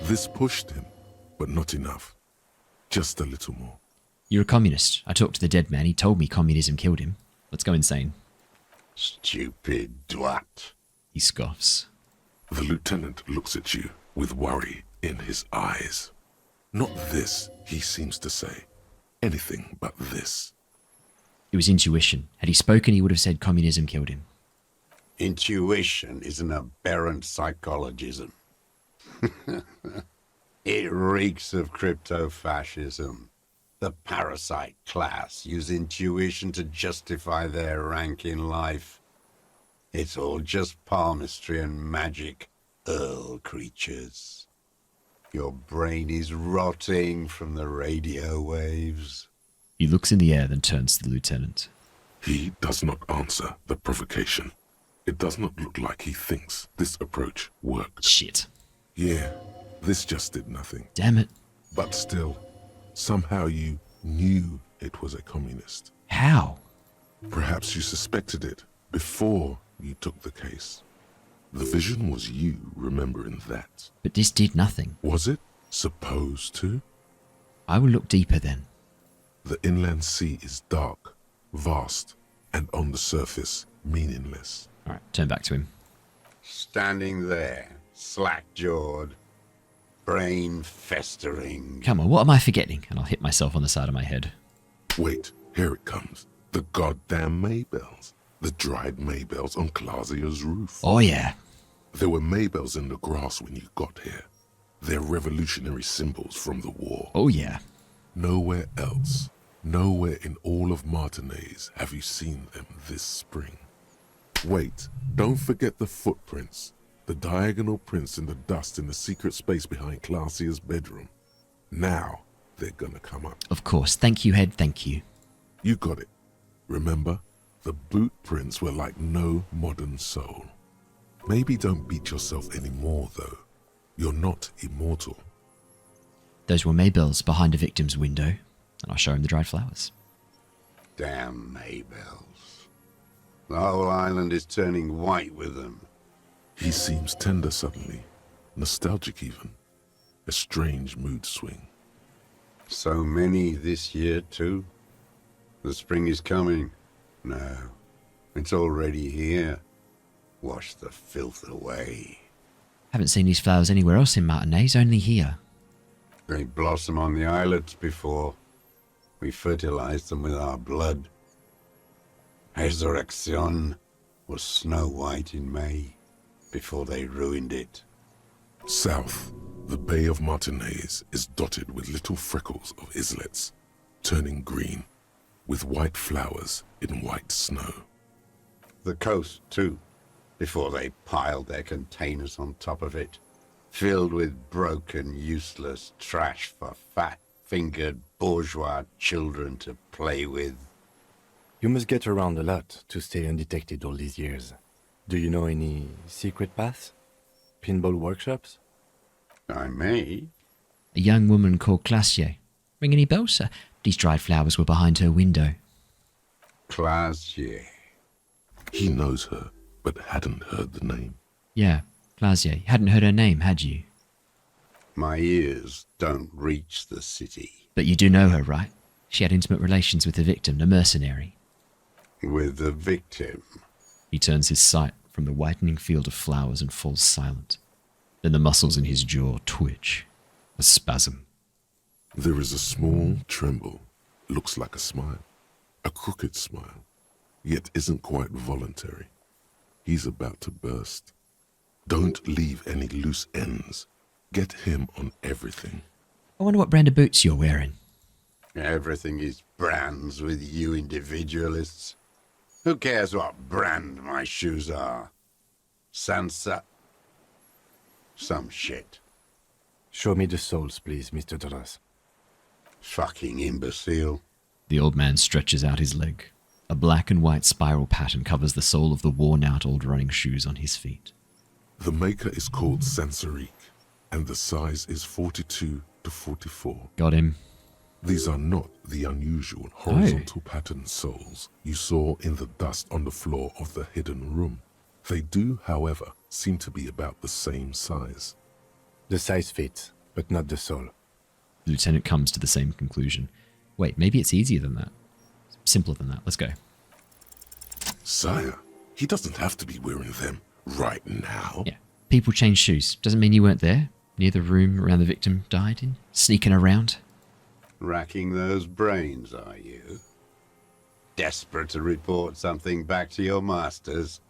This pushed him, but not enough. Just a little more. You're a communist. I talked to the dead man. He told me communism killed him. Let's go insane. Stupid dwat. He scoffs. The lieutenant looks at you with worry in his eyes. Not this, he seems to say. Anything but this. It was intuition. Had he spoken, he would have said communism killed him. Intuition is an aberrant psychologism. It reeks of crypto-fascism. The parasite class use intuition to justify their rank in life. It's all just palmistry and magic, Earl creatures. Your brain is rotting from the radio waves. He looks in the air, then turns to the lieutenant. He does not answer the provocation. It does not look like he thinks this approach worked. Shit. Yeah, this just did nothing. Damn it. But still, somehow you knew it was a communist. How? Perhaps you suspected it before you took the case. The vision was you remembering that. But this did nothing. Was it supposed to? I will look deeper then. The inland sea is dark, vast, and on the surface, meaningless. Alright, turn back to him. Standing there, slack-jawed, brain festering. Come on, what am I forgetting? And I'll hit myself on the side of my head. Wait, here it comes. The goddamn Maybells. The dried Maybells on Clausia's roof. Oh yeah. There were Maybells in the grass when you got here. They're revolutionary symbols from the war. Oh yeah. Nowhere else, nowhere in all of Martinez have you seen them this spring. Wait, don't forget the footprints. The diagonal prints in the dust in the secret space behind Clausia's bedroom. Now they're gonna come up. Of course. Thank you, Head. Thank you. You got it. Remember, the boot prints were like no modern soul. Maybe don't beat yourself anymore, though. You're not immortal. Those were Maybells behind a victim's window, and I'll show him the dried flowers. Damn Maybells. The whole island is turning white with them. He seems tender suddenly, nostalgic even. A strange mood swing. So many this year, too. The spring is coming. No, it's already here. Wash the filth away. Haven't seen these flowers anywhere else in Martinez, only here. They blossom on the islets before. We fertilize them with our blood. Resurrection was snow white in May, before they ruined it. South, the Bay of Martinez is dotted with little freckles of islets, turning green, with white flowers in white snow. The coast, too, before they piled their containers on top of it, filled with broken, useless trash for fat-fingered bourgeois children to play with. You must get around a lot to stay undetected all these years. Do you know any secret paths? Pinball workshops? I may. A young woman called Classier. Ring any bells, sir? These dried flowers were behind her window. Classier. He knows her, but hadn't heard the name. Yeah, Classier. You hadn't heard her name, had you? My ears don't reach the city. But you do know her, right? She had intimate relations with the victim, the mercenary. With the victim. He turns his sight from the whitening field of flowers and falls silent. Then the muscles in his jaw twitch. A spasm. There is a small tremble, looks like a smile, a crooked smile, yet isn't quite voluntary. He's about to burst. Don't leave any loose ends. Get him on everything. I wonder what brand of boots you're wearing. Everything is brands with you individualists. Who cares what brand my shoes are? Sansa? Some shit. Show me the souls, please, Mr. Doras. Fucking imbecile. The old man stretches out his leg. A black and white spiral pattern covers the sole of the worn-out old running shoes on his feet. The maker is called Sansarique, and the size is 42 to 44. Got him. These are not the unusual horizontal pattern soles you saw in the dust on the floor of the hidden room. They do, however, seem to be about the same size. The size fits, but not the soul. The lieutenant comes to the same conclusion. Wait, maybe it's easier than that. Simpler than that. Let's go. Sire, he doesn't have to be wearing them right now. Yeah. People change shoes. Doesn't mean you weren't there, near the room around the victim died in, sneaking around. Racking those brains, are you? Desperate to report something back to your masters?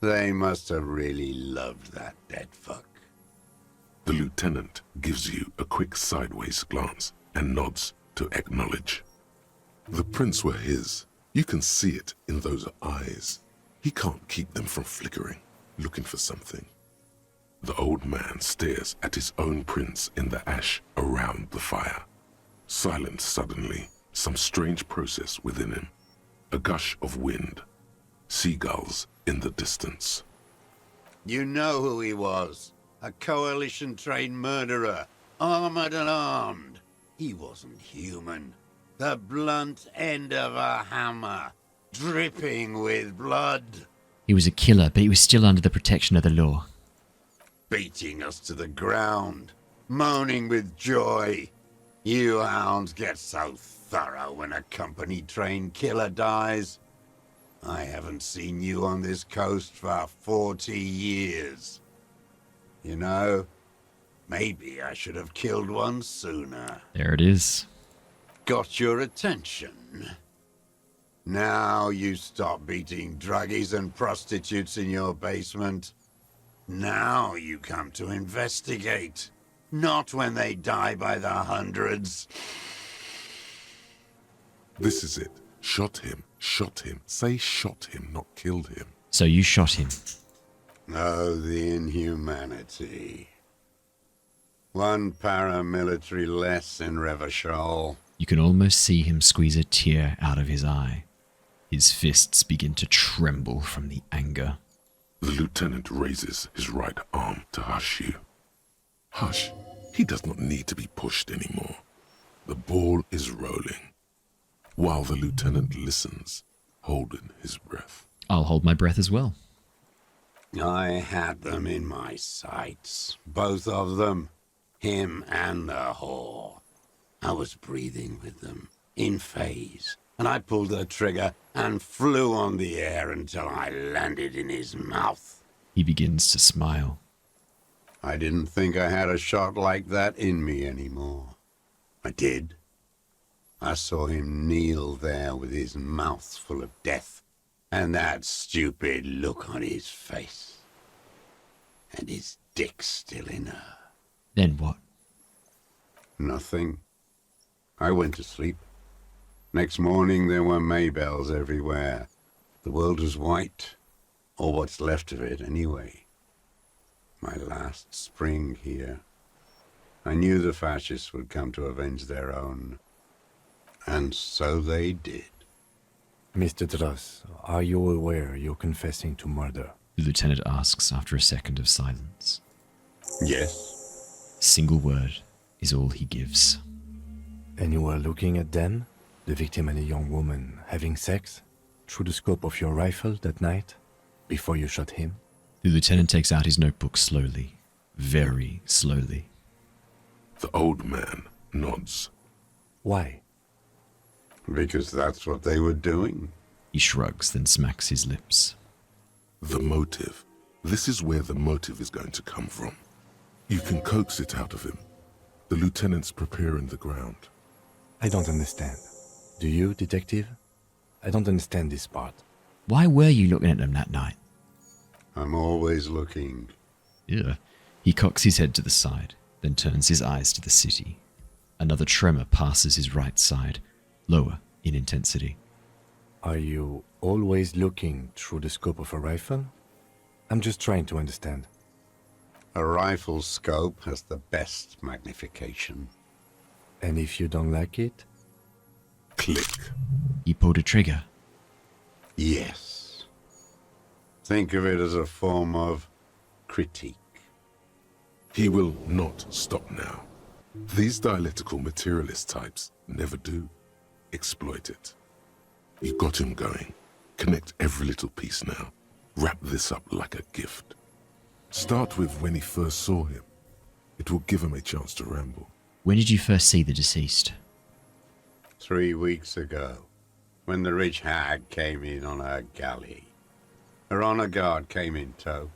They must have really loved that dead fuck. The lieutenant gives you a quick sideways glance and nods to acknowledge. The prints were his. You can see it in those eyes. He can't keep them from flickering, looking for something. The old man stares at his own prints in the ash around the fire. Silent suddenly, some strange process within him. A gush of wind. Seagulls in the distance. You know who he was. A coalition-trained murderer. Armored and armed. He wasn't human. The blunt end of a hammer. Dripping with blood. He was a killer, but he was still under the protection of the law. Beating us to the ground. Moaning with joy. You hounds get so thorough when a company-trained killer dies. I haven't seen you on this coast for 40 years. You know, maybe I should have killed one sooner. There it is. Got your attention. Now you stop beating druggies and prostitutes in your basement. Now you come to investigate. Not when they die by the hundreds. This is it. Shot him. Shot him. Say shot him, not killed him. So you shot him. Oh, the inhumanity. One paramilitary less in Revachol. You can almost see him squeeze a tear out of his eye. His fists begin to tremble from the anger. The lieutenant raises his right arm to hush you. Hush. He does not need to be pushed anymore. The ball is rolling. While the lieutenant listens, holding his breath. I'll hold my breath as well. I had them in my sights. Both of them. Him and the whore. I was breathing with them, in phase, and I pulled the trigger and flew on the air until I landed in his mouth. He begins to smile. I didn't think I had a shot like that in me anymore. I did. I saw him kneel there with his mouth full of death, and that stupid look on his face. And his dick still in her. Then what? Nothing. I went to sleep. Next morning there were Maybells everywhere. The world was white, or what's left of it anyway. My last spring here. I knew the fascists would come to avenge their own. And so they did. Mr. Dross, are you aware you're confessing to murder? The lieutenant asks after a second of silence. Yes. A single word is all he gives. And you were looking at them, the victim and a young woman, having sex, through the scope of your rifle that night, before you shot him? The lieutenant takes out his notebook slowly, very slowly. The old man nods. Why? Because that's what they were doing. He shrugs, then smacks his lips. The motive. This is where the motive is going to come from. You can coax it out of him. The lieutenant's preparing the ground. I don't understand. Do you, detective? I don't understand this part. Why were you looking at them that night? I'm always looking. Yeah. He cocks his head to the side, then turns his eyes to the city. Another tremor passes his right side, lower in intensity. Are you always looking through the scope of a rifle? I'm just trying to understand. A rifle scope has the best magnification. And if you don't like it? Click. He pulled a trigger. Yes. Think of it as a form of critique. He will not stop now. These dialectical materialist types never do. Exploit it. You got him going. Connect every little piece now. Wrap this up like a gift. Start with when he first saw him. It It will give him a chance to ramble. When did you first see the deceased? 3 weeks ago, when the rich hag came in on her galley. Her honor guard came in tow.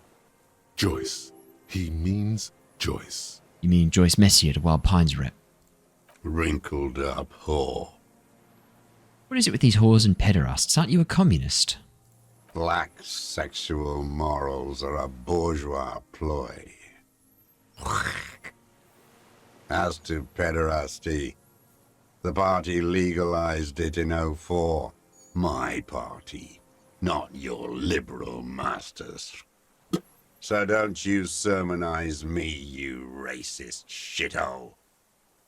Joyce. He means Joyce. You mean Joyce Messier, the Wild Pines rep? Wrinkled up whore. What is it with these whores and pederasts? Aren't you a communist? Black sexual morals are a bourgeois ploy. As to pederasty, the party legalized it in '04. My party, not your liberal masters. So don't you sermonize me, you racist shithole.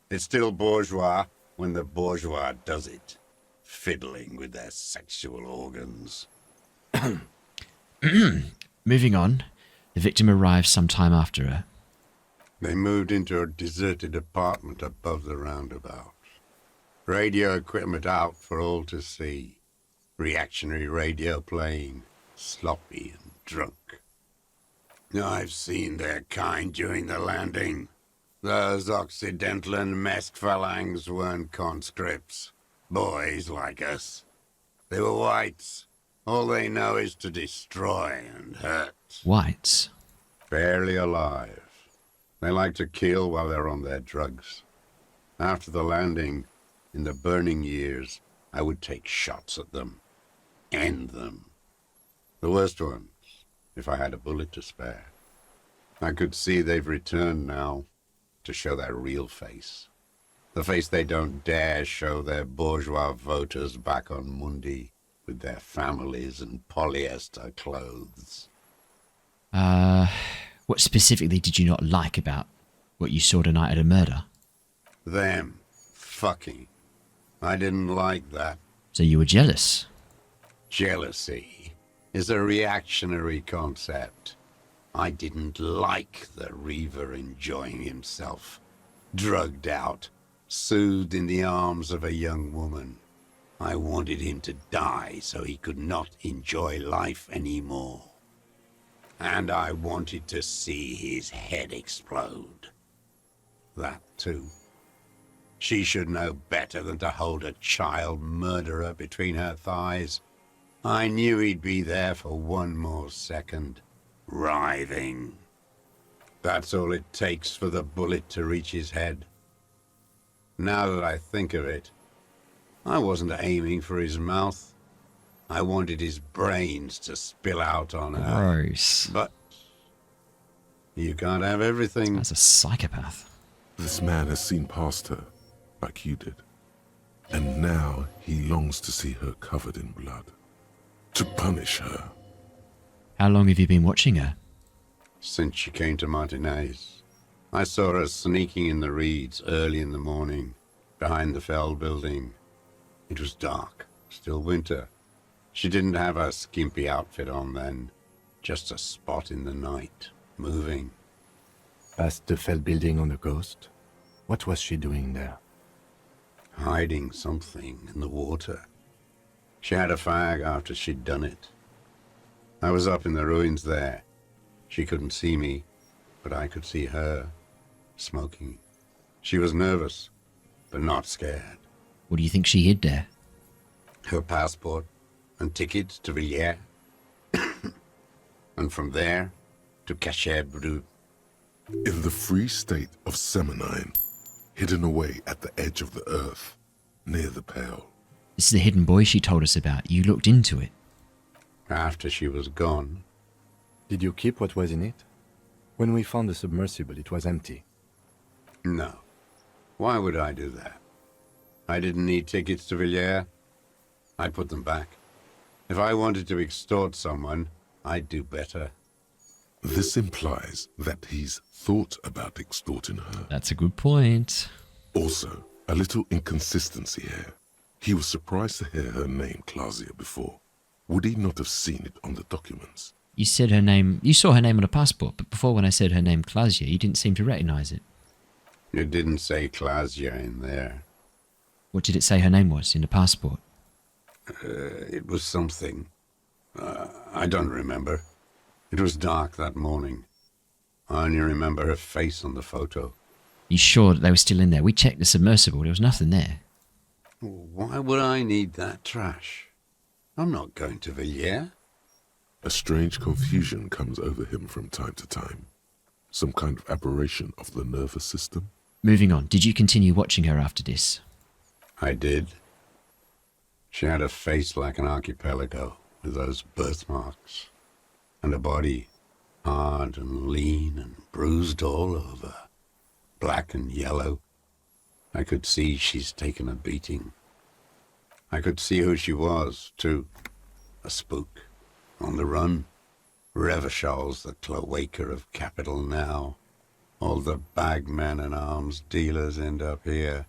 It's still bourgeois when the bourgeois does it, fiddling with their sexual organs. Moving on, the victim arrives some time after her. They moved into a deserted apartment above the roundabout. Radio equipment out for all to see. Reactionary radio playing, sloppy and drunk. I've seen their kind during the landing. Those Occidental and Mest phalangs weren't conscripts. Boys like us. They were whites. All they know is to destroy and hurt. Whites? Barely alive. They like to kill while they're on their drugs. After the landing, in the burning years, I would take shots at them. End them. The worst ones, if I had a bullet to spare. I could see they've returned now, to show their real face. The face they don't dare show their bourgeois voters back on Mundi, with their families and polyester clothes. What specifically did you not like about what you saw tonight at a murder? Them. Fucking. I didn't like that. So you were jealous? Jealousy is a reactionary concept. I didn't like the Reaver enjoying himself, drugged out, soothed in the arms of a young woman. I wanted him to die so he could not enjoy life anymore. And I wanted to see his head explode. That too. She should know better than to hold a child murderer between her thighs. I knew he'd be there for one more second, writhing. That's all it takes for the bullet to reach his head. Now that I think of it, I wasn't aiming for his mouth. I wanted his brains to spill out on her. Gross. But you can't have everything. As a psychopath. This man has seen past her, like you did. And now he longs to see her covered in blood. To punish her. How long have you been watching her? Since she came to Martinez. I saw her sneaking in the reeds early in the morning, behind the Fell building. It was dark, still winter. She didn't have her skimpy outfit on then, just a spot in the night, moving. Past the Fell building on the coast? What was she doing there? Hiding something in the water. She had a fag after she'd done it. I was up in the ruins there. She couldn't see me, but I could see her, smoking. She was nervous, but not scared. What do you think she hid there? Her passport and tickets to Villiers. And from there to Cachet Bru. In the free state of Seminine, hidden away at the edge of the earth, near the Pale. This is the hidden boy she told us about. You looked into it. After she was gone, Did you keep what was in it? When we found the submersible, it was empty. no. Why would I do that? I didn't need tickets to Villiers. I put them back. If I wanted to extort someone, I'd do better. This implies that he's thought about extorting her. That's a good point. Also, a little inconsistency here. He was surprised to hear her name Clausia before. Would he not have seen it on the documents? You said her name. You saw her name on a passport, but before when I said her name Clausia, you didn't seem to recognize it. It didn't say Clausia in there. What did it say her name was in the passport? It was something. I don't remember. It was dark that morning. I only remember her face on the photo. You sure that they were still in there? We checked the submersible. There was nothing there. Why would I need that trash? I'm not going to Villiers. A strange confusion comes over him from time to time. Some kind of aberration of the nervous system. Moving on, did you continue watching her after this? I did. She had a face like an archipelago with those birthmarks, and a body hard and lean and bruised all over, black and yellow. I could see she's taken a beating. I could see who she was, too. A spook, on the run. Revishal's the cloaca of capital now. All the bagmen and arms dealers end up here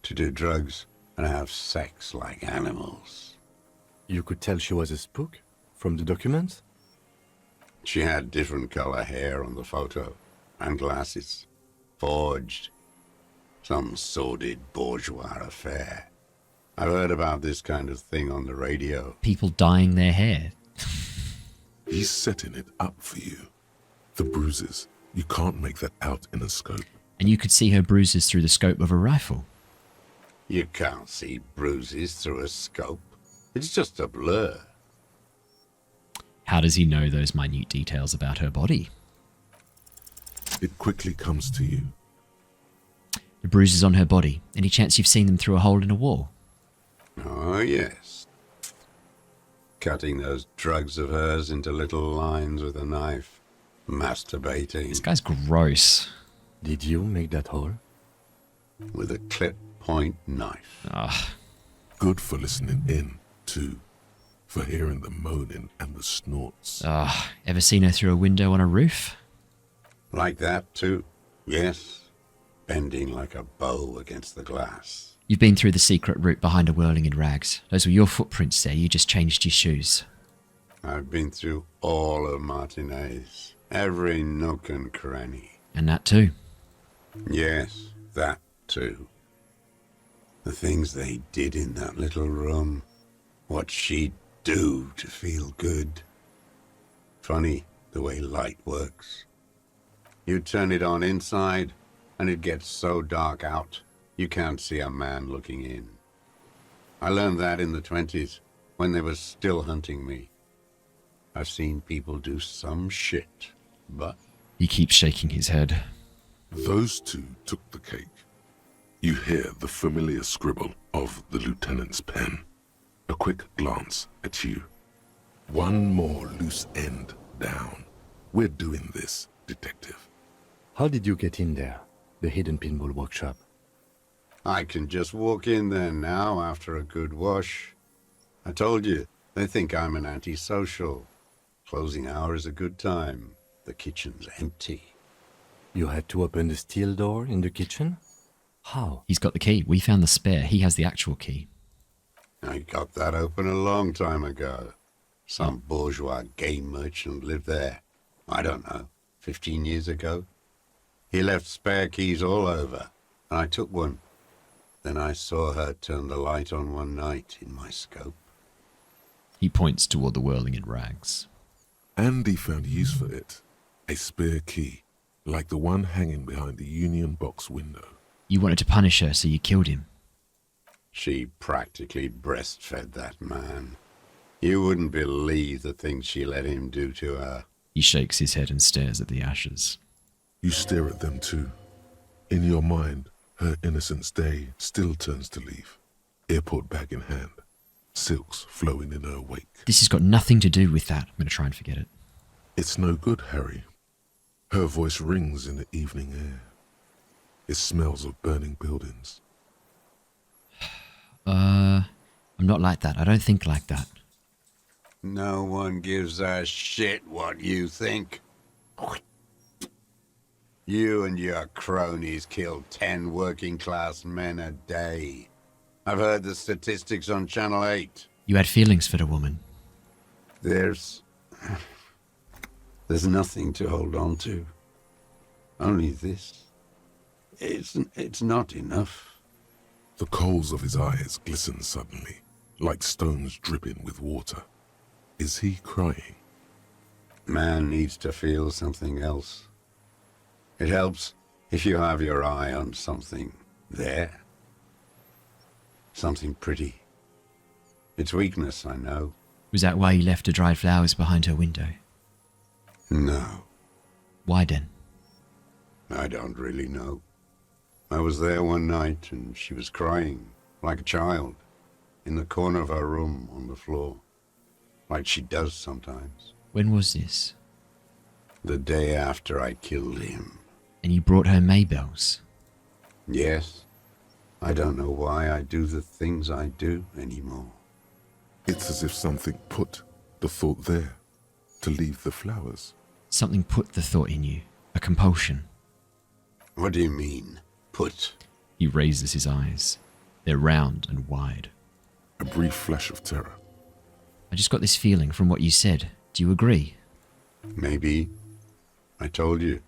to do drugs and have sex like animals. You could tell she was a spook from the documents? She had different color hair on the photo, and glasses. Forged. Some sordid bourgeois affair. I've heard about this kind of thing on the radio. People dyeing their hair. He's setting it up for you. The bruises. You can't make that out in a scope. And you could see her bruises through the scope of a rifle. You can't see bruises through a scope. It's just a blur. How does he know those minute details about her body? It quickly comes to you. The bruises on her body. Any chance you've seen them through a hole in a wall? Oh, yes. Cutting those drugs of hers into little lines with a knife. Masturbating. This guy's gross. Did you make that hole? With a clip point knife. Ah, Good for listening in, too. For hearing the moaning and the snorts. ever seen her through a window on a roof? Like that, too. Yes. Bending like a bow against the glass. You've been through the secret route behind a whirling in rags. Those were your footprints there. You just changed your shoes. I've been through all of Martinez. Every nook and cranny. And that too. Yes, that too. The things they did in that little room. What she'd do to feel good. Funny the way light works. You turn it on inside, and it gets so dark out, you can't see a man looking in. I learned that in the 20s, when they were still hunting me. I've seen people do some shit, but... He keeps shaking his head. Those two took the cake. You hear the familiar scribble of the lieutenant's pen. A quick glance at you. One more loose end down. We're doing this, detective. How did you get in there? The hidden pinball workshop. I can just walk in there now after a good wash. I told you, they think I'm an antisocial. Closing hour is a good time. The kitchen's empty. You had to open the steel door in the kitchen? How? He's got the key. We found the spare. He has the actual key. I got that open a long time ago. Some bourgeois game merchant lived there. I don't know, 15 years ago. He left spare keys all over, and I took one. Then I saw her turn the light on one night in my scope. He points toward the whirling in rags. Andy found use for it. A spare key, like the one hanging behind the Union Box window. You wanted to punish her, so you killed him. She practically breastfed that man. You wouldn't believe the things she let him do to her. He shakes his head and stares at the ashes. You stare at them too. In your mind, her innocence day still turns to leaf. Airport bag in hand. Silks flowing in her wake. This has got nothing to do with that. I'm going to try and forget it. It's no good, Harry. Her voice rings in the evening air. It smells of burning buildings. I'm not like that. I don't think like that. No one gives a shit what you think. You and your cronies kill 10 working-class men a day. I've heard the statistics on Channel 8. You had feelings for the woman. There's nothing to hold on to. Only this. It's not enough. The coals of his eyes glisten suddenly, like stones dripping with water. Is he crying? Man needs to feel something else. It helps if you have your eye on something there. Something pretty. It's weakness, I know. Was that why you left the dried flowers behind her window? No, Why then? I don't really know. I was there one night and she was crying, like a child, in the corner of her room on the floor, like she does sometimes. When was this? The day after I killed him. And you brought her Maybells? Yes, I don't know why I do the things I do anymore. It's as if something put the thought there to leave the flowers. Something put the thought in you. A compulsion. What do you mean, put? He raises his eyes. They're round and wide. A brief flash of terror. I just got this feeling from what you said. Do you agree? Maybe. I told you,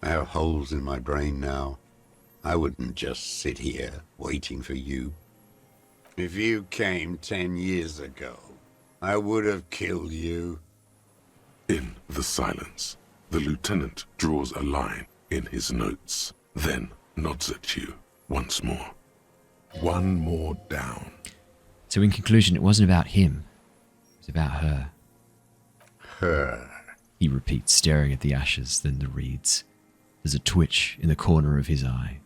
I have holes in my brain now. I wouldn't just sit here waiting for you. If you came 10 years ago, I would have killed you. In the silence, the lieutenant draws a line in his notes, then nods at you once more. One more down. So in conclusion, it wasn't about him. It was about her. Her. He repeats, staring at the ashes, then the reeds. There's a twitch in the corner of his eye.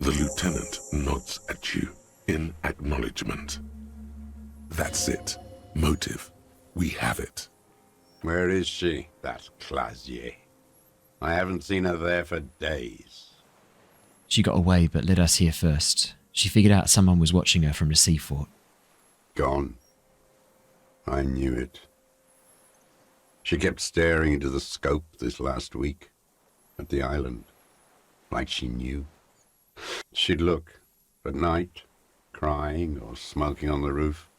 The lieutenant nods at you in acknowledgement. That's it. Motive. We have it. Where is she, that Clasier? I haven't seen her there for days. She got away, but led us here first. She figured out someone was watching her from the sea fort. Gone. I knew it. She kept staring into the scope this last week, at the island, like she knew. She'd look, at night, crying or smoking on the roof,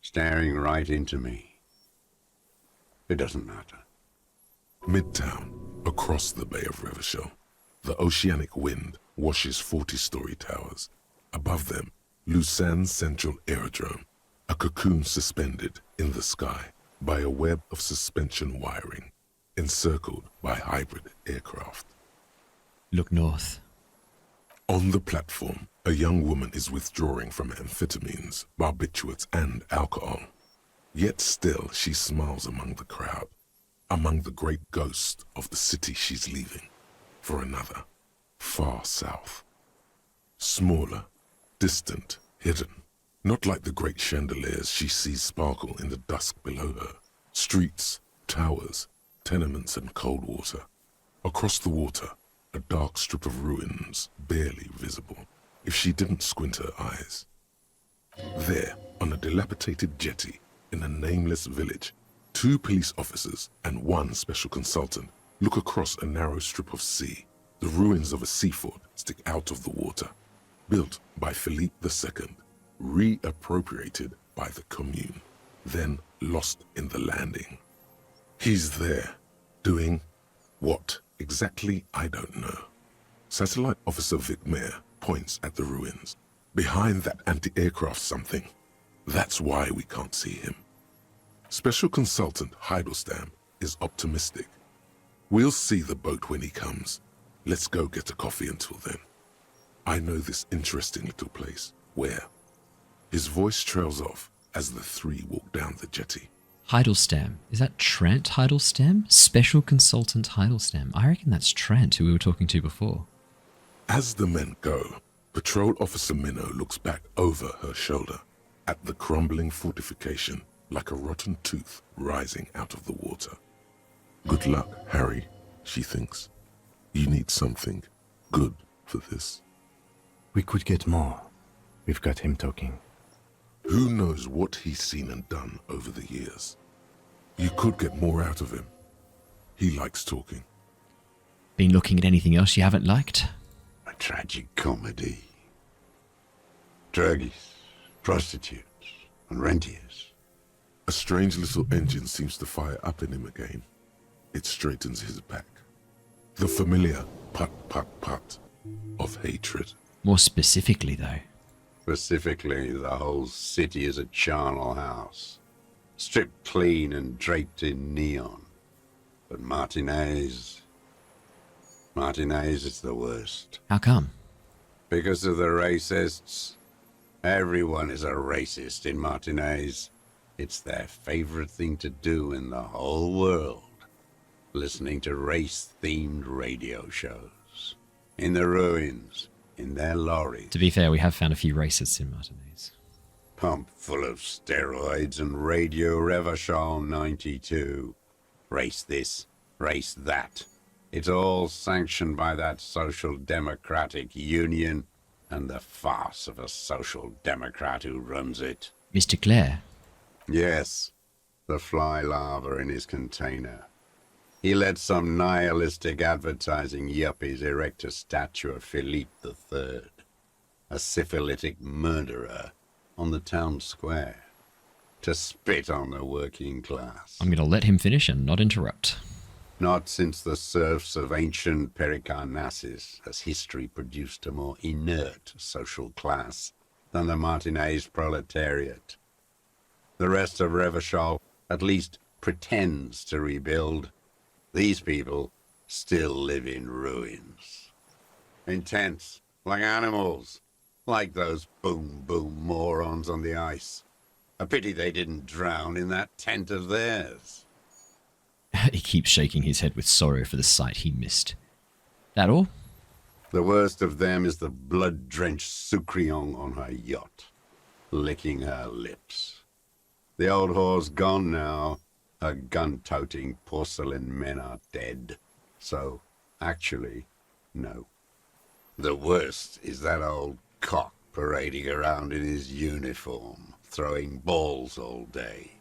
staring right into me. It doesn't matter. Midtown, across the Bay of Revachol, the oceanic wind washes 40-story towers. Above them, Lucerne Central Aerodrome, a cocoon suspended in the sky by a web of suspension wiring, encircled by hybrid aircraft. Look north. On the platform, a young woman is withdrawing from amphetamines, barbiturates, and alcohol. Yet still she smiles among the crowd, among the great ghost of the city she's leaving, for another, far south. Smaller, distant, hidden, not like the great chandeliers she sees sparkle in the dusk below her. Streets, towers, tenements and cold water. Across the water, a dark strip of ruins, barely visible, if she didn't squint her eyes. There, on a dilapidated jetty, in a nameless village, 2 police officers and 1 special consultant look across a narrow strip of sea. The ruins of a sea fort stick out of the water, built by Philippe II, reappropriated by the Commune, then lost in the landing. He's there, doing what exactly I don't know. Satellite Officer Vic Mayer points at the ruins. Behind that anti-aircraft something. That's why we can't see him. Special Consultant Heidelstam is optimistic. We'll see the boat when he comes. Let's go get a coffee until then. I know this interesting little place. Where? His voice trails off as the 3 walk down the jetty. Heidelstam. Is that Trent Heidelstam? Special Consultant Heidelstam. I reckon that's Trent, who we were talking to before. As the men go, Patrol Officer Minnow looks back over her shoulder at the crumbling fortification like a rotten tooth rising out of the water. Good luck, Harry, she thinks. You need something good for this. We could get more. We've got him talking. Who knows what he's seen and done over the years? You could get more out of him. He likes talking. Been looking at anything else you haven't liked? A tragic comedy. Druggies, prostitutes, and rentiers. A strange little engine seems to fire up in him again. It straightens his back. The familiar put of hatred. More specifically, though. Specifically, the whole city is a charnel house. Stripped clean and draped in neon. But Martinez, Martinez is the worst. How come? Because of the racists. Everyone is a racist in Martinez. It's their favorite thing to do in the whole world. Listening to race-themed radio shows. In the ruins, in their lorries. To be fair, we have found a few racists in Martinez. Pumped full of steroids and Radio Revachol 92. Race this, race that. It's all sanctioned by that Social Democratic Union and the farce of a Social Democrat who runs it. Mr. Clare? Yes, the fly larva in his container. He let some nihilistic advertising yuppies erect a statue of Philippe III, a syphilitic murderer, on the town square, to spit on the working class. I'm going to let him finish and not interrupt. Not since the serfs of ancient Pericarnassus has history produced a more inert social class than the Martinez proletariat. The rest of Revachol at least pretends to rebuild. These people still live in ruins. Intense, like animals, like those boom morons on the ice. A pity they didn't drown in that tent of theirs. He keeps shaking his head with sorrow for the sight he missed. That all? The worst of them is the blood-drenched Sucrion on her yacht, licking her lips. The old whore's gone now. Her gun-toting porcelain men are dead. So, actually, no. The worst is that old cock parading around in his uniform, throwing balls all day.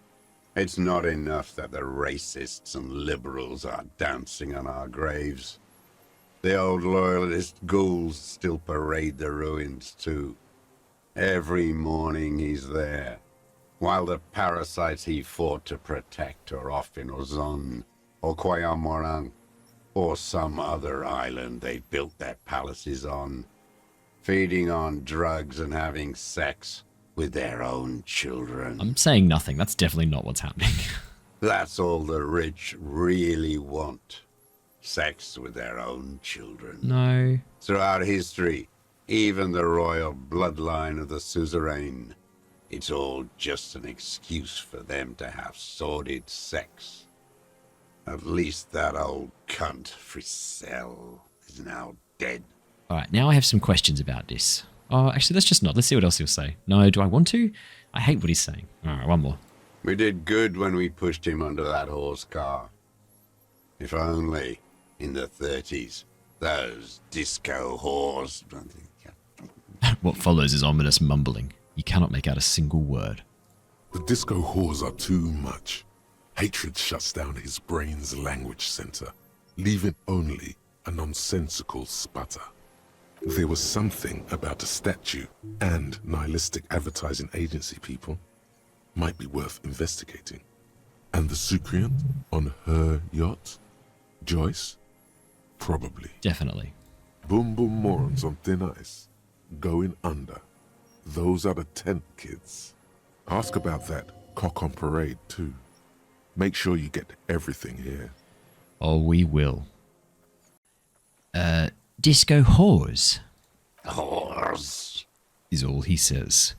It's not enough that the racists and liberals are dancing on our graves. The old loyalist ghouls still parade the ruins too. Every morning he's there, while the parasites he fought to protect are off in Ozon, or Quayamorang, or some other island they built their palaces on, feeding on drugs and having sex with their own children. I'm saying nothing. That's definitely not what's happening. That's all the rich really want. Sex with their own children. No. Throughout history, even the royal bloodline of the suzerain, it's all just an excuse for them to have sordid sex. At least that old cunt, Frisell, is now dead. Alright, now I have some questions about this. Oh, actually, let's just not. Let's see what else he'll say. No, do I want to? I hate what he's saying. Alright, one more. We did good when we pushed him under that horse car. If only, in the 30s, those disco whores... What follows is ominous mumbling. You cannot make out a single word. The disco whores are too much. Hatred shuts down his brain's language center, leaving only a nonsensical sputter. There was something about a statue and nihilistic advertising agency people. Might be worth investigating. And the Sucrian on her yacht? Joyce? Probably. Definitely. Boom morons on thin ice. Going under. Those are the tent kids. Ask about that cock on parade too. Make sure you get everything here. Oh, we will. Disco whores Whores. is all he says.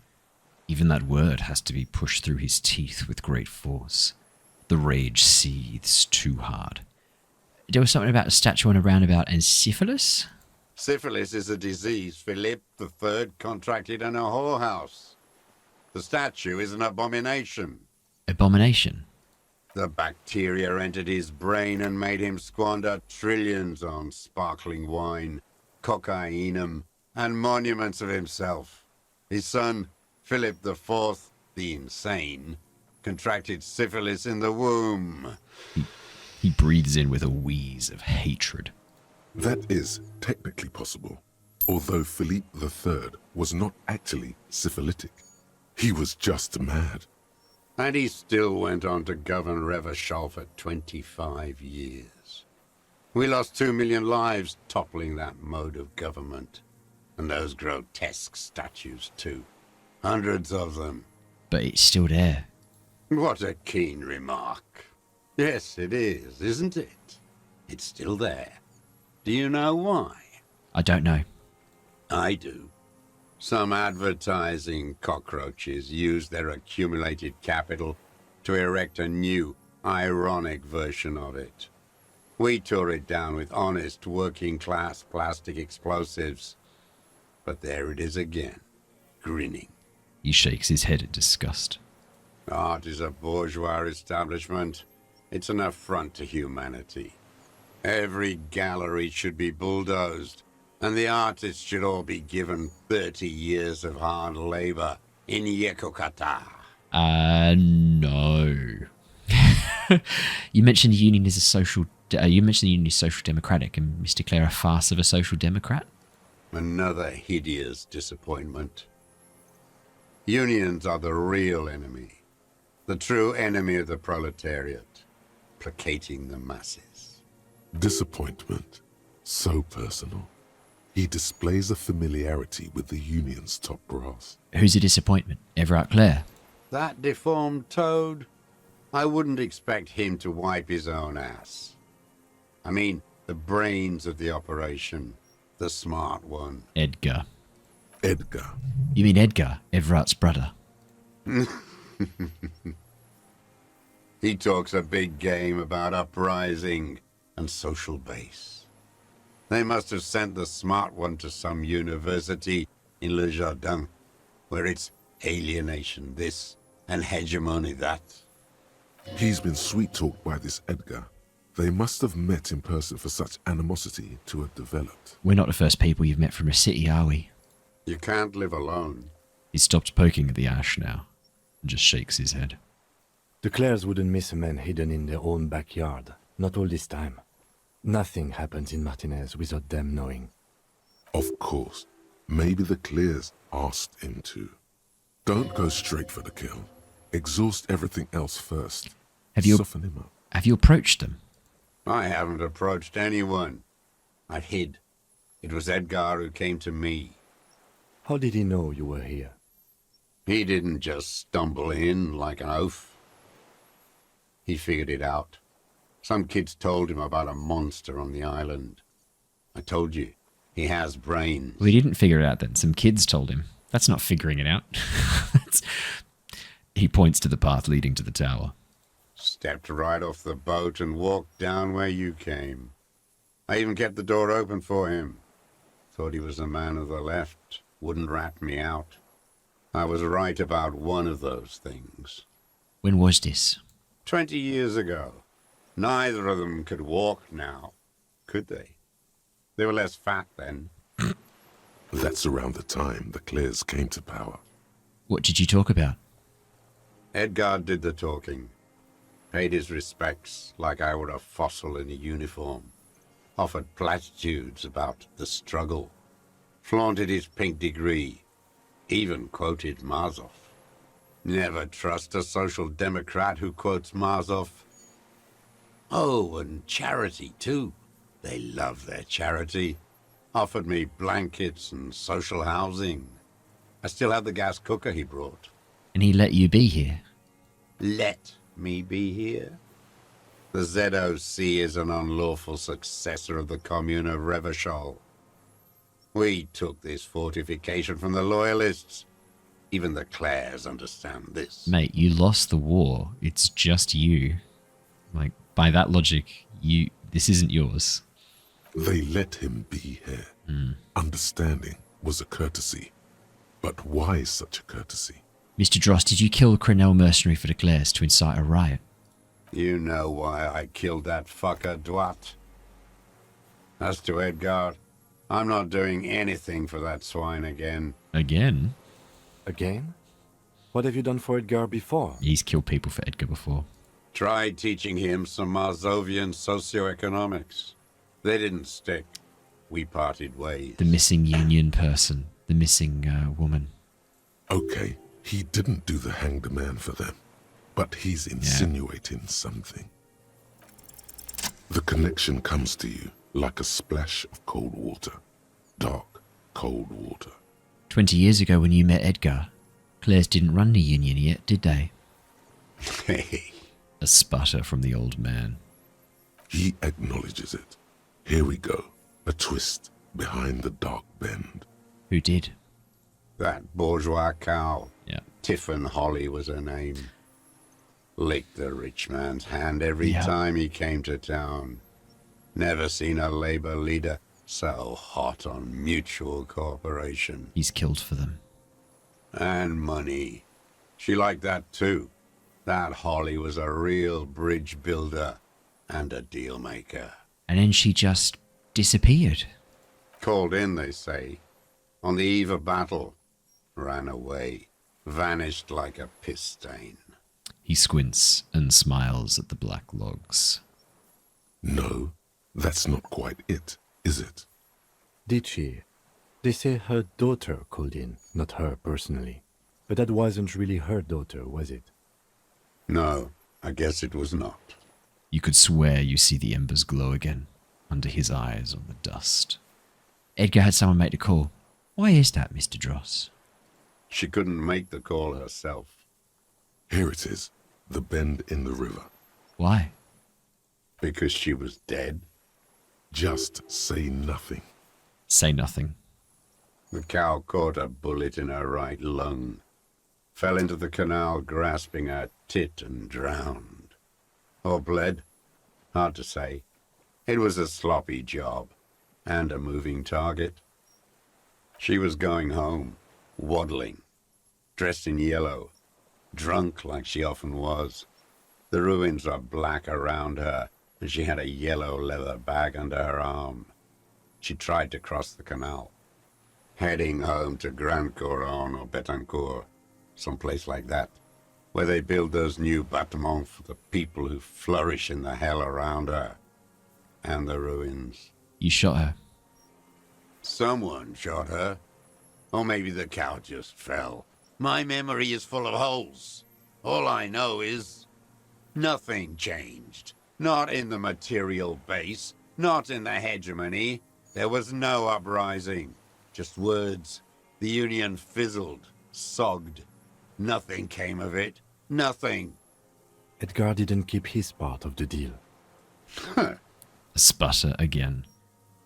Even that word has to be pushed through his teeth with great force. The rage seethes too hard. There was something about a statue on a roundabout and syphilis? Syphilis is a disease Philippe III contracted in a whorehouse. The statue is an abomination. Abomination. The bacteria entered his brain and made him squander trillions on sparkling wine, cocainum, and monuments of himself. His son, Philip IV, the insane, contracted syphilis in the womb. He breathes in with a wheeze of hatred. That is technically possible, although Philippe III was not actually syphilitic. He was just mad. And he still went on to govern Revachol for 25 years. We lost 2 million lives toppling that mode of government. And those grotesque statues too. Hundreds of them. But it's still there. What a keen remark. Yes, it is, isn't it? It's still there. Do you know why? I don't know. I do. Some advertising cockroaches use their accumulated capital to erect a new, ironic version of it. We tore it down with honest, working-class plastic explosives. But there it is again, grinning. He shakes his head in disgust. Art is a bourgeois establishment. It's an affront to humanity. Every gallery should be bulldozed, and the artists should all be given 30 years of hard labor in Yekokata. No. You mentioned the union is a social. You mentioned the union is social democratic, and Mr. Clare a farce of a social democrat. Another hideous disappointment. Unions are the real enemy, the true enemy of the proletariat, placating the masses. Disappointment. So personal. He displays a familiarity with the union's top brass. Who's a disappointment? Everard Clare. That deformed toad? I wouldn't expect him to wipe his own ass. I mean, the brains of the operation, the smart one. Edgar. Edgar. You mean Edgar, Everard's brother? He talks a big game about uprising and social base. They must have sent the smart one to some university in Le Jardin, where it's alienation this and hegemony that. He's been sweet-talked by this Edgar. They must have met in person for such animosity to have developed. We're not the first people you've met from a city, are we? You can't live alone. He stops poking at the ash now and just shakes his head. The Clares wouldn't miss a man hidden in their own backyard. Not all this time. Nothing happens in Martinez without them knowing. Of course. Maybe the Clears asked him to. Don't go straight for the kill. Exhaust everything else first. Soften him up. Have you approached them? I haven't approached anyone. I hid. It was Edgar who came to me. How did he know you were here? He didn't just stumble in like an oaf. He figured it out. Some kids told him about a monster on the island. I told you, he has brains. Well, he didn't figure it out then. Some kids told him. That's not figuring it out. He points to the path leading to the tower. Stepped right off the boat and walked down where you came. I even kept the door open for him. Thought he was a man of the left. Wouldn't rat me out. I was right about one of those things. When was this? 20 years ago. Neither of them could walk now, could they? They were less fat then. That's around the time the Clears came to power. What did you talk about? Edgar did the talking. Paid his respects like I were a fossil in a uniform. Offered platitudes about the struggle. Flaunted his pink degree. Even quoted Mazov. Never trust a social democrat who quotes Mazov. Oh, and charity, too. They love their charity. Offered me blankets and social housing. I still have the gas cooker he brought. And he let you be here? Let me be here? The ZOC is an unlawful successor of the Commune of Revachol. We took this fortification from the Loyalists. Even the Clares understand this. Mate, you lost the war. It's just you. Like, by that logic, this isn't yours. They let him be here. Understanding was a courtesy. But why such a courtesy? Mr. Dross, did you kill a Crenel mercenary for the Clares to incite a riot? You know why I killed that fucker, Dwat. As to Edgar, I'm not doing anything for that swine again. Again? Again? What have you done for Edgar before? He's killed people for Edgar before. Tried teaching him some Marzovian socioeconomics. They didn't stick. We parted ways. The missing union person. The missing woman. Okay, he didn't do the hanged man for them. But he's insinuating something. The connection comes to you like a splash of cold water. Dark, cold water. 20 years ago when you met Edgar, Clares didn't run the union yet, did they? Hey. A sputter from the old man. He acknowledges it. Here we go. A twist behind the dark bend. Who did? That bourgeois cow. Yeah. Tiffin Holly was her name. Licked the rich man's hand every time he came to town. Never seen a labor leader so hot on mutual cooperation. He's killed for them. And money. She liked that too. That Holly was a real bridge builder and a deal maker. And then she just disappeared. Called in, they say, on the eve of battle. Ran away. Vanished like a piss stain. He squints and smiles at the black logs. No, that's not quite it, is it? Did she? They say her daughter called in, not her personally. But that wasn't really her daughter, was it? No, I guess it was not. You could swear you see the embers glow again under his eyes on the dust. Edgar had someone make the call. Why is that, Mr. Dross? She couldn't make the call herself. Here it is, the bend in the river. Why? Because she was dead. Just say nothing. Say nothing. The cow caught a bullet in her right lung. Fell into the canal grasping her tit and drowned. Or bled. Hard to say. It was a sloppy job. And a moving target. She was going home. Waddling. Dressed in yellow. Drunk like she often was. The ruins were black around her, and she had a yellow leather bag under her arm. She tried to cross the canal. Heading home to Grand Couronne or Betancourt, someplace like that, where they build those new bâtiments for the people who flourish in the hell around her. And the ruins. You shot her. Someone shot her. Or maybe the cow just fell. My memory is full of holes. All I know is nothing changed. Not in the material base, not in the hegemony. There was no uprising. Just words. The Union fizzled, sogged. Nothing came of it. Nothing. Edgar didn't keep his part of the deal. A sputter again.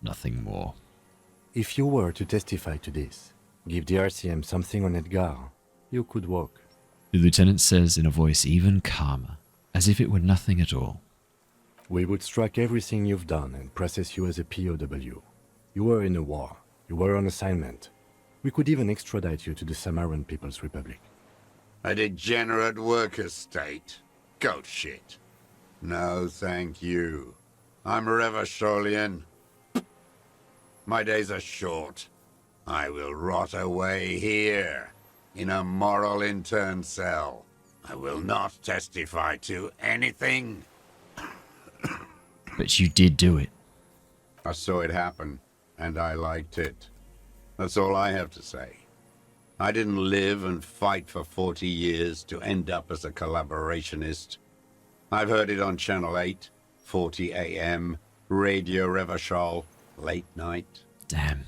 Nothing more. If you were to testify to this, give the RCM something on Edgar, you could walk. The lieutenant says in a voice even calmer, as if it were nothing at all. We would strike everything you've done and process you as a POW. You were in a war. You were on assignment. We could even extradite you to the Samaran People's Republic. A degenerate worker state. Goat shit. No, thank you. I'm Revacholian. My days are short. I will rot away here, in a moral intern cell. I will not testify to anything. But you did do it. I saw it happen, and I liked it. That's all I have to say. I didn't live and fight for 40 years to end up as a collaborationist. I've heard it on Channel 8, 40 AM, Radio Revachol, late night. Damn.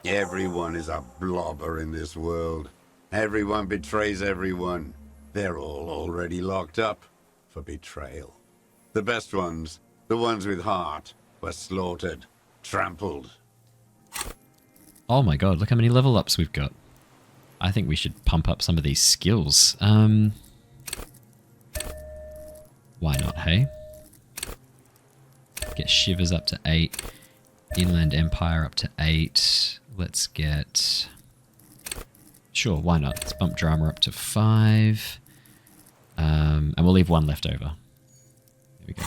Everyone is a blobber in this world. Everyone betrays everyone. They're all already locked up for betrayal. The best ones, the ones with heart, were slaughtered, trampled. Oh my god, look how many level ups we've got. I think we should pump up some of these skills. Why not, hey? Get Shivers up to 8. Inland Empire up to 8. Let's get... Sure, why not? Let's bump Drama up to 5. And we'll leave 1 left over. There we go.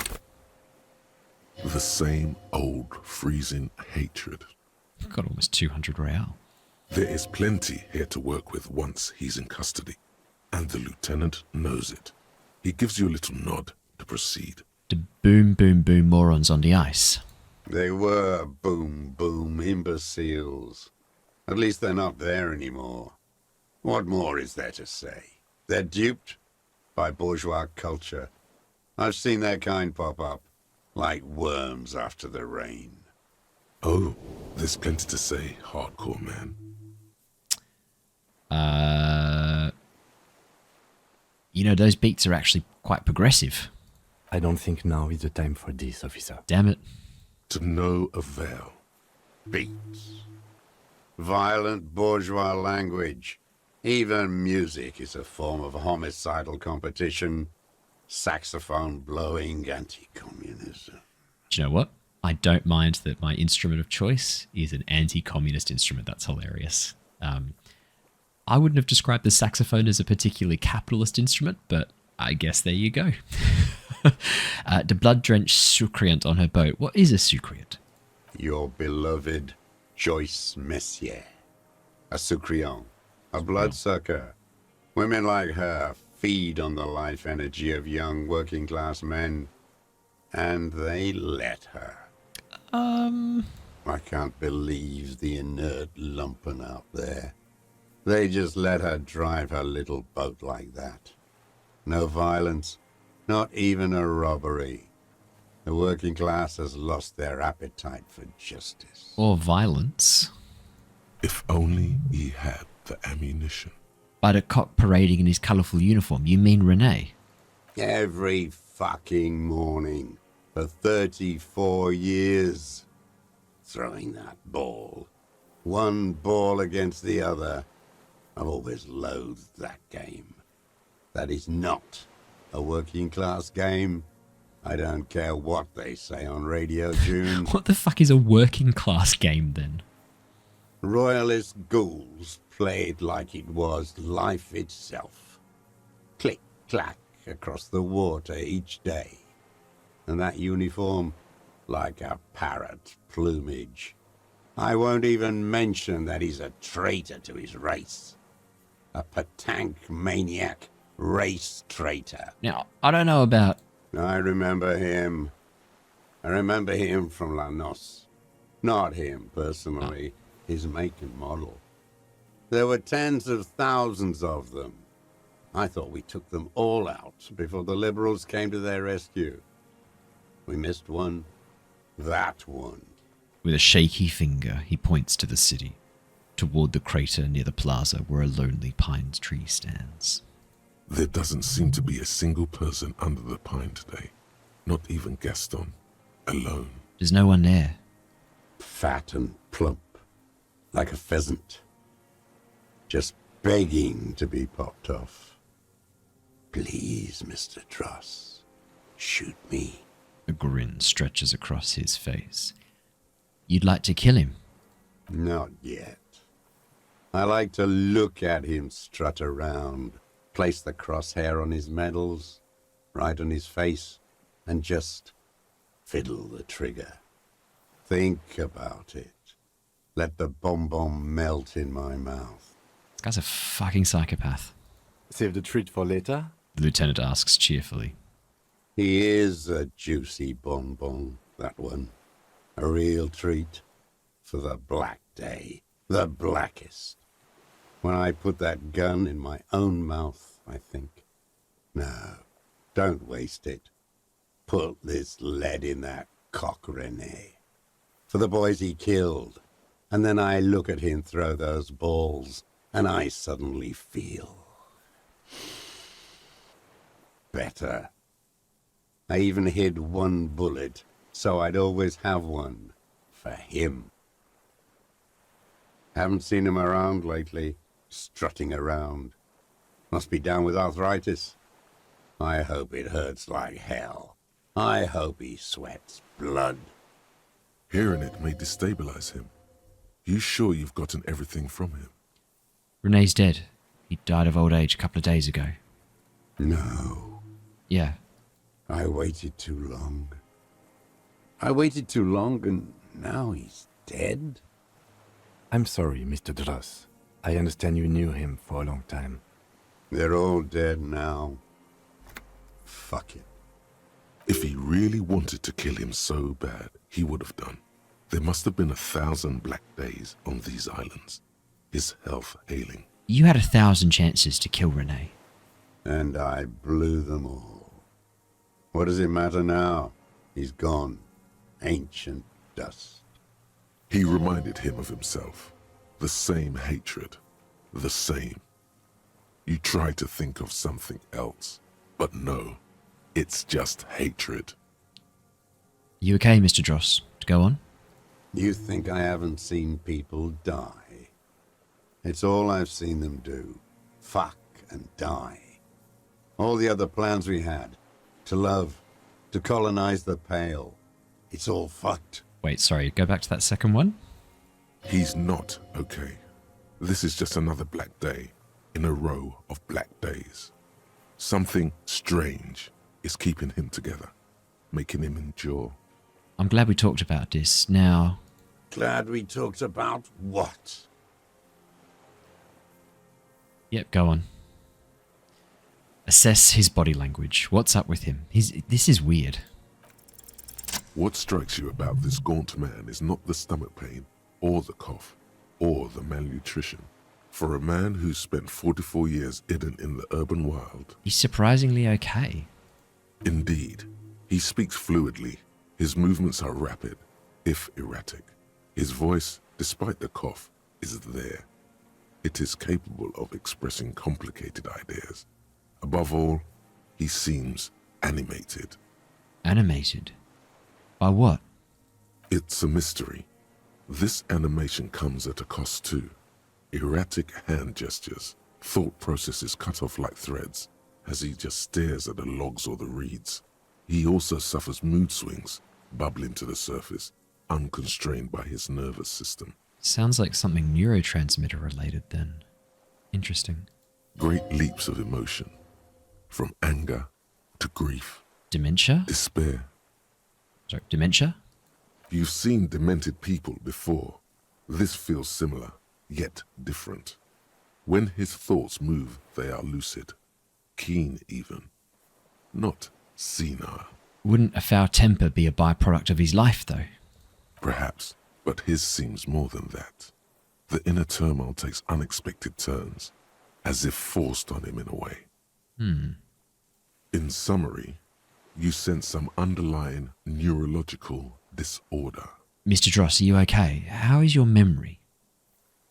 The same old freezing hatred. We've got almost 200 real. There is plenty here to work with once he's in custody. And the lieutenant knows it. He gives you a little nod to proceed. The boom boom boom morons on the ice. They were boom boom imbeciles. At least they're not there anymore. What more is there to say? They're duped by bourgeois culture. I've seen their kind pop up, like worms after the rain. Oh, there's plenty to say, hardcore man. You know, those beats are actually quite progressive. I don't think now is the time for this, officer. Damn it. To no avail. beats. Violent bourgeois language. Even music is a form of homicidal competition. Saxophone blowing anti-communism. Do you know what? I don't mind that my instrument of choice is an anti-communist instrument. That's hilarious. I wouldn't have described the saxophone as a particularly capitalist instrument, but I guess there you go. The blood-drenched sucreant on her boat. What is a sucreant? Your beloved Joyce Messier. A sucreant. A bloodsucker. Women like her feed on the life energy of young working-class men. And they let her. I can't believe the inert lumpen out there. They just let her drive her little boat like that. No violence, not even a robbery. The working class has lost their appetite for justice. Or violence. If only he had the ammunition. By the cock parading in his colourful uniform, you mean Renee? Every fucking morning for 34 years. Throwing that ball. One ball against the other. I've always loathed that game. That is not a working class game. I don't care what they say on Radio June. What the fuck is a working class game then? Royalist ghouls played like it was life itself. Click, clack across the water each day. And that uniform, like a parrot plumage. I won't even mention that he's a traitor to his race. A petank maniac race traitor. Now, I don't know about... I remember him. I remember him from La Noce. Not him, personally. His make and model. There were tens of thousands of them. I thought we took them all out before the liberals came to their rescue. We missed one. That one. With a shaky finger, he points to the city, toward the crater near the plaza where a lonely pine tree stands. There doesn't seem to be a single person under the pine today. Not even Gaston. Alone. There's no one there. Fat and plump. Like a pheasant. Just begging to be popped off. Please, Mr. Dross. Shoot me. A grin stretches across his face. You'd like to kill him? Not yet. I like to look at him strut around, place the crosshair on his medals, right on his face, and just fiddle the trigger. Think about it. Let the bomb melt in my mouth. This guy's a fucking psychopath. Save the treat for later? The lieutenant asks cheerfully. He is a juicy bonbon, that one. A real treat for the black day, the blackest. When I put that gun in my own mouth, I think, no, don't waste it. Put this lead in that cock, Renee. For the boys he killed. And then I look at him throw those balls, and I suddenly feel better. I even hid one bullet, so I'd always have one for him. Haven't seen him around lately, strutting around. Must be down with arthritis. I hope it hurts like hell. I hope he sweats blood. Hearing it may destabilize him. You sure you've gotten everything from him? Renee's dead. He died of old age a couple of days ago. No. Yeah. I waited too long. I waited too long and now he's dead? I'm sorry, Mr. Dross. I understand you knew him for a long time. They're all dead now. Fuck it. If he really wanted to kill him so bad, he would have done. There must have been 1,000 black days on these islands. His health ailing. You had 1,000 chances to kill Renee. And I blew them all. What does it matter now? He's gone. Ancient dust. He reminded him of himself. The same hatred. The same. You try to think of something else, but no. It's just hatred. You okay, Mr. Dross? To go on? You think I haven't seen people die? It's all I've seen them do. Fuck and die. All the other plans we had. To love. To colonize the Pale. It's all fucked. Wait, sorry, go back to that second one. He's not okay. This is just another black day in a row of black days. Something strange is keeping him together, making him endure. I'm glad we talked about this. Now, Glad we talked about what? yep, go on. Assess his body language. What's up with him? This is weird. What strikes you about this gaunt man is not the stomach pain, or the cough, or the malnutrition. For a man who's spent 44 years hidden in the urban wild, He's surprisingly okay. indeed, he speaks fluidly. His movements are rapid, if erratic. His voice, despite the cough, is there. It is capable of expressing complicated ideas. Above all, he seems animated. Animated? By what? It's a mystery. This animation comes at a cost too. Erratic hand gestures, thought processes cut off like threads, as he just stares at the logs or the reeds. He also suffers mood swings, bubbling to the surface, unconstrained by his nervous system. Sounds like something neurotransmitter related then. Interesting. Great leaps of emotion, from anger to grief, Dementia? despair. Sorry, dementia? You've seen demented people before. This feels similar, yet different. When his thoughts move, they are lucid, keen even, not senile. Wouldn't a foul temper be a byproduct of his life, though? Perhaps, but his seems more than that. The inner turmoil takes unexpected turns, as if forced on him in a way. In summary, you sense some underlying neurological disorder. Mr. Dross, are you okay? How is your memory?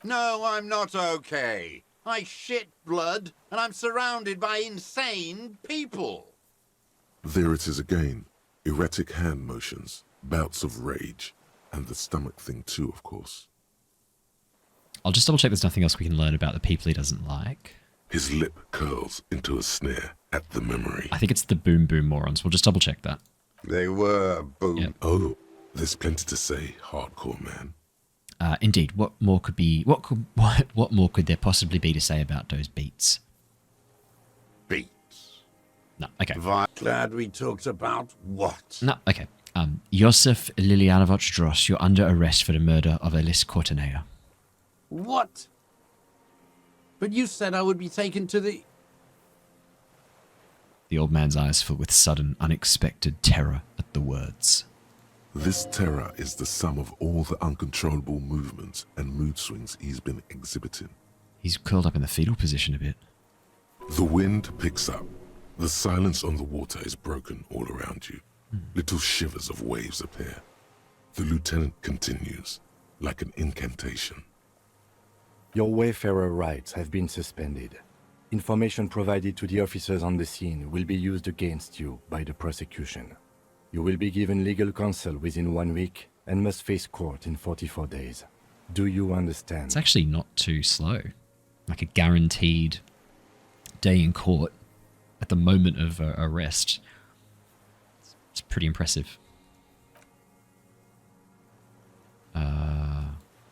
No, I'm not okay. I shit blood, and I'm surrounded by insane people. There it is again, erratic hand motions, bouts of rage, and the stomach thing too, of course. I'll just double check there's nothing else we can learn about the people he doesn't like. His lip curls into a sneer at the memory. I think it's the boom boom morons. We'll just double check that. They were boom. Yep. Oh, there's plenty to say, hardcore man. Indeed, what more could there possibly be to say about those beats? Beats. No, okay. Glad we talked about what? No, okay. Josef Lilianovich Dross, you're under arrest for the murder of Elis Cortenea. What? But you said I would be taken to the... The old man's eyes fill with sudden, unexpected terror at the words. This terror is the sum of all the uncontrollable movements and mood swings he's been exhibiting. He's curled up in the fetal position a bit. The wind picks up. The silence on the water is broken all around you. Little shivers of waves appear. The lieutenant continues, like an incantation. Your wayfarer rights have been suspended. Information provided to the officers on the scene will be used against you by the prosecution. You will be given legal counsel within 1 week and must face court in 44 days. Do you understand? It's actually not too slow. Like a guaranteed day in court at the moment of arrest. It's pretty impressive.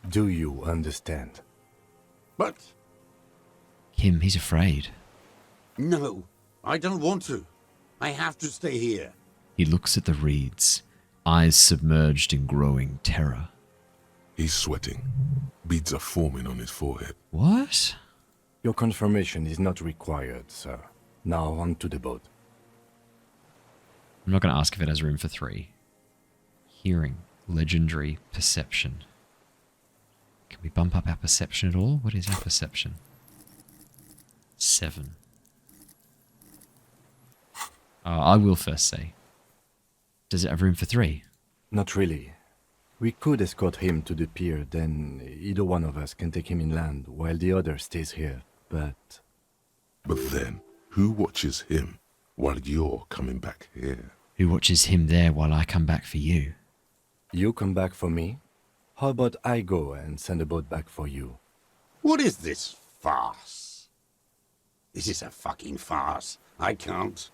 Do you understand? But... He's afraid. No, I don't want to. I have to stay here. He looks at the reeds, eyes submerged in growing terror. He's sweating. Beads are forming on his forehead. What? Your confirmation is not required, sir. Now on to the boat. I'm not going to ask if it has room for 3. Hearing. Legendary. Perception. Can we bump up our perception at all? What is our perception? 7. I will first say. Does it have room for 3? Not really. We could escort him to the pier, then either one of us can take him inland while the other stays here, but... But then, who watches him while you're coming back here? Who watches him there while I come back for you? You come back for me? How about I go and send a boat back for you? What is this farce? This is a fucking farce. I can't.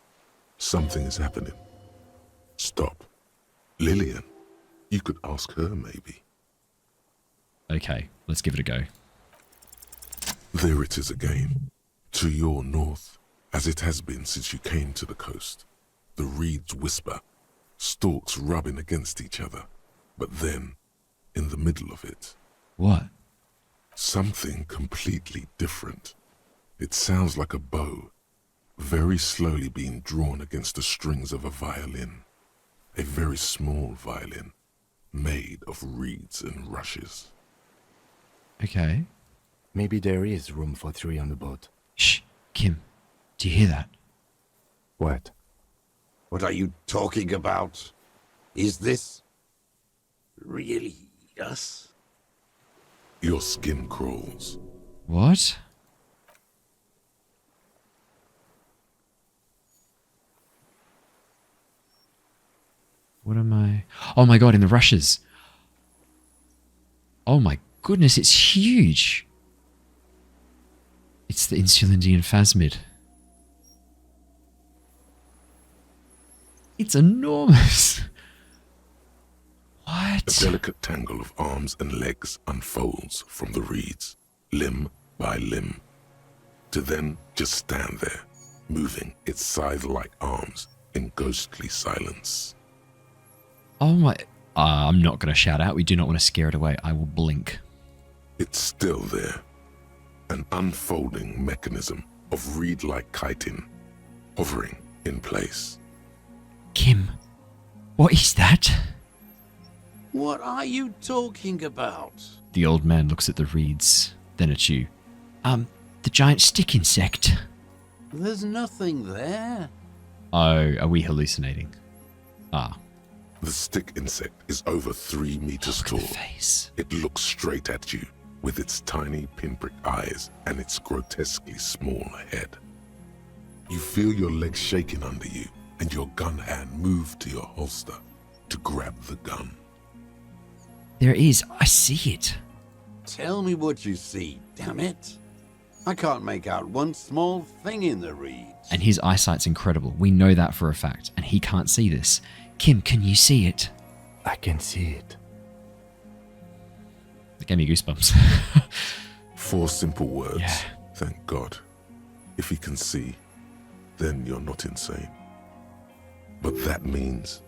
Something is happening. Stop. Lillian. You could ask her, maybe. Okay, let's give it a go. There it is again. To your north, as it has been since you came to the coast. The reeds whisper, stalks rubbing against each other. But then, in the middle of it, What? something completely different. It sounds like a bow, very slowly being drawn against the strings of a violin. A very small violin, made of reeds and rushes. Okay. Maybe there is room for 3 on the boat. Shh, Kim, do you hear that? What? What are you talking about? Is this really us? Your skin crawls. What? What am I? Oh my god, in the rushes. Oh my goodness, it's huge. It's the Insulindian phasmid. It's enormous. A What? delicate tangle of arms and legs unfolds from the reeds, limb by limb, to then just stand there, moving its scythe-like arms in ghostly silence. Oh my... I'm not going to shout out. We do not want to scare it away. I will blink. It's still there, an unfolding mechanism of reed-like chitin, hovering in place. Kim, what is that? What are you talking about? The old man looks at the reeds, then at you. The giant stick insect. There's nothing there. Oh, are we hallucinating? Ah, The stick insect is over 3 meters look tall. at the face. It looks straight at you with its tiny pinprick eyes and its grotesquely small head. You feel your legs shaking under you and your gun hand move to your holster to grab the gun. There is. I see it. Tell me what you see, damn it. I can't make out one small thing in the reeds. And his eyesight's incredible. We know that for a fact. And he can't see this. Kim, can you see it? I can see it. It gave me goosebumps. 4 simple words. Yeah. Thank God. If he can see, then you're not insane. But that means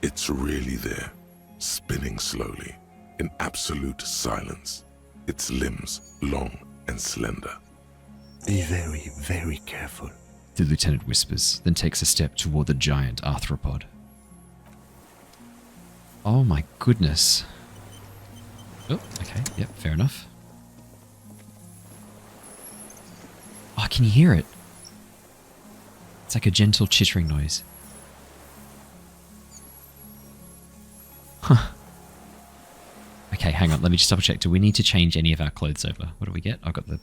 it's really there, spinning slowly, in absolute silence, its limbs long and slender. Be very, very careful. The lieutenant whispers, then takes a step toward the giant arthropod. Oh my goodness. Oh, okay. Yep, fair enough. Oh, can you hear it? It's like a gentle chittering noise. Huh. Okay, hang on. Let me just double check. Do we need to change any of our clothes over? What do we get? I got the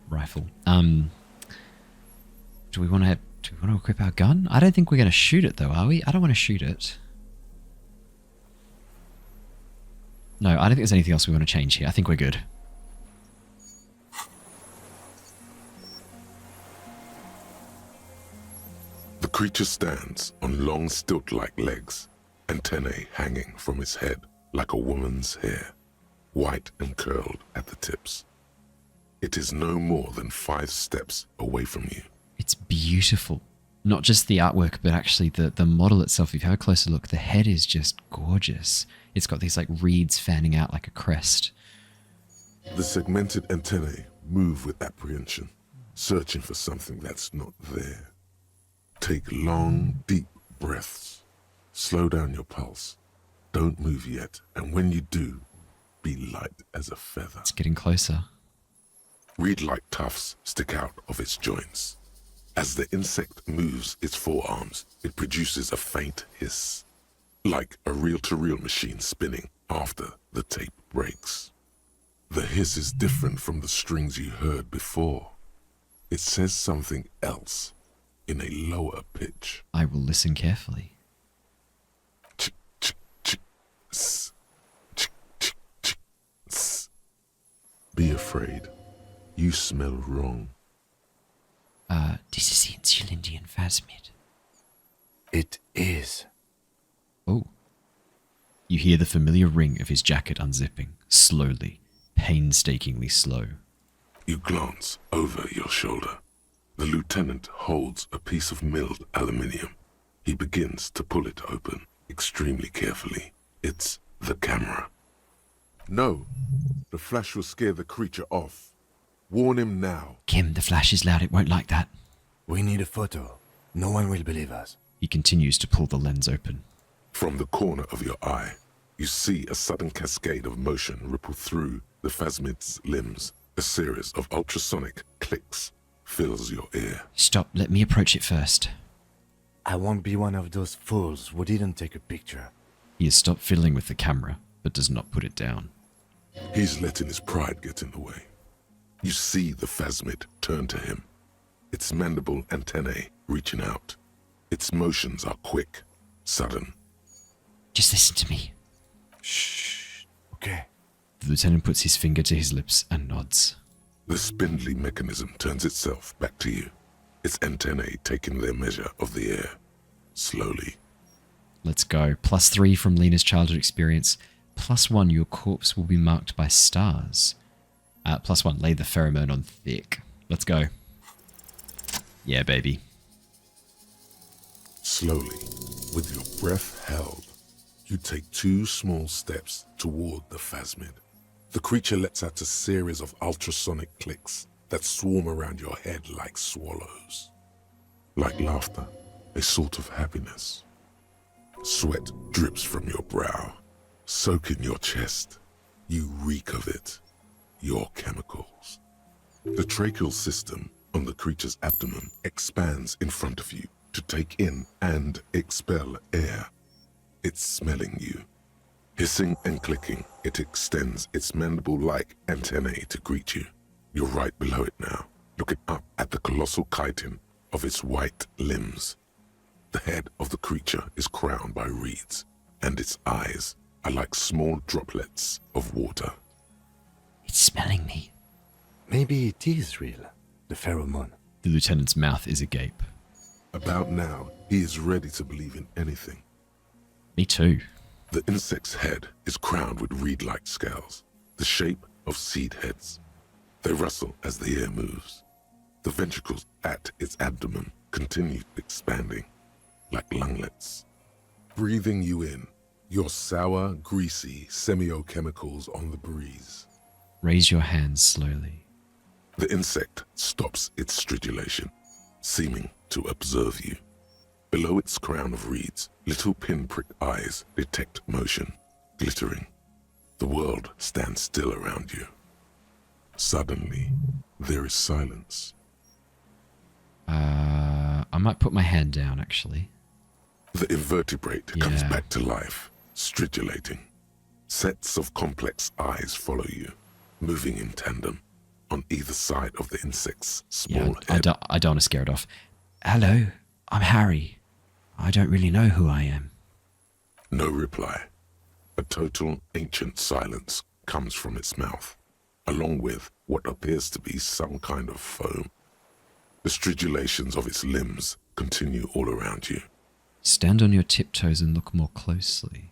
rifle. Do we want to equip our gun? I don't think we're going to shoot it though, are we? I don't want to shoot it. No, I don't think there's anything else we want to change here. I think we're good. The creature stands on long stilt-like legs, antennae hanging from its head like a woman's hair, white and curled at the tips. It is no more than 5 steps away from you. It's beautiful. Not just the artwork, but actually the model itself. If you have a closer look, the head is just gorgeous. It's got these like reeds fanning out like a crest. The segmented antennae move with apprehension, searching for something that's not there. Take long, deep breaths. Slow down your pulse. Don't move yet, and when you do, be light as a feather. It's getting closer. Reed-like tufts stick out of its joints. As the insect moves its forearms, it produces a faint hiss, like a reel-to-reel machine spinning after the tape breaks. The hiss is different from the strings you heard before. It says something else in a lower pitch. I will listen carefully. Chick, chick, chick, s, chick, chick, Be afraid. You smell wrong. This is the Insulindian phasmid. It is. Oh. You hear the familiar ring of his jacket unzipping, slowly, painstakingly slow. You glance over your shoulder. The lieutenant holds a piece of milled aluminium. He begins to pull it open, extremely carefully. It's the camera. No, the flash will scare the creature off. Warn him now. Kim, the flash is loud, it won't like that. We need a photo. No one will believe us. He continues to pull the lens open. From the corner of your eye, you see a sudden cascade of motion ripple through the phasmid's limbs. A series of ultrasonic clicks fills your ear. Stop, let me approach it first. I won't be one of those fools who didn't take a picture. He has stopped fiddling with the camera, but does not put it down. He's letting his pride get in the way. You see the phasmid turn to him, its mandible antennae reaching out. Its motions are quick, sudden. Just listen to me. Shh. Okay. The lieutenant puts his finger to his lips and nods. The spindly mechanism turns itself back to you, its antennae taking their measure of the air, slowly. Let's go. +3 from Lena's childhood experience. +1, your corpse will be marked by stars. +1, lay the pheromone on thick. Let's go. Yeah, baby. Slowly, with your breath held, you take 2 small steps toward the phasmid. The creature lets out a series of ultrasonic clicks that swarm around your head like swallows. Like laughter, a sort of happiness. Sweat drips from your brow, soaking your chest. You reek of it, your chemicals. The tracheal system on the creature's abdomen expands in front of you to take in and expel air. It's smelling you. Hissing and clicking, it extends its mandible-like antennae to greet you. You're right below it now, looking up at the colossal chitin of its white limbs. The head of the creature is crowned by reeds, and its eyes are like small droplets of water. It's smelling me. Maybe it is real. The pheromone. The lieutenant's mouth is agape. About now, he is ready to believe in anything. Me too. The insect's head is crowned with reed-like scales, the shape of seed heads. They rustle as the air moves. The ventricles at its abdomen continue expanding, like lunglets. Breathing you in, your sour, greasy semiochemicals on the breeze. Raise your hands slowly. The insect stops its stridulation, seeming to observe you. Below its crown of reeds, little pinprick eyes detect motion, glittering. The world stands still around you. Suddenly, there is silence. I might put my hand down, actually. The invertebrate comes Yeah. back to life, stridulating. Sets of complex eyes follow you, moving in tandem on either side of the insect's small I head. don't want to scare it off. Hello, I'm Harry. I don't really know who I am. No reply. A total ancient silence comes from its mouth, along with what appears to be some kind of foam. The stridulations of its limbs continue all around you. Stand on your tiptoes and look more closely.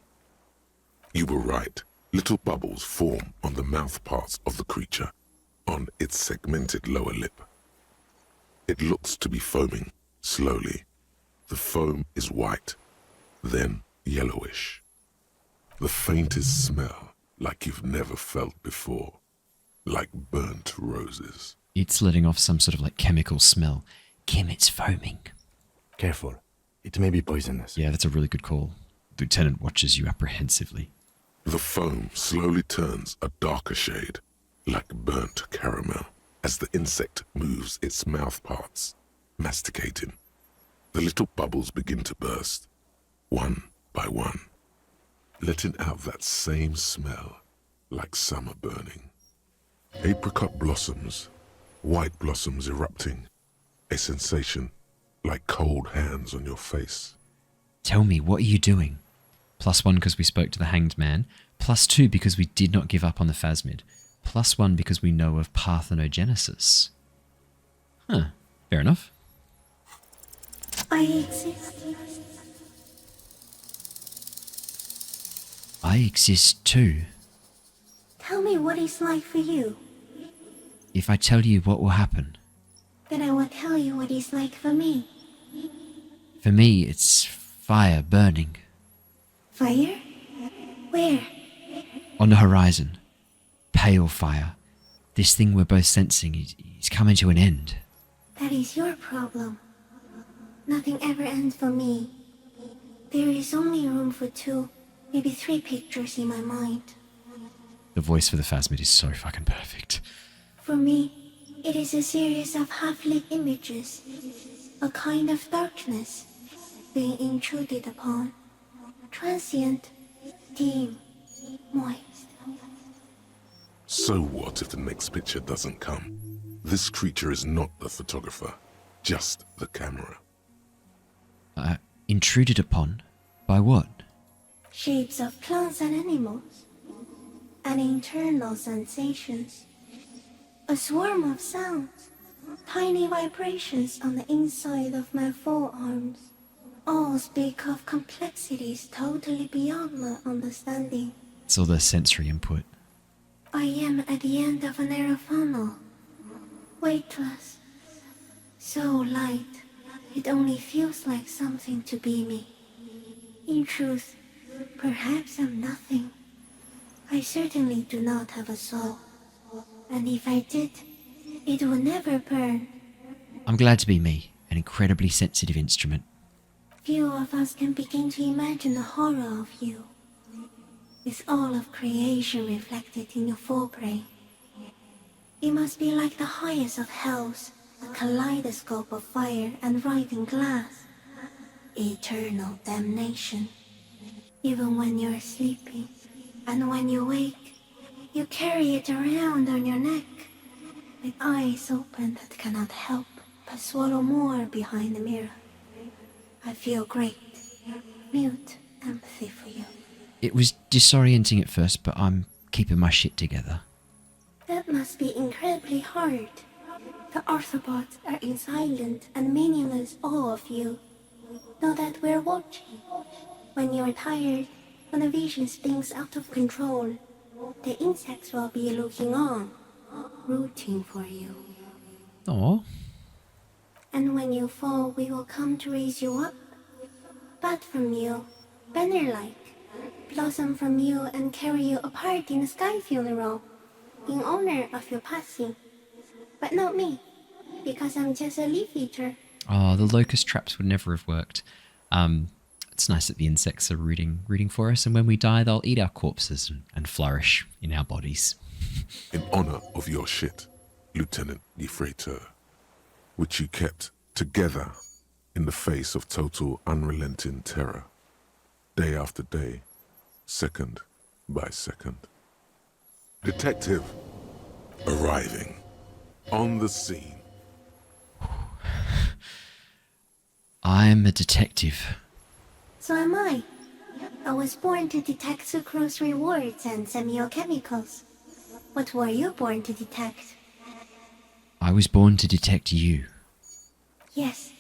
You were right. Little bubbles form on the mouth parts of the creature, on its segmented lower lip. It looks to be foaming, slowly. The foam is white, then yellowish. The faintest smell like you've never felt before, like burnt roses. It's letting off some sort of like chemical smell. Kim, it's foaming. Careful. It may be poisonous. Yeah, that's a really good call. The lieutenant watches you apprehensively. The foam slowly turns a darker shade, like burnt caramel, as the insect moves its mouth parts, masticating. The little bubbles begin to burst, one by one, letting out that same smell, like summer burning. Apricot blossoms, white blossoms erupting, a sensation like cold hands on your face. Tell me, what are you doing? +1 because we spoke to the hanged man. +2 because we did not give up on the phasmid. +1 because we know of parthenogenesis. Huh, fair enough. I exist. I exist too. Tell me what it's like for you. If I tell you, what will happen? Then I will tell you what it's like for me. For me, it's fire burning. Fire? Where? On the horizon. Pale fire. This thing we're both sensing is coming to an end. That is your problem. Nothing ever ends for me. There is only room for 2, maybe 3 pictures in my mind. The voice for the Phasmid is so fucking perfect. For me, it is a series of half-lit images, a kind of darkness being intruded upon, transient, dim, moist. So what if the next picture doesn't come? This creature is not the photographer, just the camera. Intruded upon? By what? Shapes of plants and animals, and internal sensations. A swarm of sounds, tiny vibrations on the inside of my forearms. All speak of complexities totally beyond my understanding. It's all the sensory input. I am at the end of a narrow funnel, weightless, so light, it only feels like something to be me. In truth, perhaps I'm nothing. I certainly do not have a soul, and if I did, it would never burn. I'm glad to be me, an incredibly sensitive instrument. Few of us can begin to imagine the horror of you, with all of creation reflected in your forebrain. It must be like the highest of hells, a kaleidoscope of fire and writhing glass. Eternal damnation. Even when you're sleeping, and when you wake, you carry it around on your neck, with eyes open that cannot help but swallow more behind the mirror. I feel great, mute empathy for you. It was disorienting at first, but I'm keeping my shit together. That must be incredibly hard. The Arthropods are in silent and meaningless awe of you. Know that we're watching. When you're tired, when the vision spins out of control, the insects will be looking on, rooting for you. Aw. And when you fall, we will come to raise you up. Bud from you, banner-like, blossom from you and carry you apart in a sky funeral, in honor of your passing. But not me, because I'm just a leaf eater. Oh, the locust traps would never have worked. It's nice that the insects are rooting for us, and when we die, they'll eat our corpses and flourish in our bodies. In honor of your shit, Lieutenant Yefreitor, which you kept together in the face of total unrelenting terror, day after day, second by second. Detective, arriving on the scene. I'm a detective. So am I. I was born to detect sucrose rewards and semiochemicals. What were you born to detect? I was born to detect you. Yes.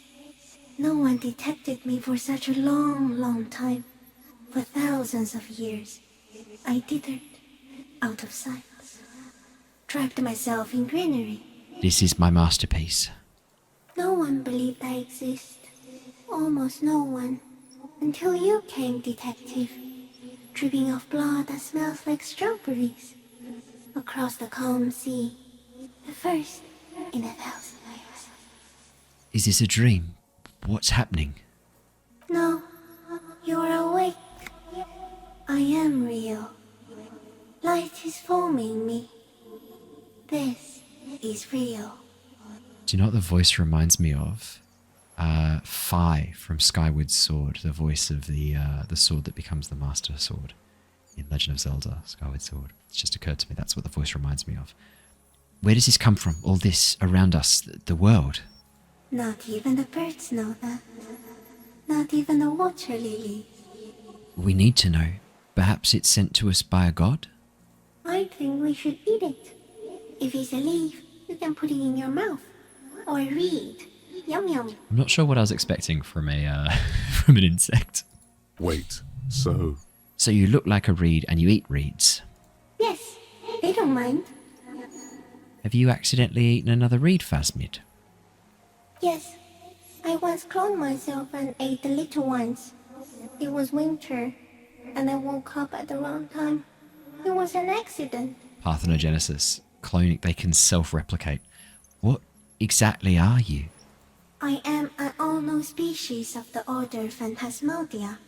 No one detected me for such a long, long time. For thousands of years. I dithered, out of sight. Trapped myself in greenery. This is my masterpiece. No one believed I exist. Almost no one. Until you came, detective. Dripping off blood that smells like strawberries. Across the calm sea. The first in 1,000 years. Is this a dream? What's happening? No, you're awake. I am real. Light is forming me. This is real. Do you know what the voice reminds me of? Fi from Skyward Sword, the voice of the sword that becomes the Master Sword in Legend of Zelda, Skyward Sword. It's just occurred to me that's what the voice reminds me of. Where does this come from? All this around us, the world? Not even the birds know that. Not even the water lilies. We need to know. Perhaps it's sent to us by a god? I think we should eat it. If it's a leaf, you can put it in your mouth. Or read. Yum yum. I'm not sure what I was expecting from a from an insect. Wait, so So you look like a reed and you eat reeds. Yes, they don't mind. Have you accidentally eaten another reed, Phasmid? Yes, I once cloned myself and ate the little ones. It was winter, and I woke up at the wrong time. It was an accident. Parthenogenesis. Cloning, they can self-replicate. What exactly are you? I am an unknown species of the order Phantasmodia,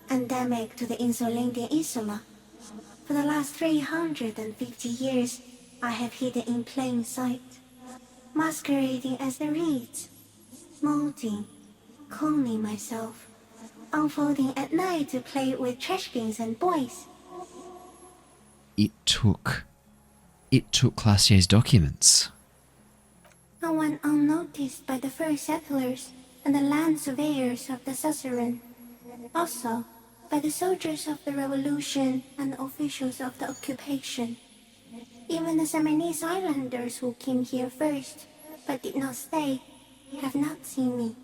endemic to the Insulindian Insula. For the last 350 years, I have hidden in plain sight, masquerading as the reeds, molding, cloning myself, unfolding at night to play with trash bins and boys. It took Classier's documents. I went unnoticed by the first settlers and the land surveyors of the suzerain. Also, by the soldiers of the revolution and officials of the occupation. Even the Siamese islanders who came here first, but did not stay, have not seen me.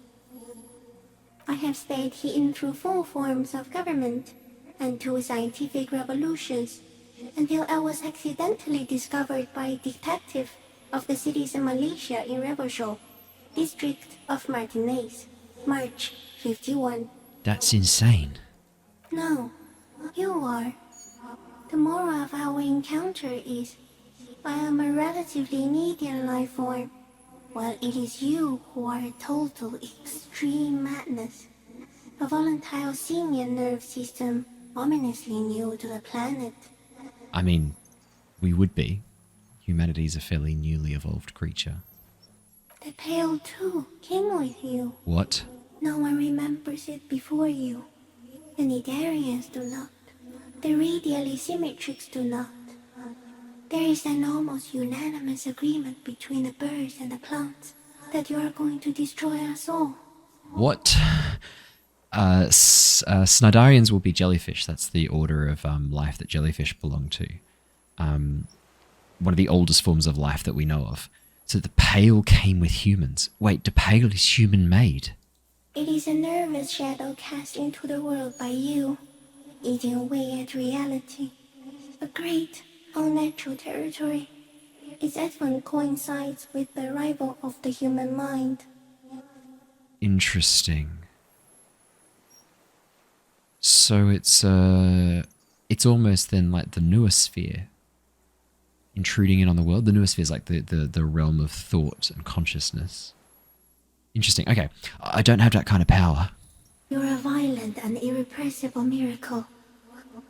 I have stayed hidden through 4 forms of government and 2 scientific revolutions, until I was accidentally discovered by a detective of the city's militia in Revershaw, district of Martinez, March 51. That's insane. No, you are. The moral of our encounter is, I am a relatively medium life form, while it is you who are a total extreme madness. A volatile simian nerve system ominously new to the planet. I mean, we would be. Humanity's a fairly newly evolved creature. The Pale too came with you. What? No one remembers it before you. The Nidarians do not. The radially symmetrics do not. There is an almost unanimous agreement between the birds and the plants that you are going to destroy us all. What? Snidarians will be jellyfish. That's the order of life that jellyfish belong to. One of the oldest forms of life that we know of. So the Pale came with humans. Wait, the Pale is human-made? It is a nervous shadow cast into the world by you, eating away at reality. A great, unnatural territory. Its advent coincides with the arrival of the human mind. Interesting. So it's almost then like the noosphere intruding in on the world. The noosphere is like the realm of thought and consciousness. Interesting. Okay, I don't have that kind of power. You're a violent and irrepressible miracle.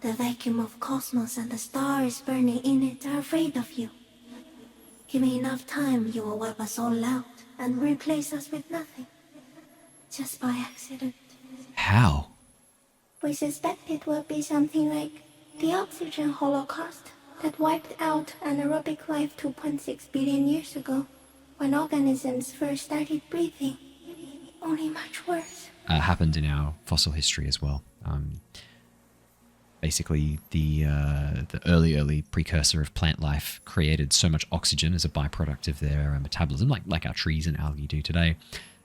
The vacuum of cosmos and the stars burning in it are afraid of you. Give me enough time, you will wipe us all out and replace us with nothing. Just by accident. How? We suspect it will be something like the oxygen holocaust that wiped out anaerobic life 2.6 billion years ago, when organisms first started breathing. Only much worse. Happened in our fossil history as well. Basically, the early precursor of plant life created so much oxygen as a byproduct of their metabolism, like our trees and algae do today.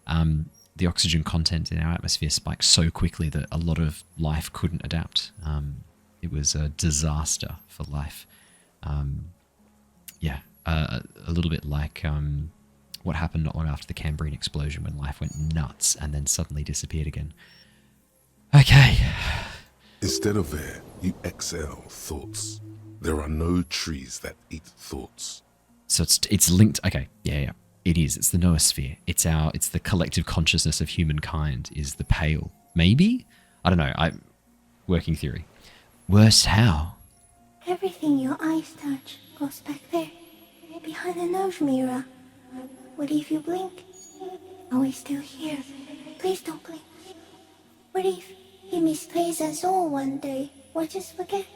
The oxygen content in our atmosphere spiked so quickly that a lot of life couldn't adapt. It was a disaster for life. A little bit like what happened not long after the Cambrian explosion, when life went nuts and then suddenly disappeared again. Okay. instead of air, you exhale thoughts. There are no trees that eat thoughts. So it's linked. Okay, yeah. It is. It's the noosphere. It's the collective consciousness of humankind is the Pale. Maybe? I don't know. Working theory. Worse how? Everything your eyes touch goes back there, behind the nose mirror. What if you blink? Are we still here? Please don't blink. What if he misplaces us all one day? Or just forget?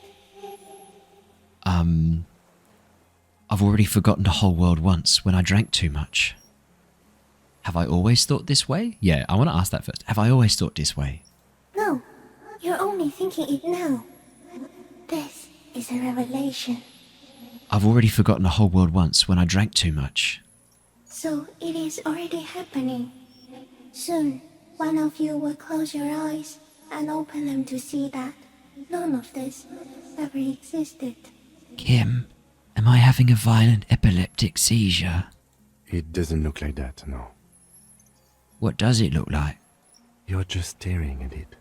I've already forgotten the whole world once when I drank too much. Have I always thought this way? Yeah, I want to ask that first. Have I always thought this way? No, you're only thinking it now. This is a revelation. I've already forgotten a whole world once when I drank too much. So it is already happening. Soon, one of you will close your eyes and open them to see that none of this ever existed. Kim, am I having a violent epileptic seizure? It doesn't look like that, no. What does it look like? You're just staring at it.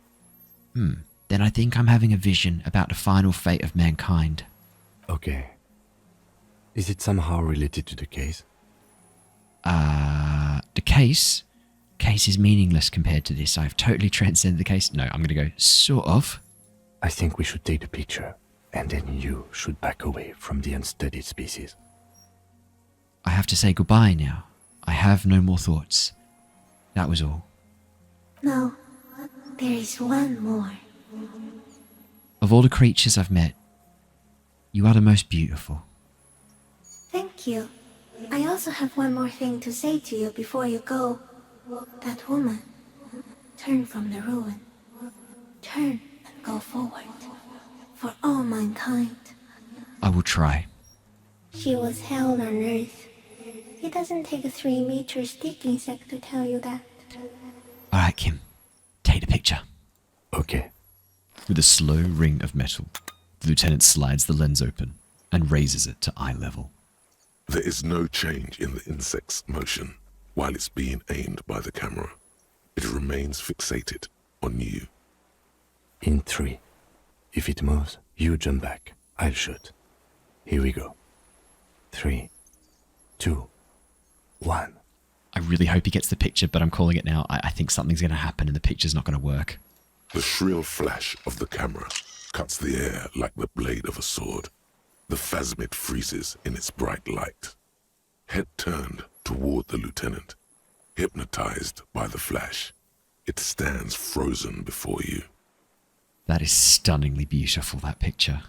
Then I think I'm having a vision about the final fate of mankind. Okay. Is it somehow related to the case? The case? Case is meaningless compared to this. I've totally transcended the case. No, I'm going to go sort of. I think we should take the picture, and then you should back away from the unstudied species. I have to say goodbye now. I have no more thoughts. That was all. No, there is one more. Of all the creatures I've met, you are the most beautiful. Thank you. I also have one more thing to say to you before you go. That woman, turn from the ruin. Turn and go forward. For all mankind. I will try. She was held on Earth. It doesn't take a 3-meter stick insect to tell you that. Alright, Kim. Take the picture. Okay. With a slow ring of metal, the lieutenant slides the lens open and raises it to eye level. There is no change in the insect's motion while it's being aimed by the camera. It remains fixated on you. In 3. If it moves, you jump back. I'll shoot. Here we go. 3, 2, 1. I really hope he gets the picture, but I'm calling it now. I think something's going to happen and the picture's not going to work. The shrill flash of the camera cuts the air like the blade of a sword. The phasmid freezes in its bright light. Head turned toward the lieutenant, hypnotized by the flash. It stands frozen before you. That is stunningly beautiful, that picture.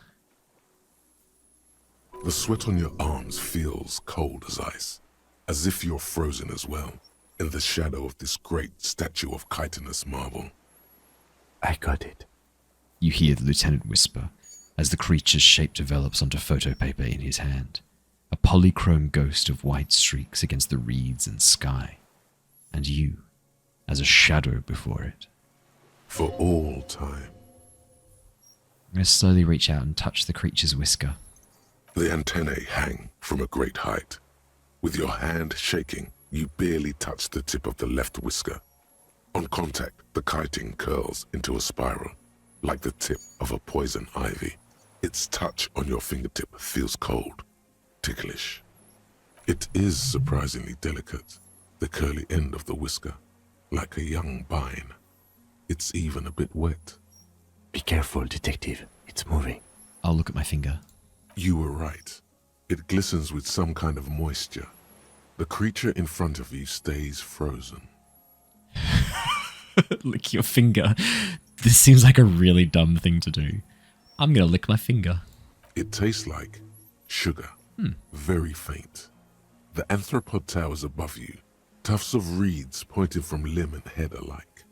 The sweat on your arms feels cold as ice, as if you're frozen as well, in the shadow of this great statue of chitinous marble. I got it. You hear the lieutenant whisper as the creature's shape develops onto photo paper in his hand, a polychrome ghost of white streaks against the reeds and sky, and you as a shadow before it. For all time. I'm going to slowly reach out and touch the creature's whisker. The antennae hang from a great height. With your hand shaking, you barely touch the tip of the left whisker. On contact, the chitin curls into a spiral, like the tip of a poison ivy. Its touch on your fingertip feels cold, ticklish. It is surprisingly delicate, the curly end of the whisker, like a young vine. It's even a bit wet. Be careful, detective. It's moving. I'll look at my finger. You were right. It glistens with some kind of moisture. The creature in front of you stays frozen. Lick your finger. This seems like a really dumb thing to do. I'm going to lick my finger. It tastes like sugar, very faint. The anthropod towers above you, tufts of reeds pointing from limb and head alike.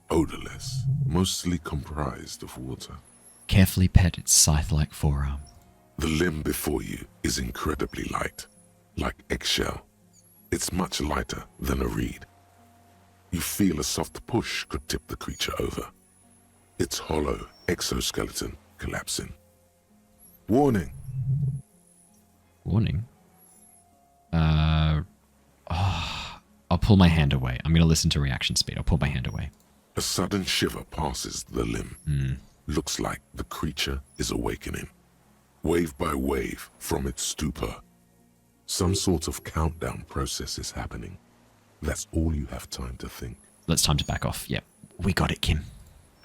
Odorless, mostly comprised of water. Carefully pet its scythe-like forearm. The limb before you is incredibly light, like eggshell. It's much lighter than a reed. You feel a soft push could tip the creature over. Its hollow exoskeleton collapsing. Warning! Warning? I'll pull my hand away. I'm going to listen to reaction speed. I'll pull my hand away. A sudden shiver passes the limb. Looks like the creature is awakening, wave by wave from its stupor. Some sort of countdown process is happening. That's all you have time to think. It's time to back off. Yep, we got it, Kim.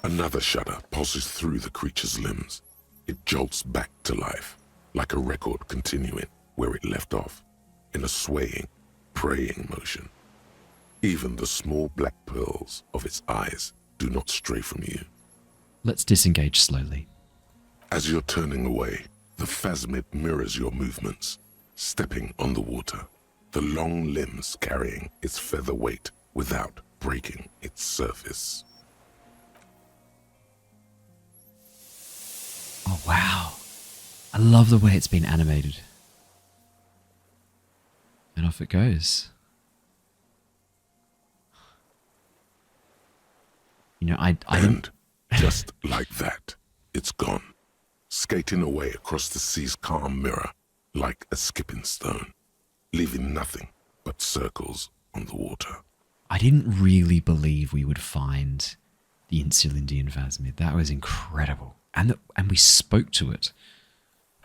Another shudder pulses through the creature's limbs. It jolts back to life, like a record continuing where it left off, in a swaying, praying motion. Even the small black pearls of its eyes do not stray from you. Let's disengage slowly. As you're turning away, the phasmid mirrors your movements, stepping on the water, the long limbs carrying its feather weight without breaking its surface. Oh, wow. I love the way it's been animated. And off it goes. You know, I don't... And just like that, it's gone, skating away across the sea's calm mirror like a skipping stone, leaving nothing but circles on the water. I didn't really believe we would find the Insulindian Phasmid. That was incredible. And we spoke to it.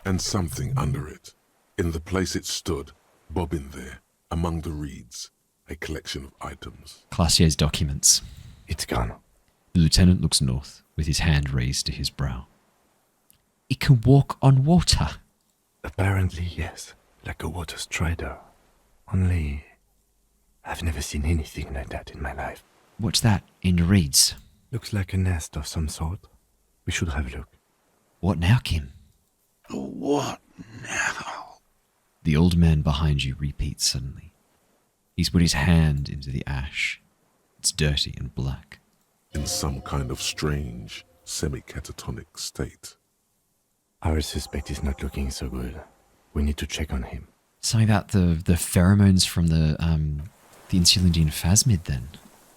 And something under it, in the place it stood, bobbing there, among the reeds, a collection of items. Classier's documents. It's gone. The lieutenant looks north, with his hand raised to his brow. It can walk on water. Apparently, yes. Like a water strider. Only, I've never seen anything like that in my life. What's that in the reeds? Looks like a nest of some sort. We should have a look. What now, Kim? What now? The old man behind you repeats suddenly. He's put his hand into the ash. It's dirty and black. In some kind of strange, semi-catatonic state. Our suspect is not looking so good. We need to check on him. Something about the pheromones from the Insulindian Phasmid then.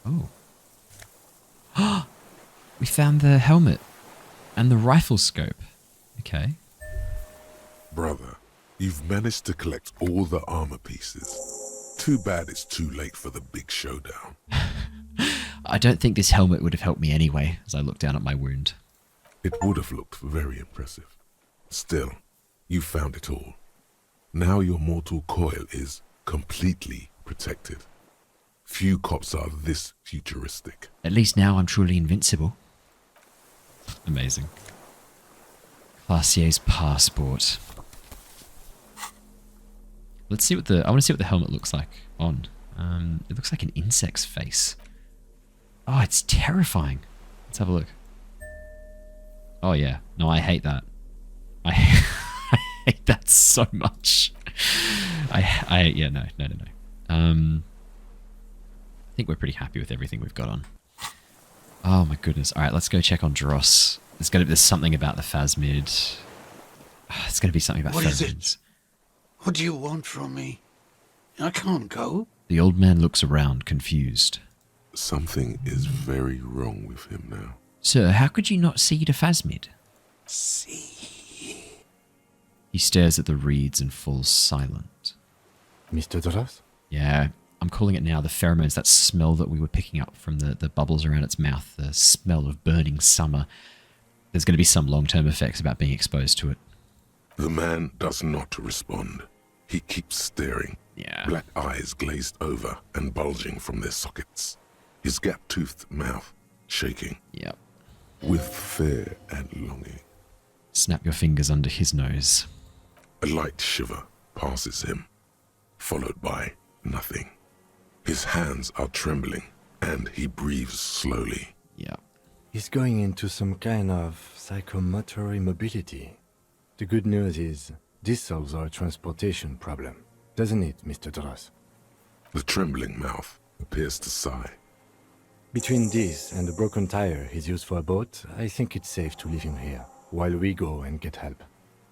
Oh. We found the helmet and the rifle scope. Okay. Brother, you've managed to collect all the armor pieces. Too bad it's too late for the big showdown. I don't think this helmet would have helped me anyway, as I look down at my wound. It would have looked very impressive. Still, you found it all. Now your mortal coil is completely protected. Few cops are this futuristic. At least now I'm truly invincible. Amazing. Classier's passport. Let's see what I want to see what the helmet looks like on. It looks like an insect's face. Oh, it's terrifying. Let's have a look. Oh yeah. No, I hate that. I hate that so much. Yeah, no. I think we're pretty happy with everything we've got on. Oh my goodness. All right, let's go check on Dross. There's something about the Phasmid. It's going to be something about What is pheromones. it? What do you want from me? I can't go. The old man looks around, confused. Something is very wrong with him now. Sir, how could you not see the Phasmid? See. He stares at the reeds and falls silent. Mr. Dross? Yeah, I'm calling it now the pheromones, that smell that we were picking up from the bubbles around its mouth, the smell of burning summer. There's going to be some long-term effects about being exposed to it. The man does not respond. He keeps staring, Yeah. black eyes glazed over and bulging from their sockets. His gap-toothed mouth shaking Yep. with fear and longing. Snap your fingers under his nose. A light shiver passes him, followed by nothing. His hands are trembling, and he breathes slowly. Yep. He's going into some kind of psychomotor immobility. The good news is, this solves our transportation problem, doesn't it, Mr. Dross? The trembling mouth appears to sigh. Between this and the broken tire he's used for a boat, I think it's safe to leave him here, while we go and get help.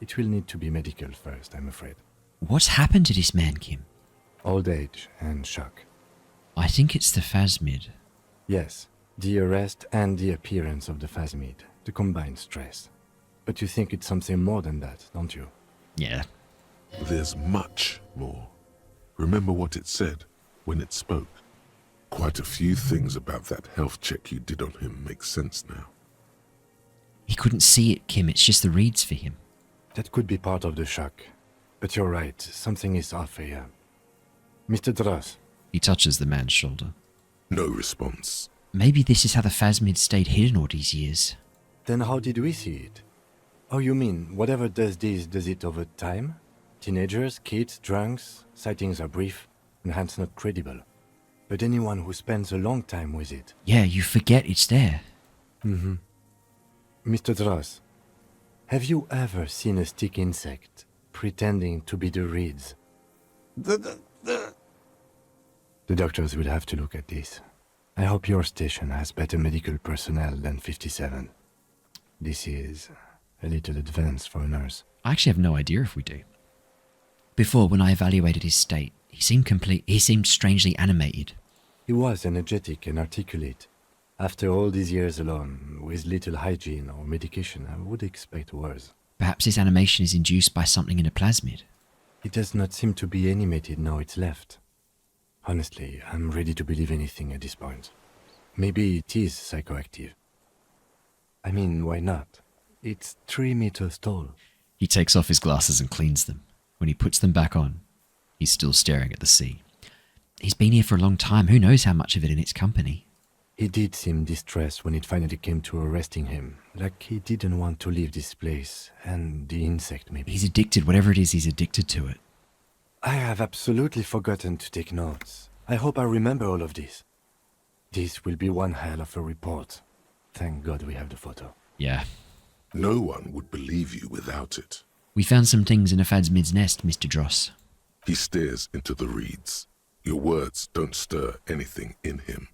It will need to be medical first, I'm afraid. What's happened to this man, Kim? Old age and shock. I think it's the Phasmid. Yes, the arrest and the appearance of the Phasmid, the combined stress. But you think it's something more than that, don't you? Yeah. There's much more. Remember what it said when it spoke. Quite a few things about that health check you did on him make sense now. He couldn't see it, Kim. It's just the reeds for him. That could be part of the shock. But you're right, something is off here. Mr. Dross, He touches the man's shoulder. No response. Maybe this is how the Phasmid stayed hidden all these years. then how did we see it? Oh, you mean, whatever does this, does it over time? Teenagers, kids, drunks, sightings are brief, and hence not credible. But anyone who spends a long time with it. Yeah, you forget it's there. Mm-hmm. Mr. Dross, have you ever seen a stick insect pretending to be the reeds? The doctors will have to look at this. I hope your station has better medical personnel than 57. This is a little advanced for a nurse. I actually have no idea if we do. Before, when I evaluated his state, He seemed strangely animated. He was energetic and articulate. After all these years alone, with little hygiene or medication, I would expect worse. Perhaps his animation is induced by something in a plasmid. It does not seem to be animated now it's left. Honestly, I'm ready to believe anything at this point. Maybe it is psychoactive. I mean, why not? It's 3 meters tall. He takes off his glasses and cleans them. When he puts them back on, he's still staring at the sea. He's been here for a long time. Who knows how much of it in its company? He did seem distressed when it finally came to arresting him, like he didn't want to leave this place, and the insect maybe. He's addicted. Whatever it is, he's addicted to it. I have absolutely forgotten to take notes. I hope I remember all of this. This will be one hell of a report. Thank God we have the photo. Yeah. No one would believe you without it. We found some things in a phasmid's nest, Mr. Dross. He stares into the reeds. Your words don't stir anything in him.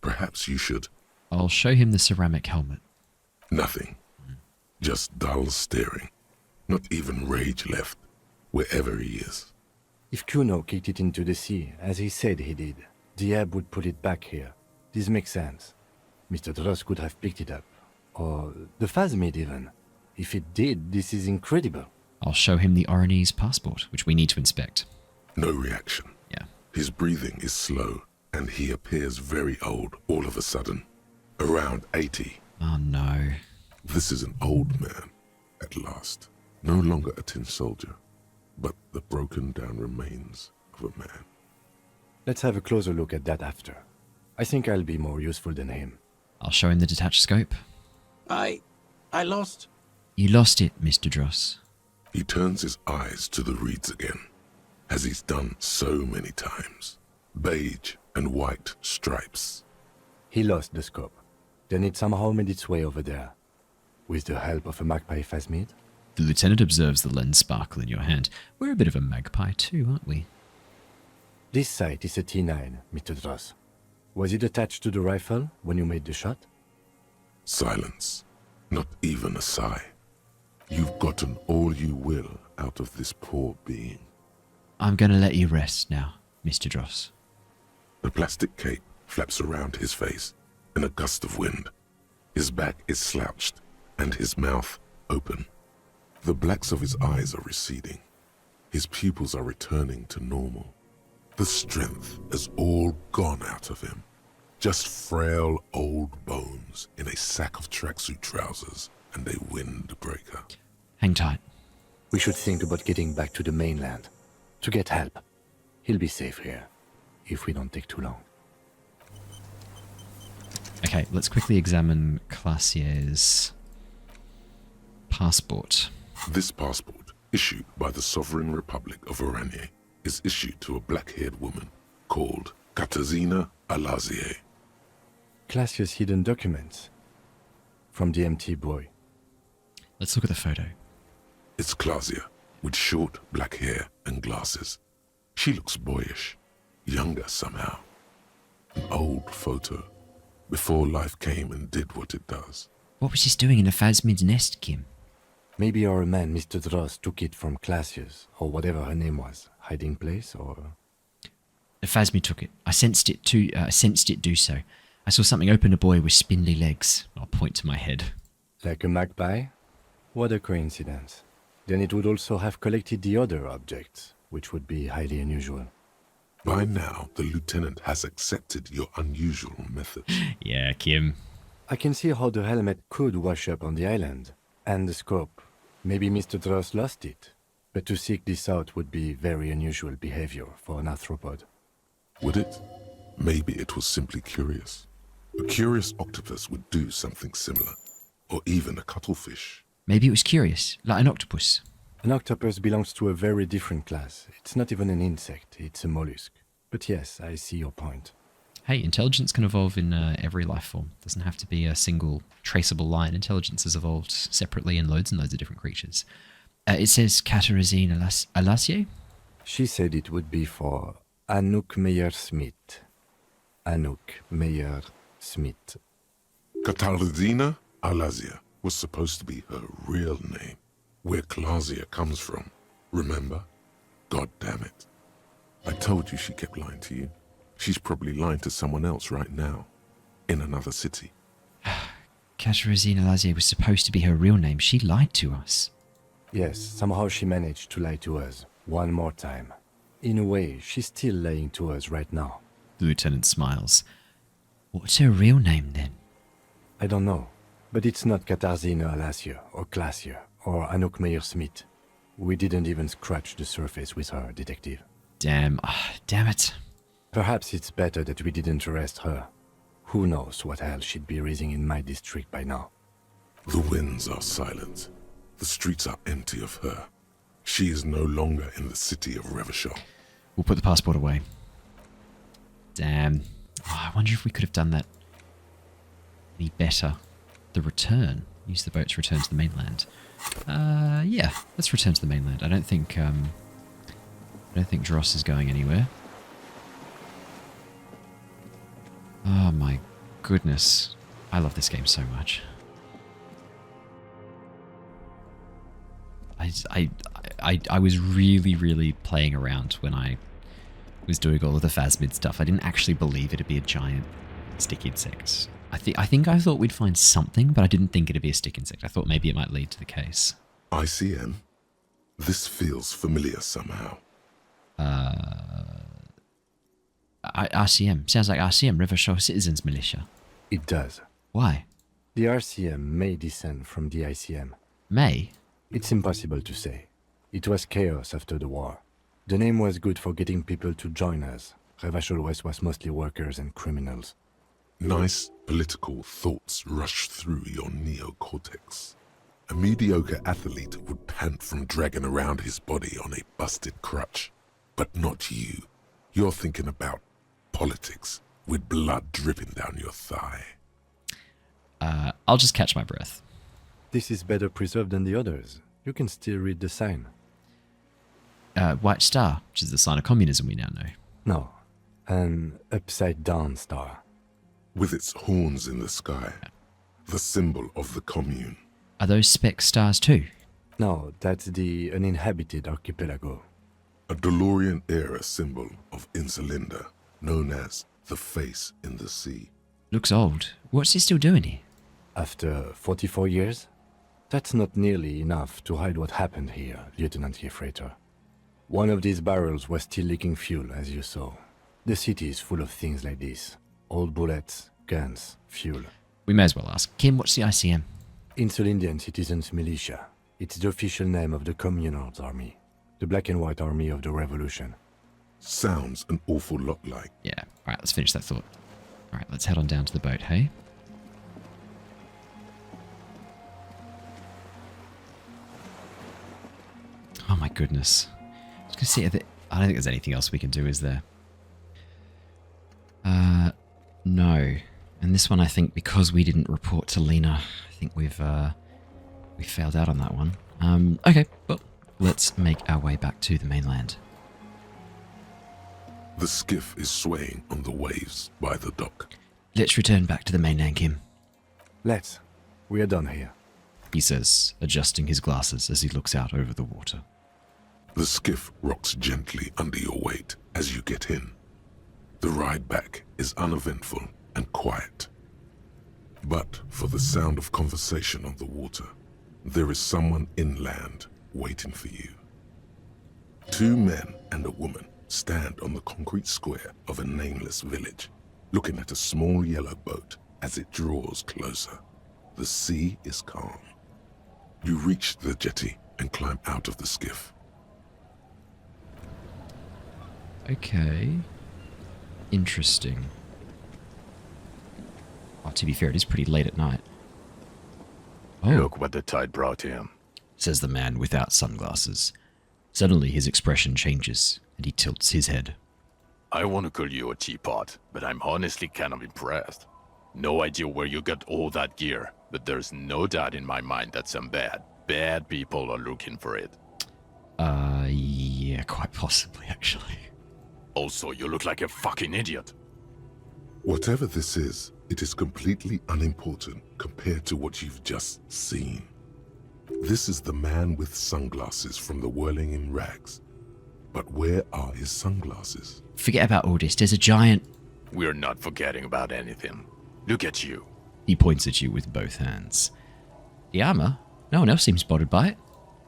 Perhaps you should. I'll show him the ceramic helmet. Nothing. Just dull staring. Not even rage left, wherever he is. If Kuno kicked it into the sea, as he said he did, the ebb would put it back here. This makes sense. Mr. Dross could have picked it up. Or the phasmid even. If it did, this is incredible. I'll show him the Oranese passport, which we need to inspect. No reaction. Yeah. His breathing is slow, and he appears very old all of a sudden. Around 80. Oh no. This is an old man, at last. No longer a tin soldier, but the broken down remains of a man. Let's have a closer look at that after. I think I'll be more useful than him. I'll show him the detached scope. I lost. You lost it, Mr. Dross. He turns his eyes to the reeds again, as he's done so many times. Beige and white stripes. He lost the scope. Then it somehow made its way over there. With the help of a magpie phasmid? The lieutenant observes the lens sparkle in your hand. We're a bit of a magpie too, aren't we? This sight is a T9, Mr. Dross. Was it attached to the rifle when you made the shot? Silence. Not even a sigh. You've gotten all you will out of this poor being. I'm gonna let you rest now, Mr. Dross. The plastic cape flaps around his face in a gust of wind. His back is slouched and his mouth open. The blacks of his eyes are receding. His pupils are returning to normal. The strength has all gone out of him. Just frail old bones in a sack of tracksuit trousers and a windbreaker. Hang tight. We should think about getting back to the mainland. To get help. He'll be safe here. If we don't take too long. Okay, let's quickly examine Classier's passport. This passport, issued by the Sovereign Republic of Oranje, is issued to a black-haired woman called Katarzyna Alazie. Classier's hidden documents. From the MT boy. Let's look at the photo. It's Klasia, with short black hair and glasses. She looks boyish, younger somehow. An old photo, before life came and did what it does. What was this doing in the phasmid's nest, Kim? Maybe our man, Mr. Dross, took it from Classier's, or whatever her name was. Hiding place, or... The phasmid took it. I sensed it do so. I saw something open a boy with spindly legs. I'll point to my head. Like a magpie? What a coincidence. Then it would also have collected the other objects, which would be highly unusual. By now, the lieutenant has accepted your unusual method. Yeah, Kim. I can see how the helmet could wash up on the island. And the scope. Maybe Mr. Dross lost it. But to seek this out would be very unusual behavior for an arthropod. Would it? Maybe it was simply curious. A curious octopus would do something similar. Or even a cuttlefish. Maybe it was curious, like an octopus. An octopus belongs to a very different class. It's not even an insect, it's a mollusk. But yes, I see your point. Hey, intelligence can evolve in every life form. It doesn't have to be a single traceable line. Intelligence has evolved separately in loads and loads of different creatures. It says Katarzyna Alazie? She said it would be for Anouk Meyer-Smith. Anouk Meyer-Smith. Katarzyna Alazie was supposed to be her real name, where Klasia comes from. Remember? God damn it. I told you she kept lying to you. She's probably lying to someone else right now, in another city. Katarzyna Lazier was supposed to be her real name. She lied to us. Yes, somehow she managed to lie to us one more time. In a way, she's still lying to us right now. The lieutenant smiles. What's her real name then? I don't know, but it's not Katarzyna Lazier or Glacier or Anouk Meyer-Smith. We didn't even scratch the surface with her, detective. Damn it. Perhaps it's better that we didn't arrest her. Who knows what hell she'd be raising in my district by now. The winds are silent. The streets are empty of her. She is no longer in the city of Revachol. We'll put the passport away. Damn. I wonder if we could have done that any better. The return. Use the boat to return to the mainland. Yeah, let's return to the mainland. I don't think Dross is going anywhere. Oh my goodness. I love this game so much. I was really playing around when I was doing all of the phasmid stuff. I didn't actually believe it'd be a giant stick insect. I think I thought we'd find something, but I didn't think it'd be a stick insect. I thought maybe it might lead to the case. ICM? This feels familiar somehow. RCM. Sounds like RCM, Revachol Citizens Militia. It does. Why? The RCM may descend from the ICM. May? It's impossible to say. It was chaos after the war. The name was good for getting people to join us. Revachol West was mostly workers and criminals. Nice political thoughts rush through your neocortex. A mediocre athlete would pant from dragging around his body on a busted crutch. But not you. You're thinking about politics, with blood dripping down your thigh. I'll just catch my breath. This is better preserved than the others. You can still read the sign. White Star, which is the sign of communism we now know. No, an upside-down star. With its horns in the sky, the symbol of the commune. Are those speck stars too? No, that's the uninhabited archipelago. A DeLorean-era symbol of Insulinda, known as the face in the sea. Looks old. What's he still doing here? After 44 years? That's not nearly enough to hide what happened here, Lieutenant Yefreitor. One of these barrels was still leaking fuel, as you saw. The city is full of things like this. Old bullets, guns, fuel. We may as well ask. Kim, what's the ICM? Insulindian Citizens Militia. It's the official name of the Communards Army. The black and white army of the revolution. Sounds an awful lot like. Yeah. Alright, let's finish that thought. Alright, let's head on down to the boat, hey? Oh my goodness. I was going to see if I don't think there's anything else we can do, is there? No. And this one, I think, because we didn't report to Lena, I think we failed out on that one. Okay, well, let's make our way back to the mainland. The skiff is swaying on the waves by the dock. Let's return back to the mainland, Kim. Let's. We are done here. He says, adjusting his glasses as he looks out over the water. The skiff rocks gently under your weight as you get in. The ride back is uneventful and quiet. But for the sound of conversation on the water, there is someone inland waiting for you. Two men and a woman stand on the concrete square of a nameless village, looking at a small yellow boat as it draws closer. The sea is calm. You reach the jetty and climb out of the skiff. Okay. Interesting. Oh, to be fair, it is pretty late at night. Oh, Look what the tide brought him. says the man without sunglasses. Suddenly his expression changes, and he tilts his head. I want to call you a teapot, but I'm honestly kind of impressed. No idea where you got all that gear, but there's no doubt in my mind that some bad people are looking for it. Yeah, quite possibly, actually. Also, you look like a fucking idiot. Whatever this is, it is completely unimportant compared to what you've just seen. This is the man with sunglasses from the Whirling in Rags. But where are his sunglasses? Forget about all this. There's a giant... We're not forgetting about anything. Look at you. He points at you with both hands. The armor? No one else seems bothered by it.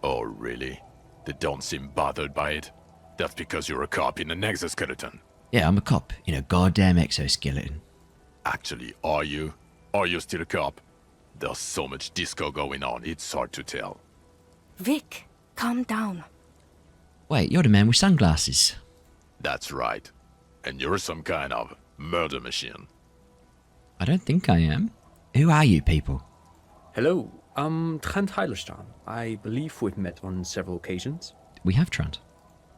Oh, really? They don't seem bothered by it? That's because you're a cop in an exoskeleton. Yeah, I'm a cop in a goddamn exoskeleton. Actually, are you? Are you still a cop? There's so much disco going on, it's hard to tell. Vic, calm down. Wait, you're the man with sunglasses. That's right. And you're some kind of murder machine. I don't think I am. Who are you people? Hello, I'm Trent Heilerstein. I believe we've met on several occasions. We have Trent.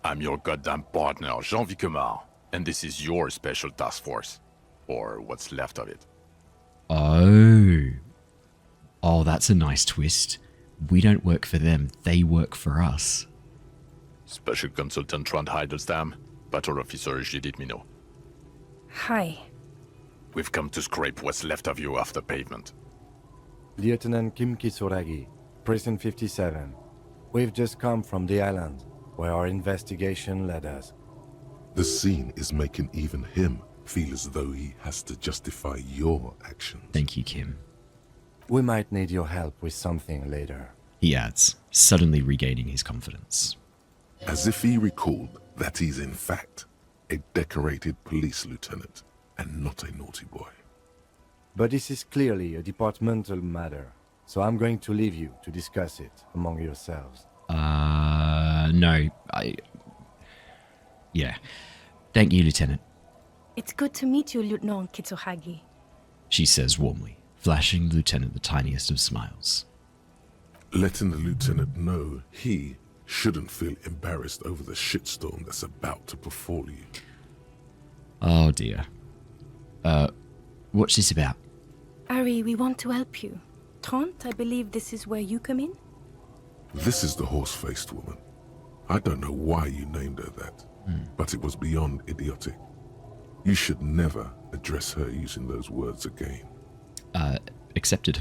I'm your goddamn partner, Jean-Vic Kumar, and this is your special task force. Or what's left of it. Oh. Oh, that's a nice twist. We don't work for them, they work for us. Special Consultant Trent Heidelstein, Patrol Officer Judith Minot. Hi. We've come to scrape what's left of you off the pavement. Lieutenant Kim Kisuragi, Precinct 57. We've just come from the island, where our investigation led us. The scene is making even him feel as though he has to justify your actions. Thank you, Kim. We might need your help with something later. He adds, suddenly regaining his confidence. As if he recalled that he's in fact a decorated police lieutenant and not a naughty boy. But this is clearly a departmental matter, so I'm going to leave you to discuss it among yourselves. No, Yeah. Thank you, Lieutenant, It's good to meet you, Lieutenant Kitsuhagi. she says warmly, flashing the lieutenant the tiniest of smiles. Letting the lieutenant know he shouldn't feel embarrassed over the shitstorm that's about to befall you. Oh dear. What's this about? Ari, we want to help you. Trent, I believe this is where you come in? This is the horse-faced woman. I don't know why you named her that, but it was beyond idiotic. You should never address her using those words again. Accepted.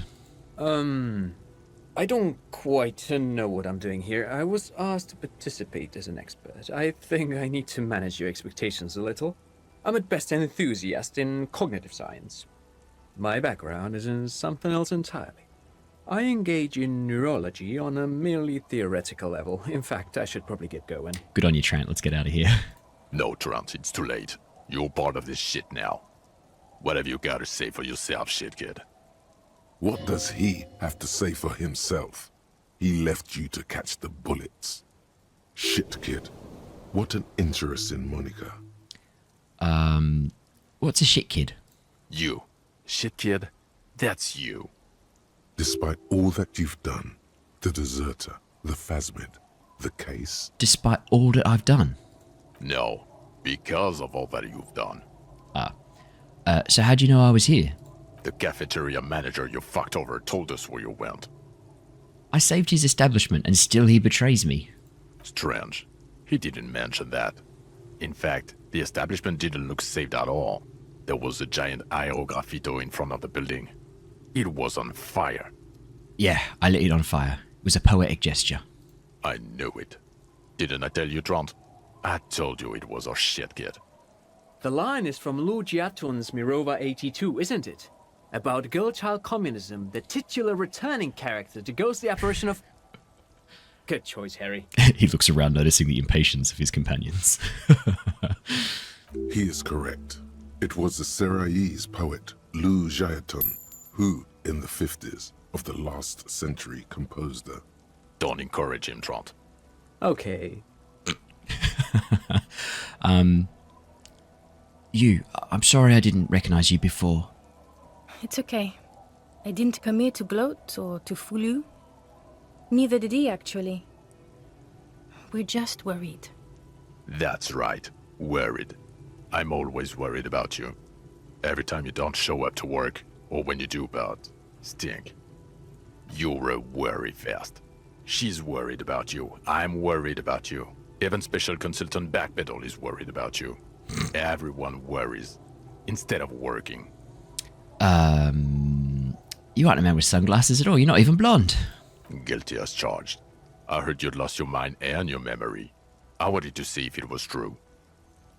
I don't quite know what I'm doing here. I was asked to participate as an expert. I think I need to manage your expectations a little. I'm at best an enthusiast in cognitive science. My background is in something else entirely. I engage in neurology on a merely theoretical level. In fact, I should probably get going. Good on you, Trent. Let's get out of here. No, Trent, it's too late. You're part of this shit now. What have you got to say for yourself, shit kid? What does he have to say for himself? He left you to catch the bullets. Shit, kid. What an interesting moniker. What's a shit kid? You. Shit kid, that's you. Despite all that you've done, the deserter, the phasmid, the case, Despite all that I've done. No, because of all that you've done. So how'd you know I was here? The cafeteria manager you fucked over told us where you went. I saved his establishment and still he betrays me. Strange. He didn't mention that. In fact, the establishment didn't look saved at all. There was a giant aerograffito in front of the building. It was on fire. Yeah, I lit it on fire. It was a poetic gesture. I knew it. Didn't I tell you, Trant? I told you it was our shit kid. The line is from Lou Giatun's Mirova 82, isn't it? About girl-child communism, the titular returning character to ghost the apparition of... Good choice, Harry. He looks around, noticing the impatience of his companions. he is correct. It was the Seraillese poet Lou Giatun who, in the 50s of the last century, composed her. Don't encourage him, Trant. Okay. I'm sorry I didn't recognize you before. It's okay. I didn't come here to gloat or to fool you. Neither did he, actually. We're just worried. That's right. Worried. I'm always worried about you. Every time you don't show up to work, or when you do but stink. You're a worry fest. She's worried about you. I'm worried about you. Even Special Consultant Backpedal is worried about you. Everyone worries. Instead of working. You aren't a man with sunglasses at all. You're not even blonde. Guilty as charged. I heard you'd lost your mind and your memory. I wanted to see if it was true.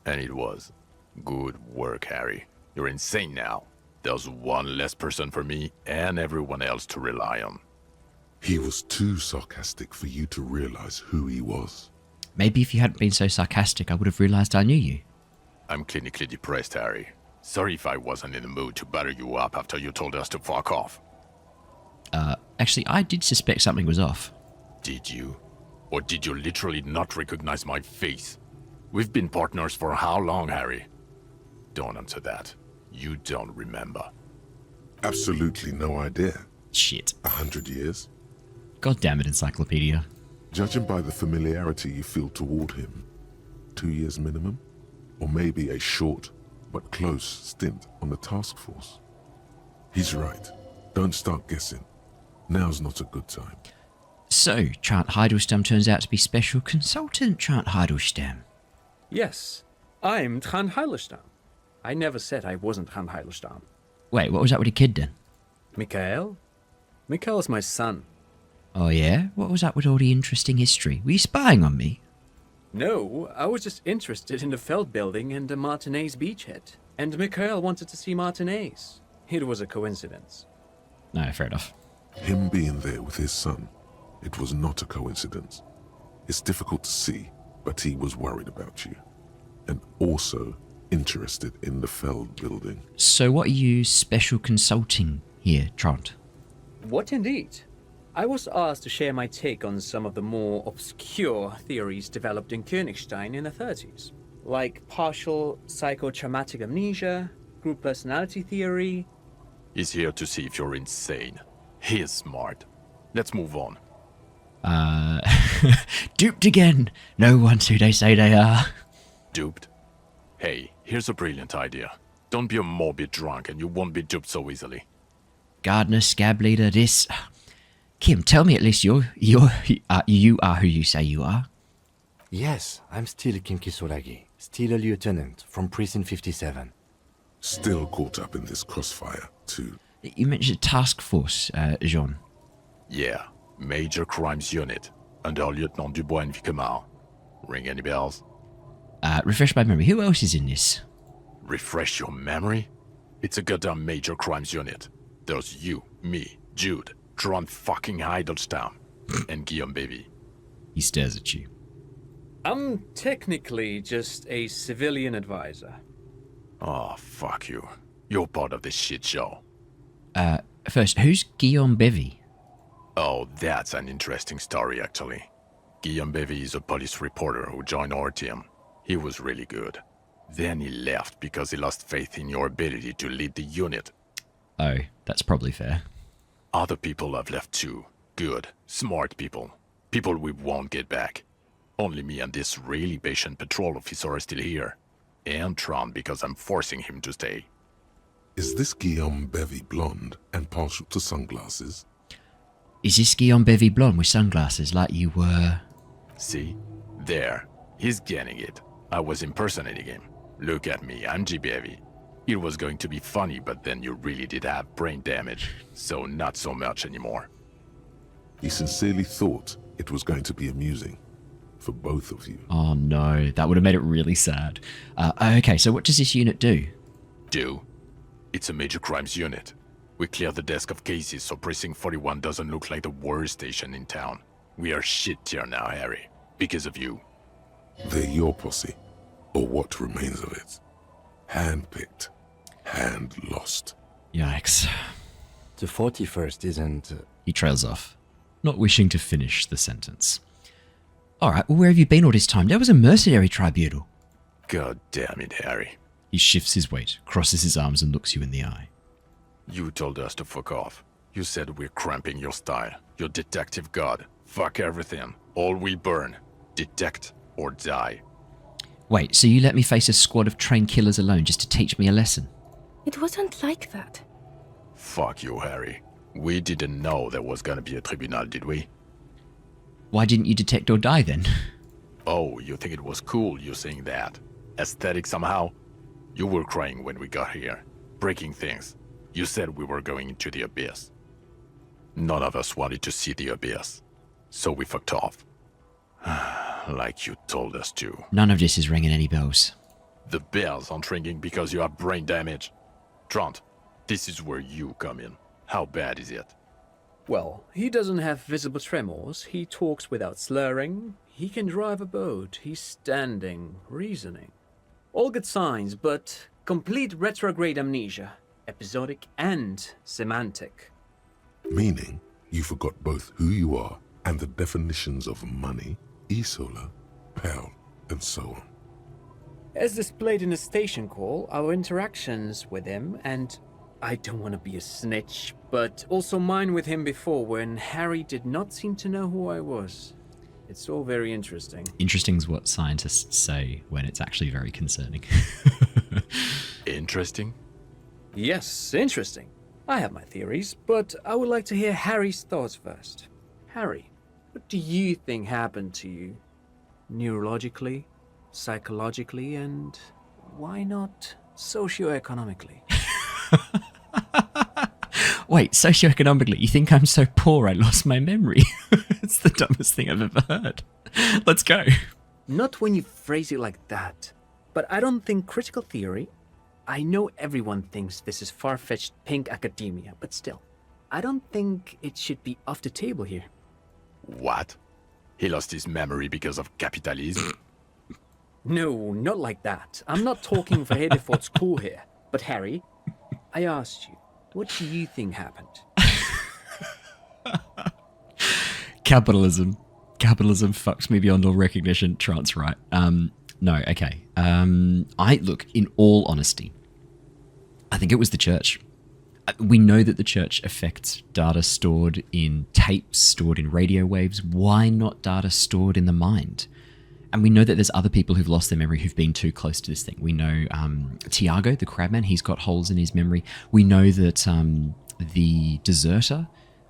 And it was. Good work, Harry. You're insane now. There's one less person for me and everyone else to rely on. He was too sarcastic for you to realize who he was. Maybe if you hadn't been so sarcastic, I would have realized I knew you. I'm clinically depressed, Harry. Sorry if I wasn't in the mood to batter you up after you told us to fuck off. Actually, I did suspect something was off. Did you? Or did you literally not recognize my face? We've been partners for how long, Harry? Don't answer that. You don't remember. Absolutely no idea. Shit. 100 years? God damn it, Encyclopedia. Judging by the familiarity you feel toward him, 2 years minimum? Or maybe a short but close stint on the task force? He's right. Don't start guessing. Now's not a good time. So, Trant Heidelstamm turns out to be Special Consultant Trant Heidelstamm. Yes, I'm Trant Heidelstamm. I never said I wasn't Trant Heidelstamm. Wait, what was that with the kid then? Mikael? Mikael's my son. Oh yeah? What was up with all the interesting history? Were you spying on me? No, I was just interested in the Feld building and the Martinez beachhead. And Mikael wanted to see Martinez. It was a coincidence. No, fair enough. Him being there with his son, it was not a coincidence. It's difficult to see, but he was worried about you. And also interested in the Feld building. So what are you special consulting here, Trant? What indeed? I was asked to share my take on some of the more obscure theories developed in Königstein in the 30s, like partial psychotraumatic amnesia, group personality theory. He's here to see if you're insane. He is smart. Let's move on. Duped again. No one's who they say they are. Duped? Hey, here's a brilliant idea. Don't be a morbid drunk and you won't be duped so easily. Gardener, scab leader, this... Kim, tell me at least you are who you say you are. Yes, I'm still Kim Kisolagi, still a lieutenant from Precinct 57. Still caught up in this crossfire, too. You mentioned task force, Jean. Yeah, Major Crimes Unit, under Lieutenant Dubois and Vicomar. Ring any bells? Refresh my memory. Who else is in this? Refresh your memory? It's a goddamn Major Crimes Unit. There's you, me, Jude, Trant fucking Heidelstamm, and Guillaume Baby. He stares at you. I'm technically just a civilian advisor. Oh, fuck you. You're part of this shit show. First, who's Guillaume Bevy? Oh, that's an interesting story, actually. Guillaume Bevy is a police reporter who joined our team. He was really good. Then he left because he lost faith in your ability to lead the unit. Oh, that's probably fair. Other people have left too. Good, smart people. People we won't get back. Only me and this really patient patrol officer are still here. And Trant because I'm forcing him to stay. Is this Guillaume Bevy blonde and partial to sunglasses? Is this Guillaume Bevy blonde with sunglasses like you were? See? There. He's getting it. I was impersonating him. Look at me, I'm G. Bevy. It was going to be funny, but then you really did have brain damage. So not so much anymore. He sincerely thought it was going to be amusing. For both of you. Oh no, that would have made it really sad. Okay, so what does this unit do? Do? It's a major crimes unit. We clear the desk of cases so Precinct 41 doesn't look like the worst station in town. We are shit tier now, Harry. Because of you. They're your posse. Or what remains of it. Hand-picked. Hand-lost. Yikes. The 41st isn't... He trails off, not wishing to finish the sentence. Alright, well, where have you been all this time? There was a mercenary tribunal. God damn it, Harry. He shifts his weight, crosses his arms and looks you in the eye. You told us to fuck off. You said we're cramping your style. Your detective god. Fuck everything. All we burn. Detect or die. Wait, so you let me face a squad of trained killers alone just to teach me a lesson? It wasn't like that. Fuck you, Harry. We didn't know there was gonna be a tribunal, did we? Why didn't you detect or die then? Oh, you think it was cool you saying that? Aesthetic somehow? You were crying when we got here. Breaking things. You said we were going into the abyss. None of us wanted to see the abyss. So we fucked off. Like you told us to. None of this is ringing any bells. The bells aren't ringing because you have brain damage. Trant, this is where you come in. How bad is it? Well, he doesn't have visible tremors, he talks without slurring, he can drive a boat, he's standing, reasoning. All good signs, but complete retrograde amnesia, episodic and semantic. Meaning, you forgot both who you are and the definitions of money, Isola, Pearl, and so on. As displayed in the station call, our interactions with him, and I don't want to be a snitch, but also mine with him before when Harry did not seem to know who I was. It's all very interesting. Interesting's what scientists say when it's actually very concerning. Interesting? Yes, interesting. I have my theories, but I would like to hear Harry's thoughts first. Harry, what do you think happened to you? Neurologically, psychologically, and why not socioeconomically? Wait, socioeconomically, you think I'm so poor I lost my memory? It's the dumbest thing I've ever heard. Let's go. Not when you phrase it like that. But I don't think critical theory... I know everyone thinks this is far-fetched pink academia, but still, I don't think it should be off the table here. What? He lost his memory because of capitalism? No, not like that. I'm not talking for Hedefort's school here. But Harry, I asked you, what do you think happened? Capitalism. Capitalism fucks me beyond all recognition. Trant's right. No, okay. Look, in all honesty, I think it was the church. We know that the church affects data stored in tapes, stored in radio waves. Why not data stored in the mind? And we know that there's other people who've lost their memory who've been too close to this thing. We know Tiago, the crabman, he's got holes in his memory. We know that the deserter,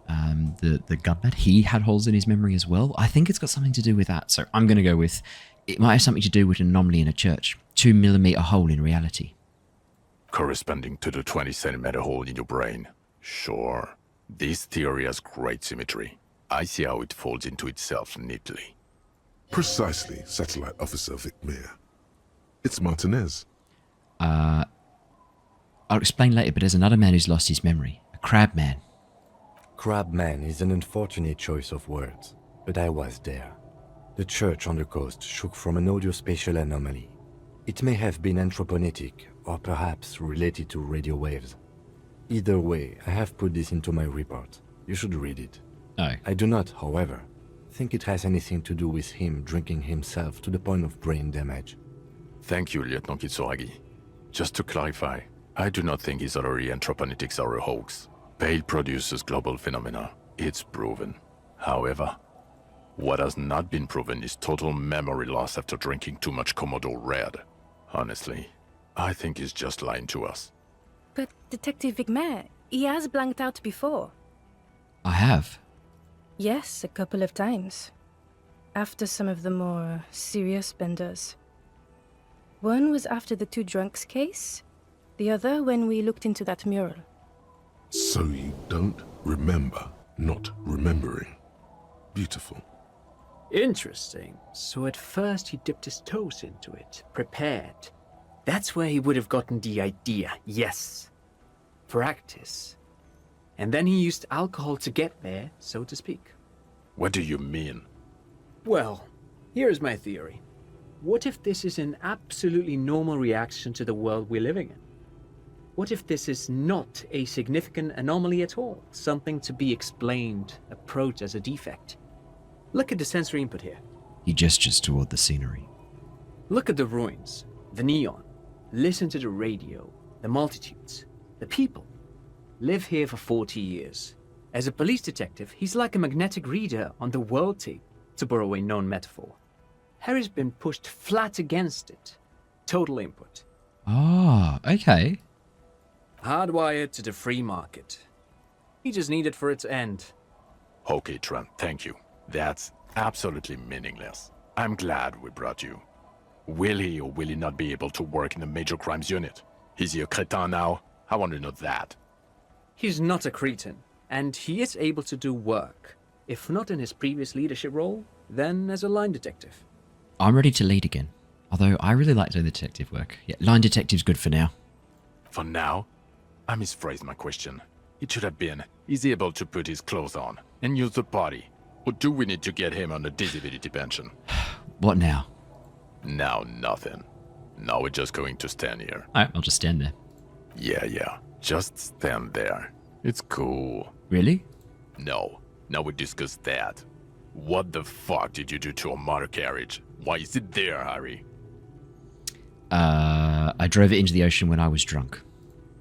the gunman, he had holes in his memory as well. I think it's got something to do with that. So I'm going to go with it might have something to do with an anomaly in a church. 2 millimeter hole in reality. Corresponding to the 20 centimeter hole in your brain. Sure. This theory has great symmetry. I see how it folds into itself neatly. Precisely, Satellite Officer Vicmere. It's Martinez. I'll explain later, but there's another man who's lost his memory. A crab man. Crabman is an unfortunate choice of words, but I was there. The church on the coast shook from an audiospatial anomaly. It may have been anthroponetic, or perhaps related to radio waves. Either way, I have put this into my report. You should read it. Oh. I do not, however, think it has anything to do with him drinking himself to the point of brain damage. Thank you, Lieutenant Kitsuragi. Just to clarify, I do not think his other anthroponetics are a hoax. Pale produces global phenomena. It's proven. However, what has not been proven is total memory loss after drinking too much Commodore Red. Honestly, I think he's just lying to us. But Detective Vicmere, he has blanked out before. I have. Yes, a couple of times. After some of the more serious benders. One was after the 2 drunks case, the other when we looked into that mural. So you don't remember not remembering. Beautiful. Interesting. So at first he dipped his toes into it, prepared. That's where he would have gotten the idea, yes. Practice. And then he used alcohol to get there, so to speak. What do you mean? Well, here's my theory. What if this is an absolutely normal reaction to the world we're living in? What if this is not a significant anomaly at all? Something to be explained, approached as a defect? Look at the sensory input here. He gestures toward the scenery. Look at the ruins, the neon. Listen to the radio, the multitudes, the people. Live here for 40 years. As a police detective, he's like a magnetic reader on the world tape, to borrow a known metaphor. Harry's been pushed flat against it. Total input. Ah, okay. Hardwired to the free market. He just needed for it to end. Okay, Trent, thank you. That's absolutely meaningless. I'm glad we brought you. Will he or will he not be able to work in the major crimes unit? Is he a cretin now? I want to know that. He's not a cretin, and he is able to do work. If not in his previous leadership role, then as a line detective. I'm ready to lead again. Although I really like doing the detective work. Yeah, line detective's good for now. For now? I misphrased my question. It should have been, is he able to put his clothes on and use the body? Or do we need to get him on a disability pension? What now? Now nothing. Now we're just going to stand here. Alright, I'll just stand there. Yeah. Just stand there. It's cool. Really? No. Now we discuss that. What the fuck did you do to a motor carriage? Why is it there, Harry? I drove it into the ocean when I was drunk.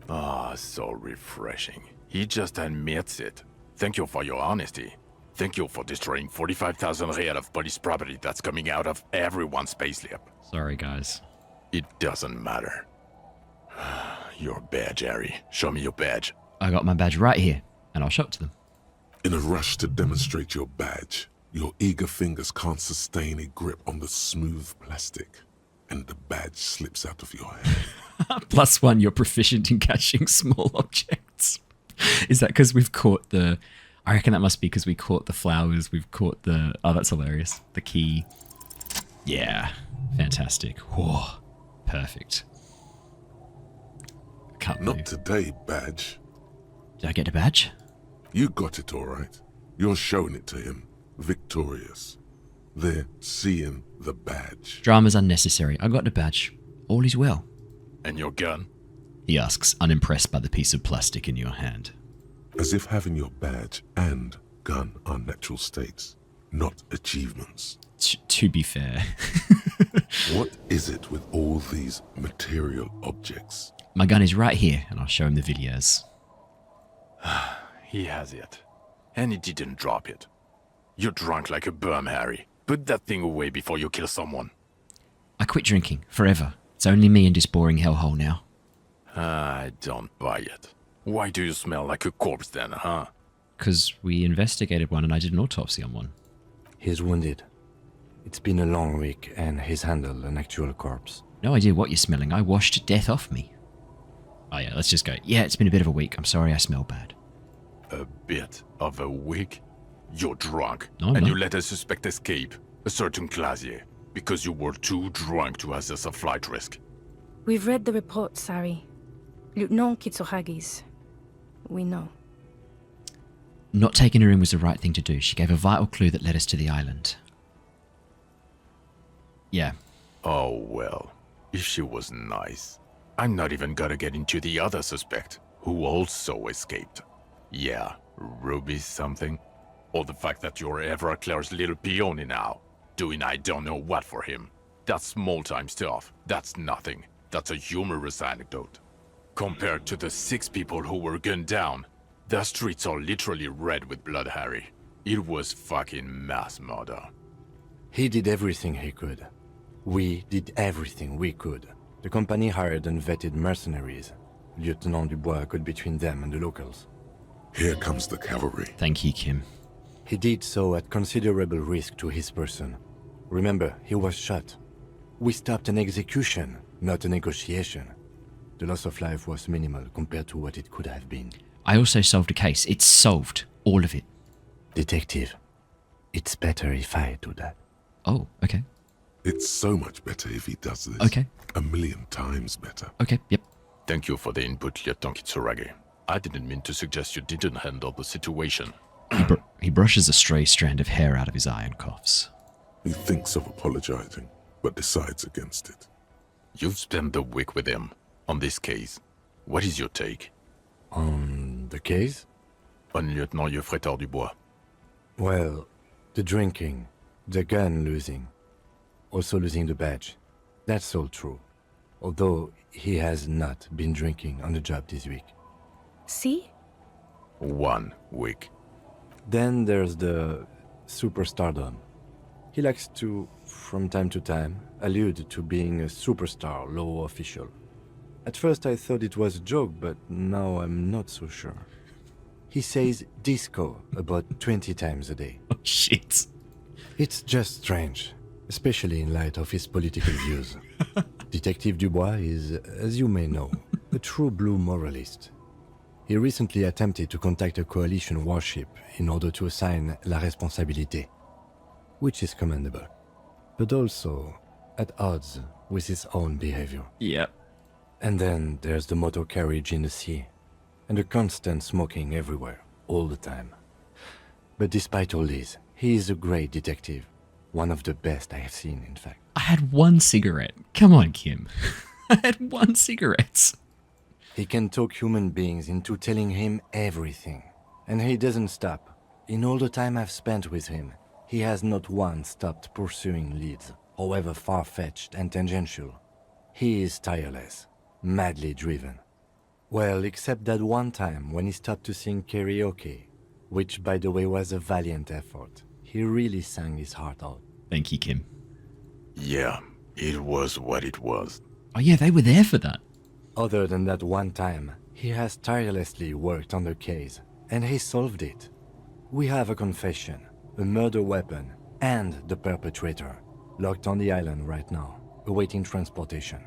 Ah, so refreshing. He just admits it. Thank you for your honesty. Thank you for destroying 45,000 real of police property that's coming out of everyone's payslip. Sorry, guys. It doesn't matter. Your badge, Harry. Show me your badge. I got my badge right here, and I'll show it to them. In a rush to demonstrate your badge, your eager fingers can't sustain a grip on the smooth plastic, and the badge slips out of your hand. +1, you're proficient in catching small objects. Is that because we've caught the... I reckon that must be because we caught the flowers, we've caught the... Oh, that's hilarious. The key. Yeah. Fantastic. Whoa. Perfect. Can't Not move. today, badge. Did I get a badge? You got it all right. You're showing it to him, victorious. They're seeing the badge. Drama's unnecessary. I got the badge. All is well. And your gun? He asks, unimpressed by the piece of plastic in your hand. As if having your badge and gun are natural states, not achievements. To be fair. What is it with all these material objects? My gun is right here, and I'll show him the videos. He has it. And he didn't drop it. You're drunk like a bum, Harry. Put that thing away before you kill someone. I quit drinking, forever. It's only me in this boring hellhole now. I don't buy it. Why do you smell like a corpse then, huh? 'Cause we investigated one and I did an autopsy on one. He's wounded. It's been a long week, and he's handled an actual corpse. No idea what you're smelling. I washed death off me. Oh yeah, let's just go. Yeah, it's been a bit of a week. I'm sorry I smell bad. A bit of a week? You're drunk. No, I'm and not. you let a suspect escape, a certain Clasier, because you were too drunk to assess a flight risk. We've read the report, Sari. Lieutenant Kitsuragis. We know. Not taking her in was the right thing to do. She gave a vital clue that led us to the island. Yeah. Oh well, if she was nice. I'm not even gonna get into the other suspect, who also escaped. Yeah, Ruby something? Or the fact that you're ever Claire's little peony now, doing I don't know what for him. That's small-time stuff. That's nothing. That's a humorous anecdote. Compared to the 6 people who were gunned down, the streets are literally red with blood, Harry. It was fucking mass murder. He did everything he could. We did everything we could. The company hired and vetted mercenaries. Lieutenant Dubois got between them and the locals. Here comes the cavalry. Thank you, Kim. He did so at considerable risk to his person. Remember, he was shot. We stopped an execution, not a negotiation. The loss of life was minimal compared to what it could have been. I also solved a case. It's solved. All of it. Detective, it's better if I do that. Oh, okay. It's so much better if he does this. Okay. 1,000,000 times better. Okay, yep. Thank you for the input, Lieutenant Kitsuragi. I didn't mean to suggest you didn't handle the situation. He brushes a stray strand of hair out of his eye and coughs. He thinks of apologizing, but decides against it. You've spent the week with him on this case. What is your take? On the case? On Lieutenant Yefreitor Dubois. Well, the drinking, the gun losing, also losing the badge. That's all true. Although he has not been drinking on the job this week. See? 1 week. Then there's the superstardom. He likes to, from time to time, allude to being a superstar law official. At first I thought it was a joke, but now I'm not so sure. He says disco about 20 times a day. Oh, shit. It's just strange, especially in light of his political views. Detective Dubois is, as you may know, a true blue moralist. He recently attempted to contact a coalition warship in order to assign la responsabilité, which is commendable. but also at odds with his own behavior. Yep. And then there's the motor carriage in the sea, and the constant smoking everywhere, all the time. But despite all this, he is a great detective. One of the best I have seen, in fact. I had one cigarette. Come on, Kim. I had one cigarette. He can talk human beings into telling him everything. And he doesn't stop. In all the time I've spent with him, he has not once stopped pursuing leads, however far-fetched and tangential. He is tireless, madly driven. Well, except that one time when he stopped to sing karaoke, which by the way was a valiant effort. He really sang his heart out. Thank you, Kim. Yeah, it was what it was. Oh yeah, they were there for that. Other than that one time, he has tirelessly worked on the case, and he solved it. We have a confession, a murder weapon, and the perpetrator, locked on the island right now, awaiting transportation.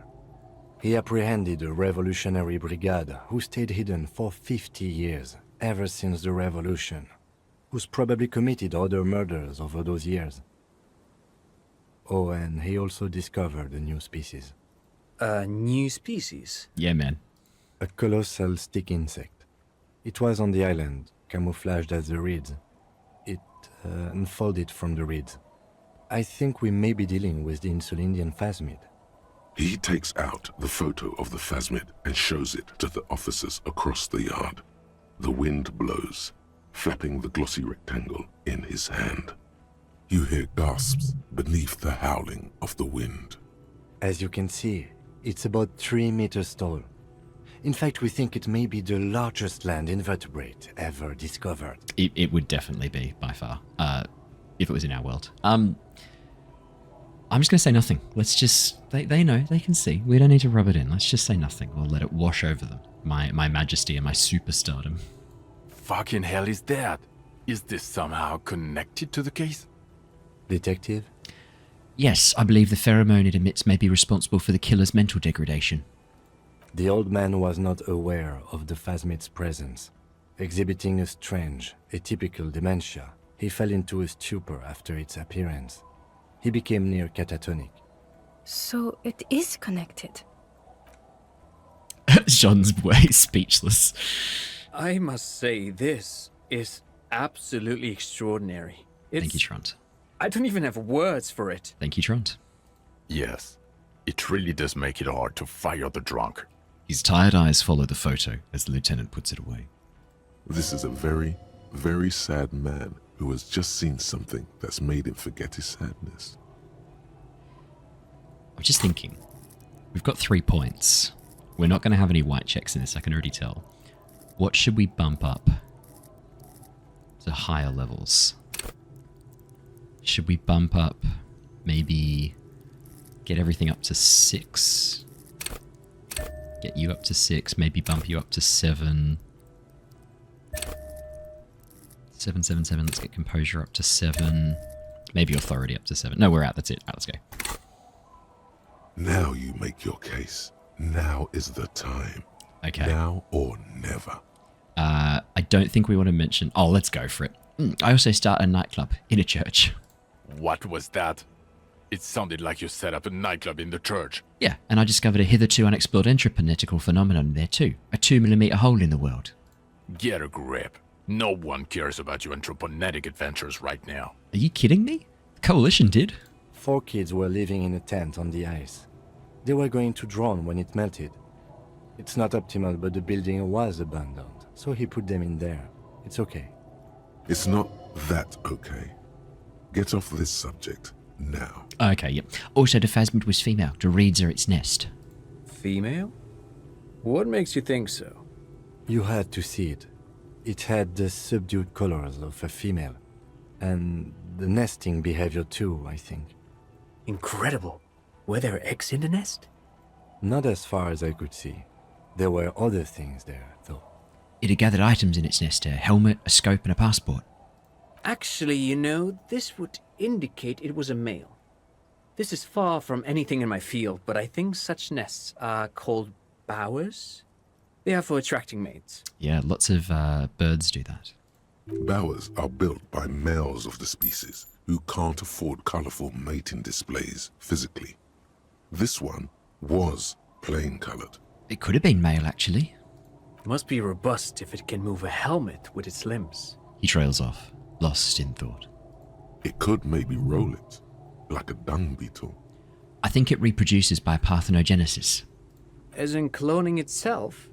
He apprehended a revolutionary brigade who stayed hidden for 50 years, ever since the revolution, who's probably committed other murders over those years. Oh, and he also discovered a new species. A new species? Yeah, man. A colossal stick insect. It was on the island, camouflaged as the reeds. It unfolded from the reeds. I think we may be dealing with the Insulindian phasmid. He takes out the photo of the phasmid and shows it to the officers across the yard. The wind blows, flapping the glossy rectangle in his hand. You hear gasps beneath the howling of the wind. As you can see, it's about 3 meters tall. In fact, we think it may be the largest land invertebrate ever discovered. It would definitely be, by far, if it was in our world. I'm just going to say nothing. Let's just... They know, they can see. We don't need to rub it in. Let's just say nothing. We'll let it wash over them. My majesty and my superstardom. Fucking hell is that? Is this somehow connected to the case? Detective? Yes, I believe the pheromone it emits may be responsible for the killer's mental degradation. The old man was not aware of the phasmid's presence. Exhibiting a strange, atypical dementia, he fell into a stupor after its appearance. He became near catatonic. So it is connected. Jean's way speechless. I must say, this is absolutely extraordinary. Thank you, Trant. I don't even have words for it. Thank you, Trant. Yes, it really does make it hard to fire the drunk. His tired eyes follow the photo as the lieutenant puts it away. This is a very, very sad man who has just seen something that's made him forget his sadness. I'm just thinking, we've got 3 points. We're not going to have any white checks in this, I can already tell. What should we bump up to higher levels? Should we bump up, maybe get everything up to 6? Get you up to 6, maybe bump you up to 7. 7, 7, 7, let's get composure up to 7. Maybe authority up to 7. No, we're out, that's it. Right, let's go. Now you make your case. Now is the time. Okay. Now or never. I don't think we want to mention... Oh, let's go for it. I also start a nightclub in a church. What was that? It sounded like you set up a nightclub in the church. Yeah, and I discovered a hitherto unexplored intraplanetal phenomenon there too. A 2mm hole in the world. Get a grip. No one cares about your intraplanetic adventures right now. Are you kidding me? The Coalition did. 4 kids were living in a tent on the ice. They were going to drown when it melted. It's not optimal, but the building was abandoned, so he put them in there. It's okay. It's not that okay. Get off this subject now. Okay, yep. Also, the phasmid was female. The reeds are its nest. Female? What makes you think so? You had to see it. It had the subdued colors of a female. And the nesting behavior too, I think. Incredible. Were there eggs in the nest? Not as far as I could see. There were other things there, though. It had gathered items in its nest, a helmet, a scope, and a passport. Actually, you know, this would indicate it was a male. This is far from anything in my field, but I think such nests are called bowers. They are for attracting mates. Yeah, lots of birds do that. Bowers are built by males of the species, who can't afford colorful mating displays physically. This one was plain colored. It could have been male, actually. Must be robust if it can move a helmet with its limbs. He trails off, lost in thought. It could maybe roll it, like a dung beetle. I think it reproduces by parthenogenesis. As in cloning itself?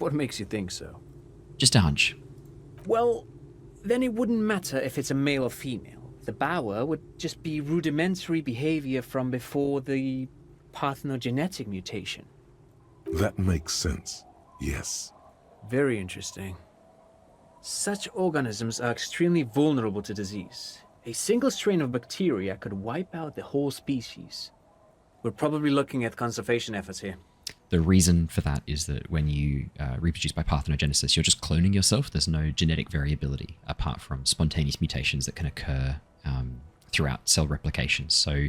What makes you think so? Just a hunch. Well, then it wouldn't matter if it's a male or female. The bower would just be rudimentary behavior from before the parthenogenetic mutation. That makes sense, yes. Very interesting. Such organisms are extremely vulnerable to disease. A single strain of bacteria could wipe out the whole species. We're probably looking at conservation efforts here. The reason for that is that when you reproduce by parthenogenesis, you're just cloning yourself. There's no genetic variability apart from spontaneous mutations that can occur throughout cell replication. So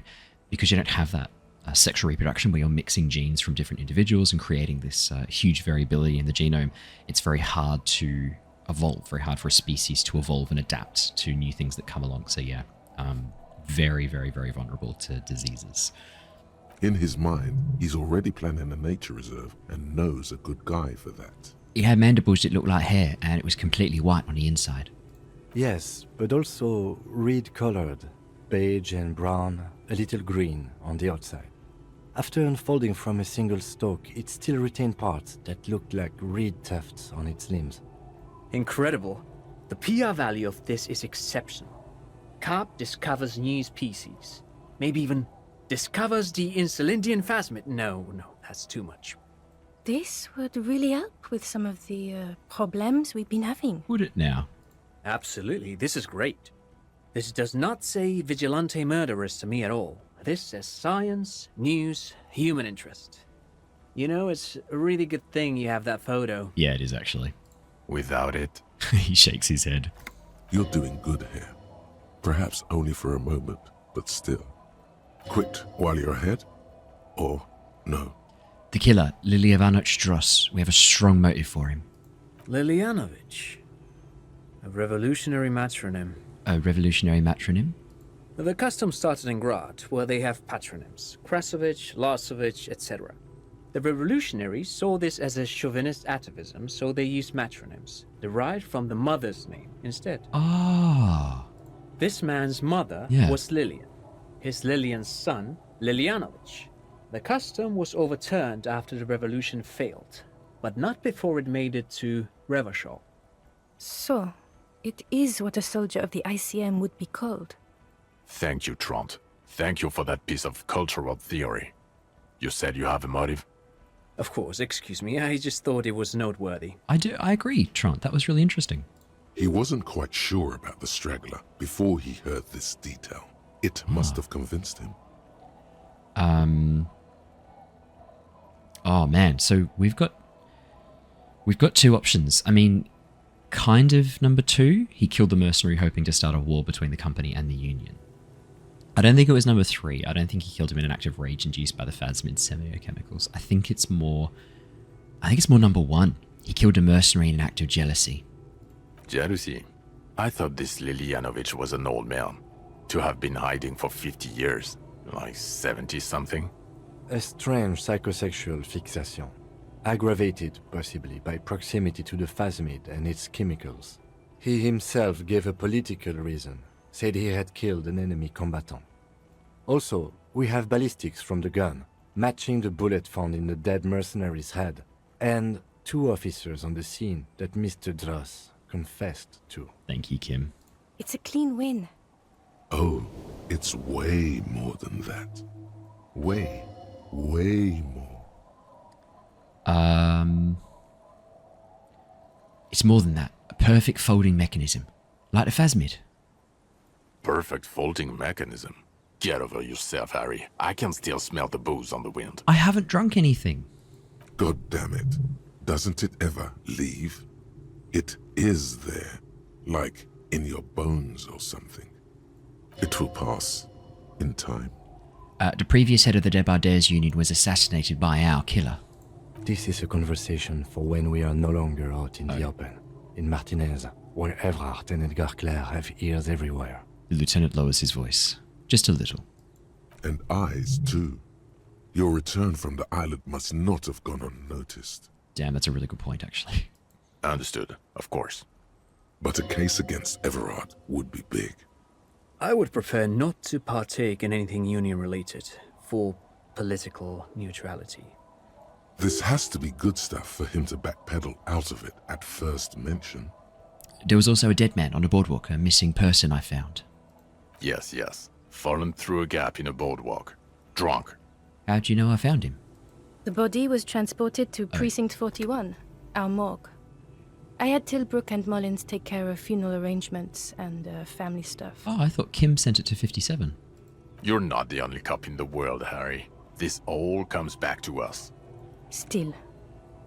because you don't have that sexual reproduction where you're mixing genes from different individuals and creating this huge variability in the genome, it's very hard to evolve, very hard for a species to evolve and adapt to new things that come along. So yeah, very, very, very vulnerable to diseases. In his mind, he's already planning a nature reserve and knows a good guy for that. It had mandibles that looked like hair, and it was completely white on the inside. Yes, but also reed-colored, beige and brown, a little green on the outside. After unfolding from a single stalk, it still retained parts that looked like reed tufts on its limbs. Incredible. The PR value of this is exceptional. Carve discovers new species. Maybe even discovers the Insulindian phasmid. No, that's too much. This would really help with some of the problems we've been having. Would it now? Absolutely, this is great. This does not say vigilante murderers to me at all. This says science, news, human interest. You know, it's a really good thing you have that photo. Yeah, it is actually. Without it, He shakes his head. You're doing good here. Perhaps only for a moment, but still. Quit while you're ahead? Or no? The killer, Lilianovich Dross. We have a strong motive for him. Lilianovich. A revolutionary matronym. A revolutionary matronym? The custom started in Grad, where they have patronyms. Krasovich, Lasovich, etc. The revolutionaries saw this as a chauvinist atavism, so they used matronyms, derived from the mother's name instead. Ah. This man's mother was Lilian. His Lilian's son, Lilianovich. The custom was overturned after the revolution failed, but not before it made it to Revachol. So, it is what a soldier of the ICM would be called. thank you, Trant. Thank you for that piece of cultural theory. You said you have a motive? Of course, excuse me, I just thought it was noteworthy. I agree, Trant. That was really interesting. He wasn't quite sure about the straggler before he heard this detail. It must have convinced him. Oh man, so we've got two options. I mean, kind of number two, he killed the mercenary hoping to start a war between the company and the Union. I don't think it was number three. I don't think he killed him in an act of rage induced by the phasmid semiochemicals. I think it's more number one. He killed a mercenary in an act of jealousy. Jealousy? I thought this Lilianovich was an old man. To have been hiding for 50 years. Like 70-something. A strange psychosexual fixation, aggravated possibly by proximity to the phasmid and its chemicals. He himself gave a political reason, said he had killed an enemy combatant. Also, we have ballistics from the gun, matching the bullet found in the dead mercenary's head, and 2 officers on the scene that Mr. Dross confessed to. Thank you, Kim. It's a clean win. Oh, it's way more than that. Way more. It's more than that. A perfect folding mechanism. Like the phasmid. Perfect folding mechanism. Get over yourself, Harry. I can still smell the booze on the wind. I haven't drunk anything. God damn it. Doesn't it ever leave? It is there. Like in your bones or something. It will pass. In time. The previous head of the Debardairs Union was assassinated by our killer. This is a conversation for when we are no longer out in the open. In Martinez, where Everard and Edgar Clare have ears everywhere. The lieutenant lowers his voice. Just a little. And eyes, too. Your return from the island must not have gone unnoticed. Damn, that's a really good point, actually. Understood, of course. But a case against Everard would be big. I would prefer not to partake in anything union-related, for political neutrality. This has to be good stuff for him to backpedal out of it at first mention. There was also a dead man on a boardwalk, a missing person I found. Yes, yes. Fallen through a gap in a boardwalk. Drunk. How'd you know I found him? The body was transported to Precinct 41, our morgue. I had Tilbrook and Mullins take care of funeral arrangements and family stuff. Oh, I thought Kim sent it to 57. You're not the only cop in the world, Harry. This all comes back to us. Still,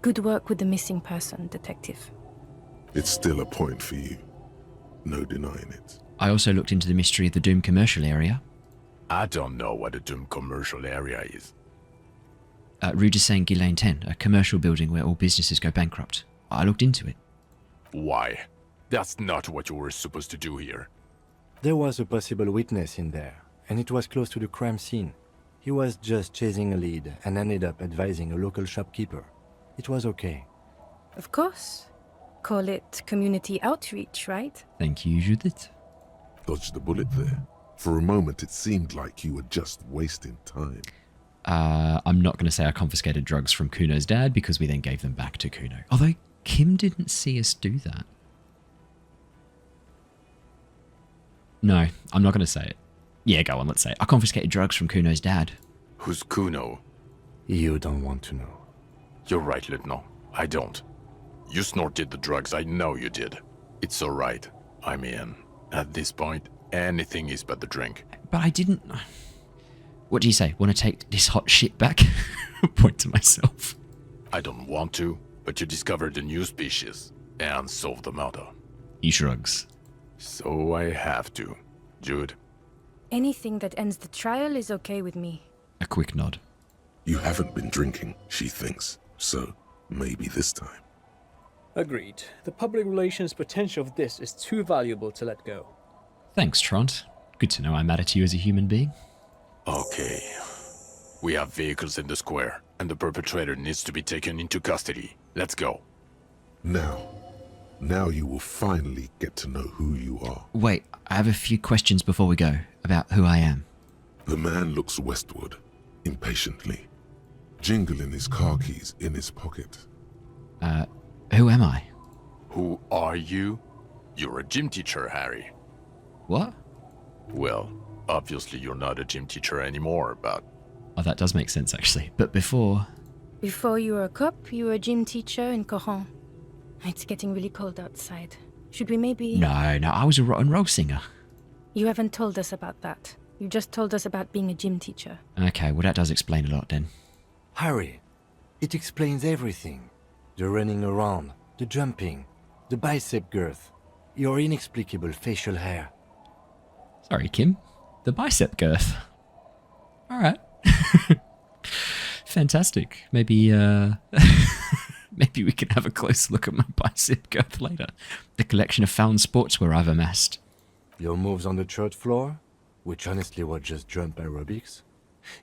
good work with the missing person, Detective. It's still a point for you. No denying it. I also looked into the mystery of the Doom commercial area. I don't know what a Doom commercial area is. Rue de Saint-Guilain 10, a commercial building where all businesses go bankrupt. I looked into it. Why? That's not what you were supposed to do here. There was a possible witness in there, and it was close to the crime scene. He was just chasing a lead and ended up advising a local shopkeeper. It was okay. Of course. Call it community outreach, right? Thank you, Judith. Dodged the bullet there. For a moment it seemed like you were just wasting time. I'm not going to say I confiscated drugs from Kuno's dad because we then gave them back to Kuno. Although Kim didn't see us do that. No, I'm not going to say it. Yeah, go on, let's say it. I confiscated drugs from Kuno's dad. Who's Kuno? You don't want to know. You're right, Lieutenant. I don't. You snorted the drugs, I know you did. It's alright. I'm in. At this point, anything is but the drink. But I didn't... What do you say? Want to take this hot shit back? Point to myself. I don't want to, but you discovered a new species and solved the murder. He shrugs. So I have to. Jude? Anything that ends the trial is okay with me. A quick nod. You haven't been drinking, she thinks. So, maybe this time. Agreed. The public relations potential of this is too valuable to let go. Thanks, Trant. Good to know I matter to you as a human being. Okay. We have vehicles in the square, and the perpetrator needs to be taken into custody. Let's go. Now you will finally get to know who you are. Wait, I have a few questions before we go about who I am. The man looks westward, impatiently, jingling his car keys in his pocket. Who am I? Who are you? You're a gym teacher, Harry. What? Well, obviously you're not a gym teacher anymore, but... Oh, that does make sense, actually. But before... Before you were a cop, you were a gym teacher in Coron. It's getting really cold outside. Should we maybe... No, I was a rock and roll singer. You haven't told us about that. You just told us about being a gym teacher. Okay, well that does explain a lot then. Harry, it explains everything. The running around, the jumping, the bicep girth, your inexplicable facial hair. Sorry, Kim. The bicep girth. Alright. Fantastic. Maybe, maybe we can have a close look at my bicep girth later. The collection of found sportswear I've amassed. Your moves on the church floor, which honestly was just jump aerobics.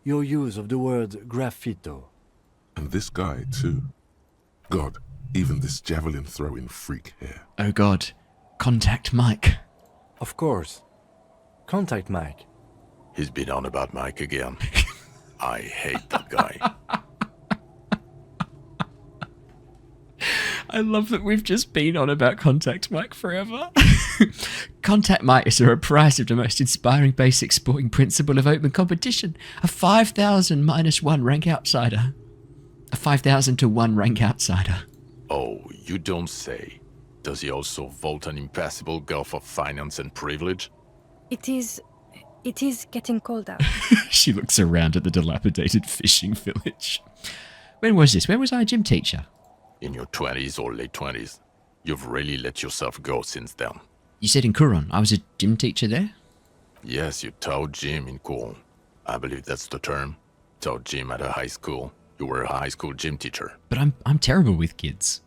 Your use of the word graffito. And this guy, too. God, even this javelin throwing freak here. Oh god. Contact Mike. Of course. Contact Mike. He's been on about Mike again. I hate that guy. I love that we've just been on about Contact Mike forever. Contact Mike is a reprise of the most inspiring basic sporting principle of open competition. A 5,000 minus 1 rank outsider. A 5,000 to 1 rank outsider. Oh, you don't say. Does he also vault an impassable gulf of finance and privilege? It is getting cold out. She looks around at the dilapidated fishing village. When was this? When was I a gym teacher? In your 20s or late 20s. You've really let yourself go since then. You said in Kuron, I was a gym teacher there? Yes, you taught gym in Kuron. I believe that's the term. Taught gym at a high school. You were a high school gym teacher. But I'm terrible with kids.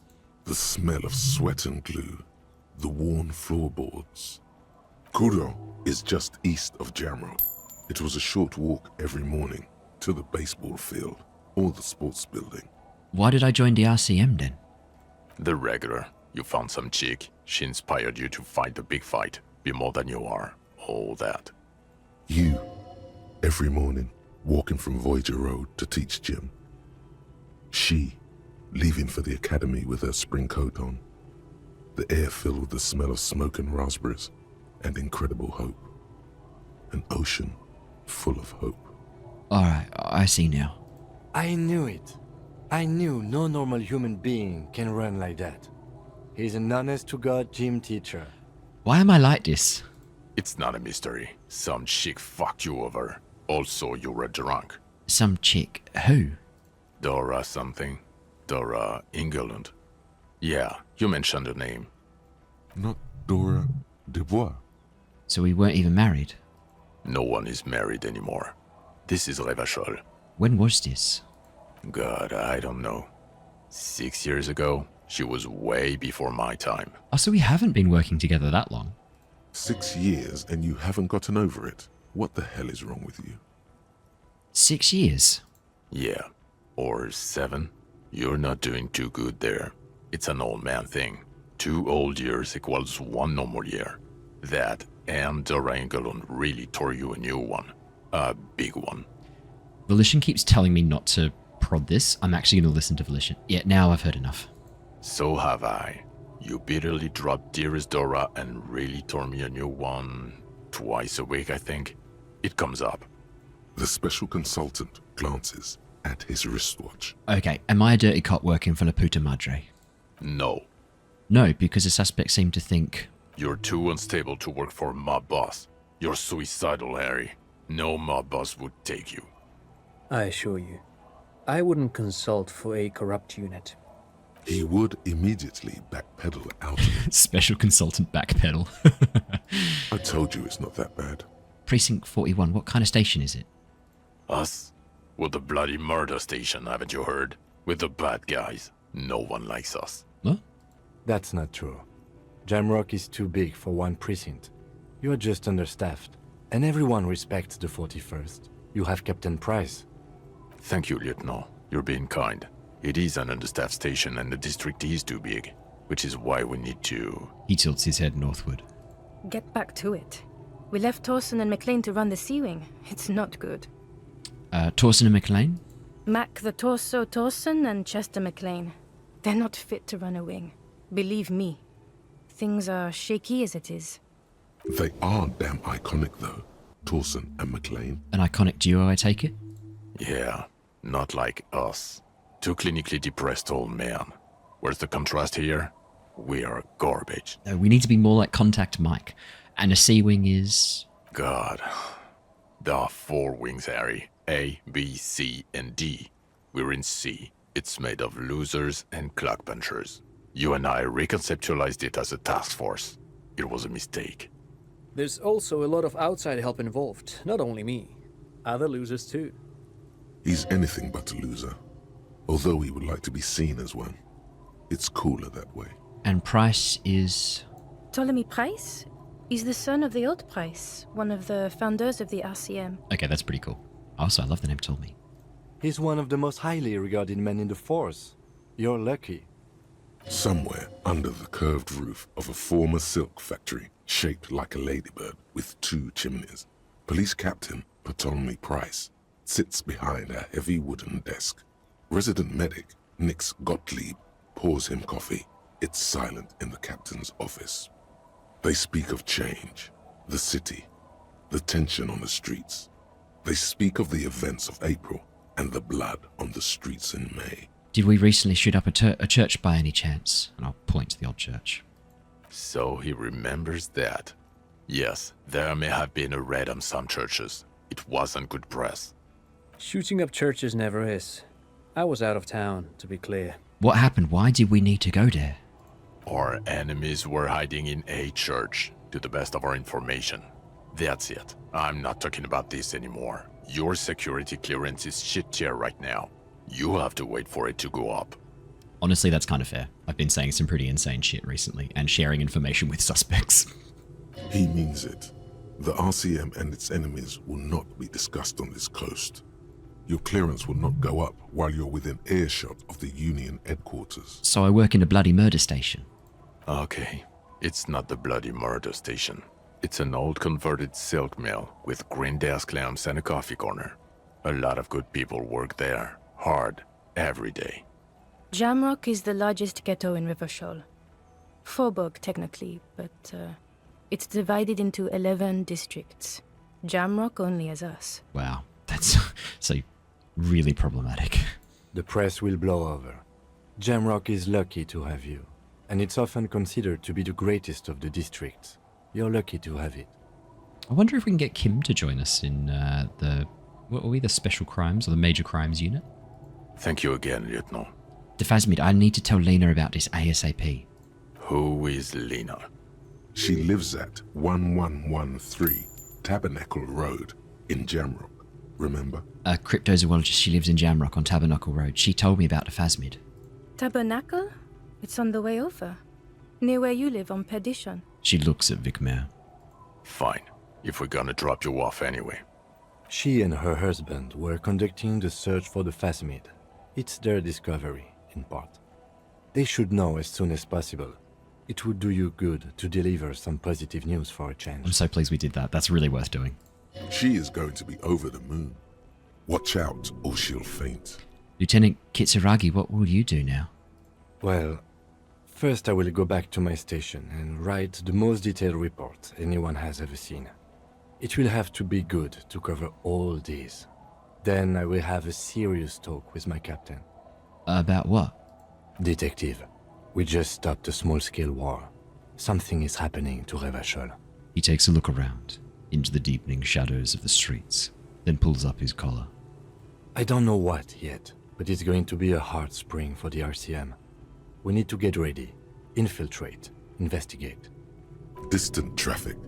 The smell of sweat and glue. The worn floorboards. Kuro, is just east of Jamrock. It was a short walk every morning to the baseball field or the sports building. Why did I join the RCM then? The regular. You found some chick. She inspired you to fight the big fight. Be more than you are. All that. You, every morning, walking from Voyager Road to teach gym. She, leaving for the academy with her spring coat on. The air filled with the smell of smoke and raspberries and incredible hope. An ocean full of hope. Alright, I see now. I knew it. I knew no normal human being can run like that. He's an honest-to-God gym teacher. Why am I like this? It's not a mystery. Some chick fucked you over. Also, you were drunk. Some chick. Who? Dora something. Dora England. Yeah, you mentioned her name. Not Dora Dubois. So we weren't even married. No one is married anymore. This is Revachol. When was this? God, I don't know. 6 years ago? She was way before my time. Oh, so we haven't been working together that long. 6 years and you haven't gotten over it. What the hell is wrong with you? 6 years? Yeah. Or 7. You're not doing too good there. It's an old man thing. 2 old years equals 1 normal year. That and Dora England really tore you a new one. A big one. Volition keeps telling me not to prod this. I'm actually going to listen to Volition. Yeah, now I've heard enough. So have I. You bitterly dropped Dearest Dora and really tore me a new one twice a week, I think. It comes up. The special consultant glances at his wristwatch. Okay, am I a dirty cop working for La Puta Madre? No. No, because the suspects seem to think... You're too unstable to work for a mob boss. You're suicidal, Harry. No mob boss would take you. I assure you, I wouldn't consult for a corrupt unit. He would immediately backpedal out of it. Special consultant backpedal. I told you it's not that bad. Precinct 41, what kind of station is it? Us? We're the bloody murder station, haven't you heard? We're the bad guys. No one likes us. What? That's not true. Jamrock is too big for one precinct. You are just understaffed, and everyone respects the 41st. You have Captain Price. Thank you, Lieutenant. You're being kind. It is an understaffed station and the district is too big, which is why we need to... He tilts his head northward. Get back to it. We left Torsen and McLean to run the Sea Wing. It's not good. Torsen and McLean? Mac the Torso Torsen and Chester McLean. They're not fit to run a wing. Believe me. Things are shaky as it is. They are damn iconic though, Torsen and McLean. An iconic duo, I take it? Yeah, not like us. 2 clinically depressed old men. Where's the contrast here? We are garbage. We need to be more like Contact Mike. And a Sea Wing is... God. There are 4 wings, Harry. A, B, C, and D. We're in C. It's made of losers and clock punchers. You and I reconceptualized it as a task force. It was a mistake. There's also a lot of outside help involved, not only me. Other losers too. He's anything but a loser. Although he would like to be seen as one. It's cooler that way. And Price is... Ptolemy Price? He's the son of the old Price, one of the founders of the RCM. Okay, that's pretty cool. Also, I love the name Ptolemy. He's one of the most highly regarded men in the Force. You're lucky. Somewhere under the curved roof of a former silk factory, shaped like a ladybird with 2 chimneys, Police Captain Ptolemy Price sits behind a heavy wooden desk. Resident medic Nix Gottlieb pours him coffee. It's silent in the captain's office. They speak of change, the city, the tension on the streets. They speak of the events of April and the blood on the streets in May. Did we recently shoot up a church by any chance? And I'll point to the old church. So he remembers that. Yes, there may have been a raid on some churches. It wasn't good press. Shooting up churches never is. I was out of town, to be clear. What happened? Why did we need to go there? Our enemies were hiding in a church, to the best of our information. That's it. I'm not talking about this anymore. Your security clearance is shit tier right now. You have to wait for it to go up. Honestly, that's kind of fair. I've been saying some pretty insane shit recently, and sharing information with suspects. He means it. The RCM and its enemies will not be discussed on this coast. Your clearance will not go up while you're within earshot of the Union headquarters. So I work in a bloody murder station. Okay, it's not the bloody murder station. It's an old converted silk mill with green desk lamps and a coffee corner. A lot of good people work there, hard, every day. Jamrock is the largest ghetto in Rivershoal. Faubourg, technically, but it's divided into 11 districts. Jamrock only has us. Wow, that's so really problematic. The press will blow over. Jamrock is lucky to have you, and it's often considered to be the greatest of the districts. You're lucky to have it. I wonder if we can get Kim to join us in what were we, the special crimes or the major crimes unit? Thank you again, Lieutenant. The Phasmid, I need to tell Lena about this ASAP. Who is Lena? She lives at 1113 Tabernacle Road in Jamrock, remember? A cryptozoologist, she lives in Jamrock on Tabernacle Road. She told me about the Phasmid. Tabernacle? It's on the way over. Near where you live on Perdition. She looks at Vicmare. Fine, if we're gonna drop you off anyway. She and her husband were conducting the search for the Phasmid. It's their discovery, in part. They should know as soon as possible. It would do you good to deliver some positive news for a change. I'm so pleased we did that. That's really worth doing. She is going to be over the moon. Watch out or she'll faint. Lieutenant Kitsuragi, what will you do now? Well, first I will go back to my station and write the most detailed report anyone has ever seen. It will have to be good to cover all these. Then I will have a serious talk with my captain. About what? Detective, we just stopped a small-scale war. Something is happening to Revachol. He takes a look around, into the deepening shadows of the streets, then pulls up his collar. I don't know what yet, but it's going to be a hard spring for the RCM. We need to get ready, infiltrate, investigate. Distant traffic.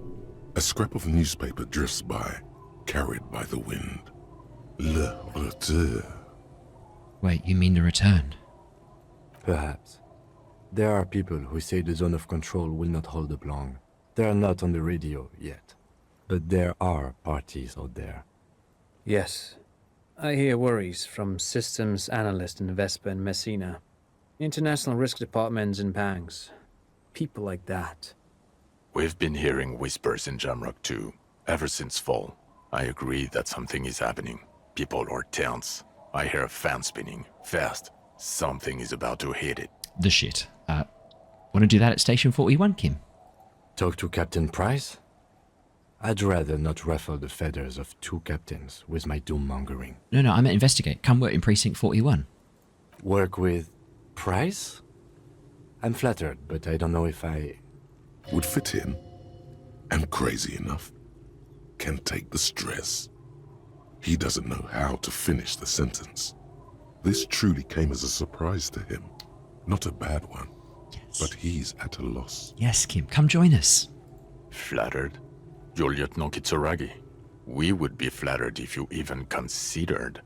A scrap of newspaper drifts by, carried by the wind. Le retour. Wait, you mean the return? Perhaps. There are people who say the zone of control will not hold up long. They are not on the radio yet. But there are parties out there. Yes. I hear worries from systems analysts in Vespa and Messina. International risk departments in Pangs. People like that. We've been hearing whispers in Jamrock too, ever since fall. I agree that something is happening. People are tense. I hear a fan spinning, fast. Something is about to hit it. The shit. Want to do that at Station 41, Kim? Talk to Captain Price? I'd rather not ruffle the feathers of two captains with my doom-mongering. No, I meant investigate. Come work in Precinct 41. Work with Price? I'm flattered, but I don't know if I... Would fit in. And crazy enough. Can take the stress. He doesn't know how to finish the sentence. This truly came as a surprise to him. Not a bad one. Yes. But he's at a loss. Yes, Kim. Come join us. Flattered? You're Lieutenant Kitsuragi. We would be flattered if you even considered.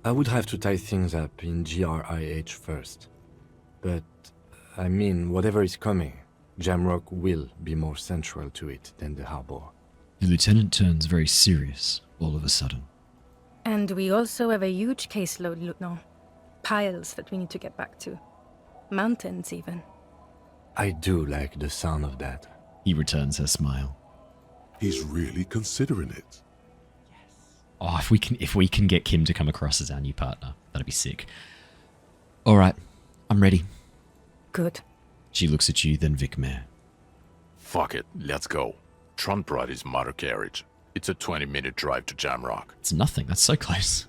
I would have to tie things up in GRIH first. But, I mean, whatever is coming, Jamrock will be more central to it than the harbor. The lieutenant turns very serious all of a sudden. And we also have a huge caseload, Lieutenant. Piles that we need to get back to. Mountains, even. I do like the sound of that. He returns her smile. He's really considering it. Oh, if we can get Kim to come across as our new partner, that'd be sick. All right, I'm ready. Good. She looks at you, then Vicmare. Fuck it, let's go. Trump brought his motor carriage. It's a 20-minute drive to Jamrock. It's nothing. That's so close.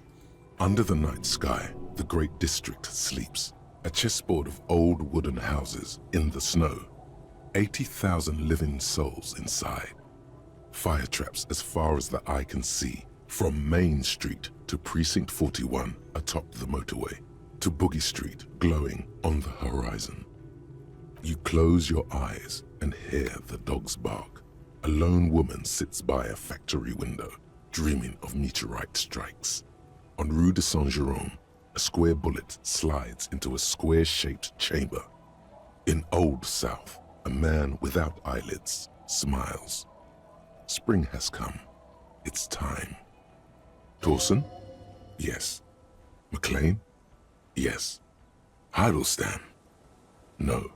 Under the night sky, the great district sleeps. A chessboard of old wooden houses in the snow. 80,000 living souls inside. Fire traps as far as the eye can see. From Main Street to Precinct 41 atop the motorway. To Boogie Street glowing on the horizon. You close your eyes and hear the dogs bark. A lone woman sits by a factory window, dreaming of meteorite strikes. On Rue de Saint-Jérôme, a square bullet slides into a square-shaped chamber. In Old South, a man without eyelids smiles. Spring has come. It's time. Torsen? Yes. McLean? Yes. Heidelstein? No.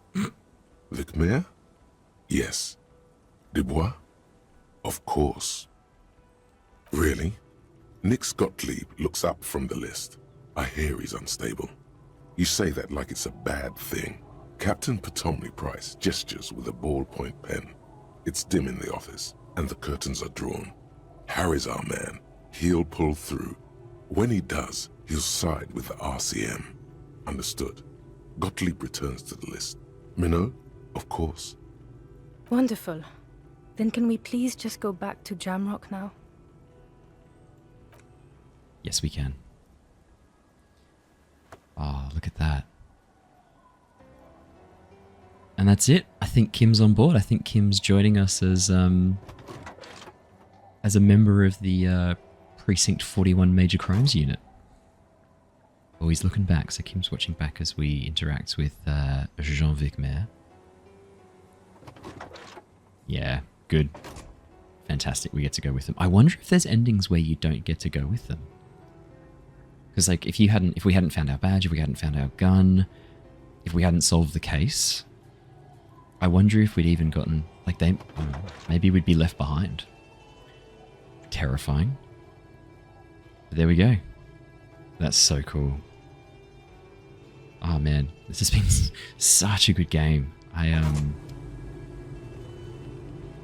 Vicmair? Yes. Dubois? Of course. Really? Nix Gottlieb looks up from the list. I hear he's unstable. You say that like it's a bad thing. Captain Ptolemy Price gestures with a ballpoint pen. It's dim in the office, and the curtains are drawn. Harry's our man. He'll pull through. When he does, he'll side with the RCM. Understood. Gottlieb returns to the list. Minot? Of course. Wonderful. Then can we please just go back to Jamrock now? Yes, we can. Oh, look at that. And that's it. I think Kim's on board. I think Kim's joining us as a member of the Precinct 41 Major Crimes Unit. Oh, he's looking back, so Kim's watching back as we interact with Jean Vicmair. Yeah, good. Fantastic, we get to go with them. I wonder if there's endings where you don't get to go with them. Because like, if we hadn't found our badge, if we hadn't found our gun, if we hadn't solved the case, I wonder if we'd even gotten, like, maybe we'd be left behind. Terrifying. But there we go. That's so cool. Oh man, this has been such a good game. I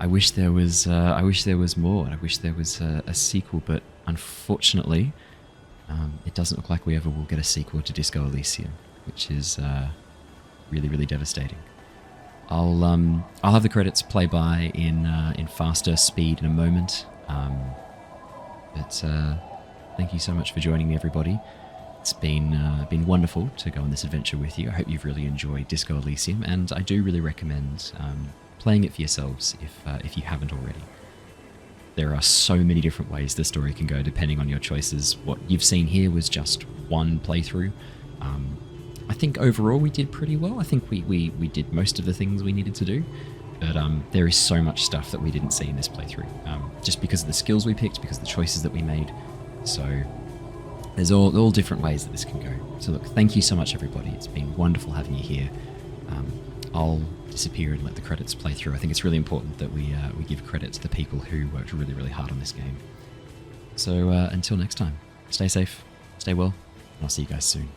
wish there was more. I wish there was a sequel, but unfortunately, it doesn't look like we ever will get a sequel to Disco Elysium, which is really, really devastating. I'll have the credits play by in faster speed in a moment. But thank you so much for joining me, everybody. It's been wonderful to go on this adventure with you. I hope you've really enjoyed Disco Elysium, and I do really recommend playing it for yourselves if you haven't already. There are so many different ways the story can go depending on your choices. What you've seen here was just one playthrough. I think overall we did pretty well. I think we did most of the things we needed to do, but there is so much stuff that we didn't see in this playthrough, just because of the skills we picked, because of the choices that we made. So there's all different ways that this can go. So look, thank you so much, everybody. It's been wonderful having you here. I'll disappear and let the credits play through. I think it's really important that we give credit to the people who worked really, really hard on this game. So until next time, stay safe, stay well, and I'll see you guys soon.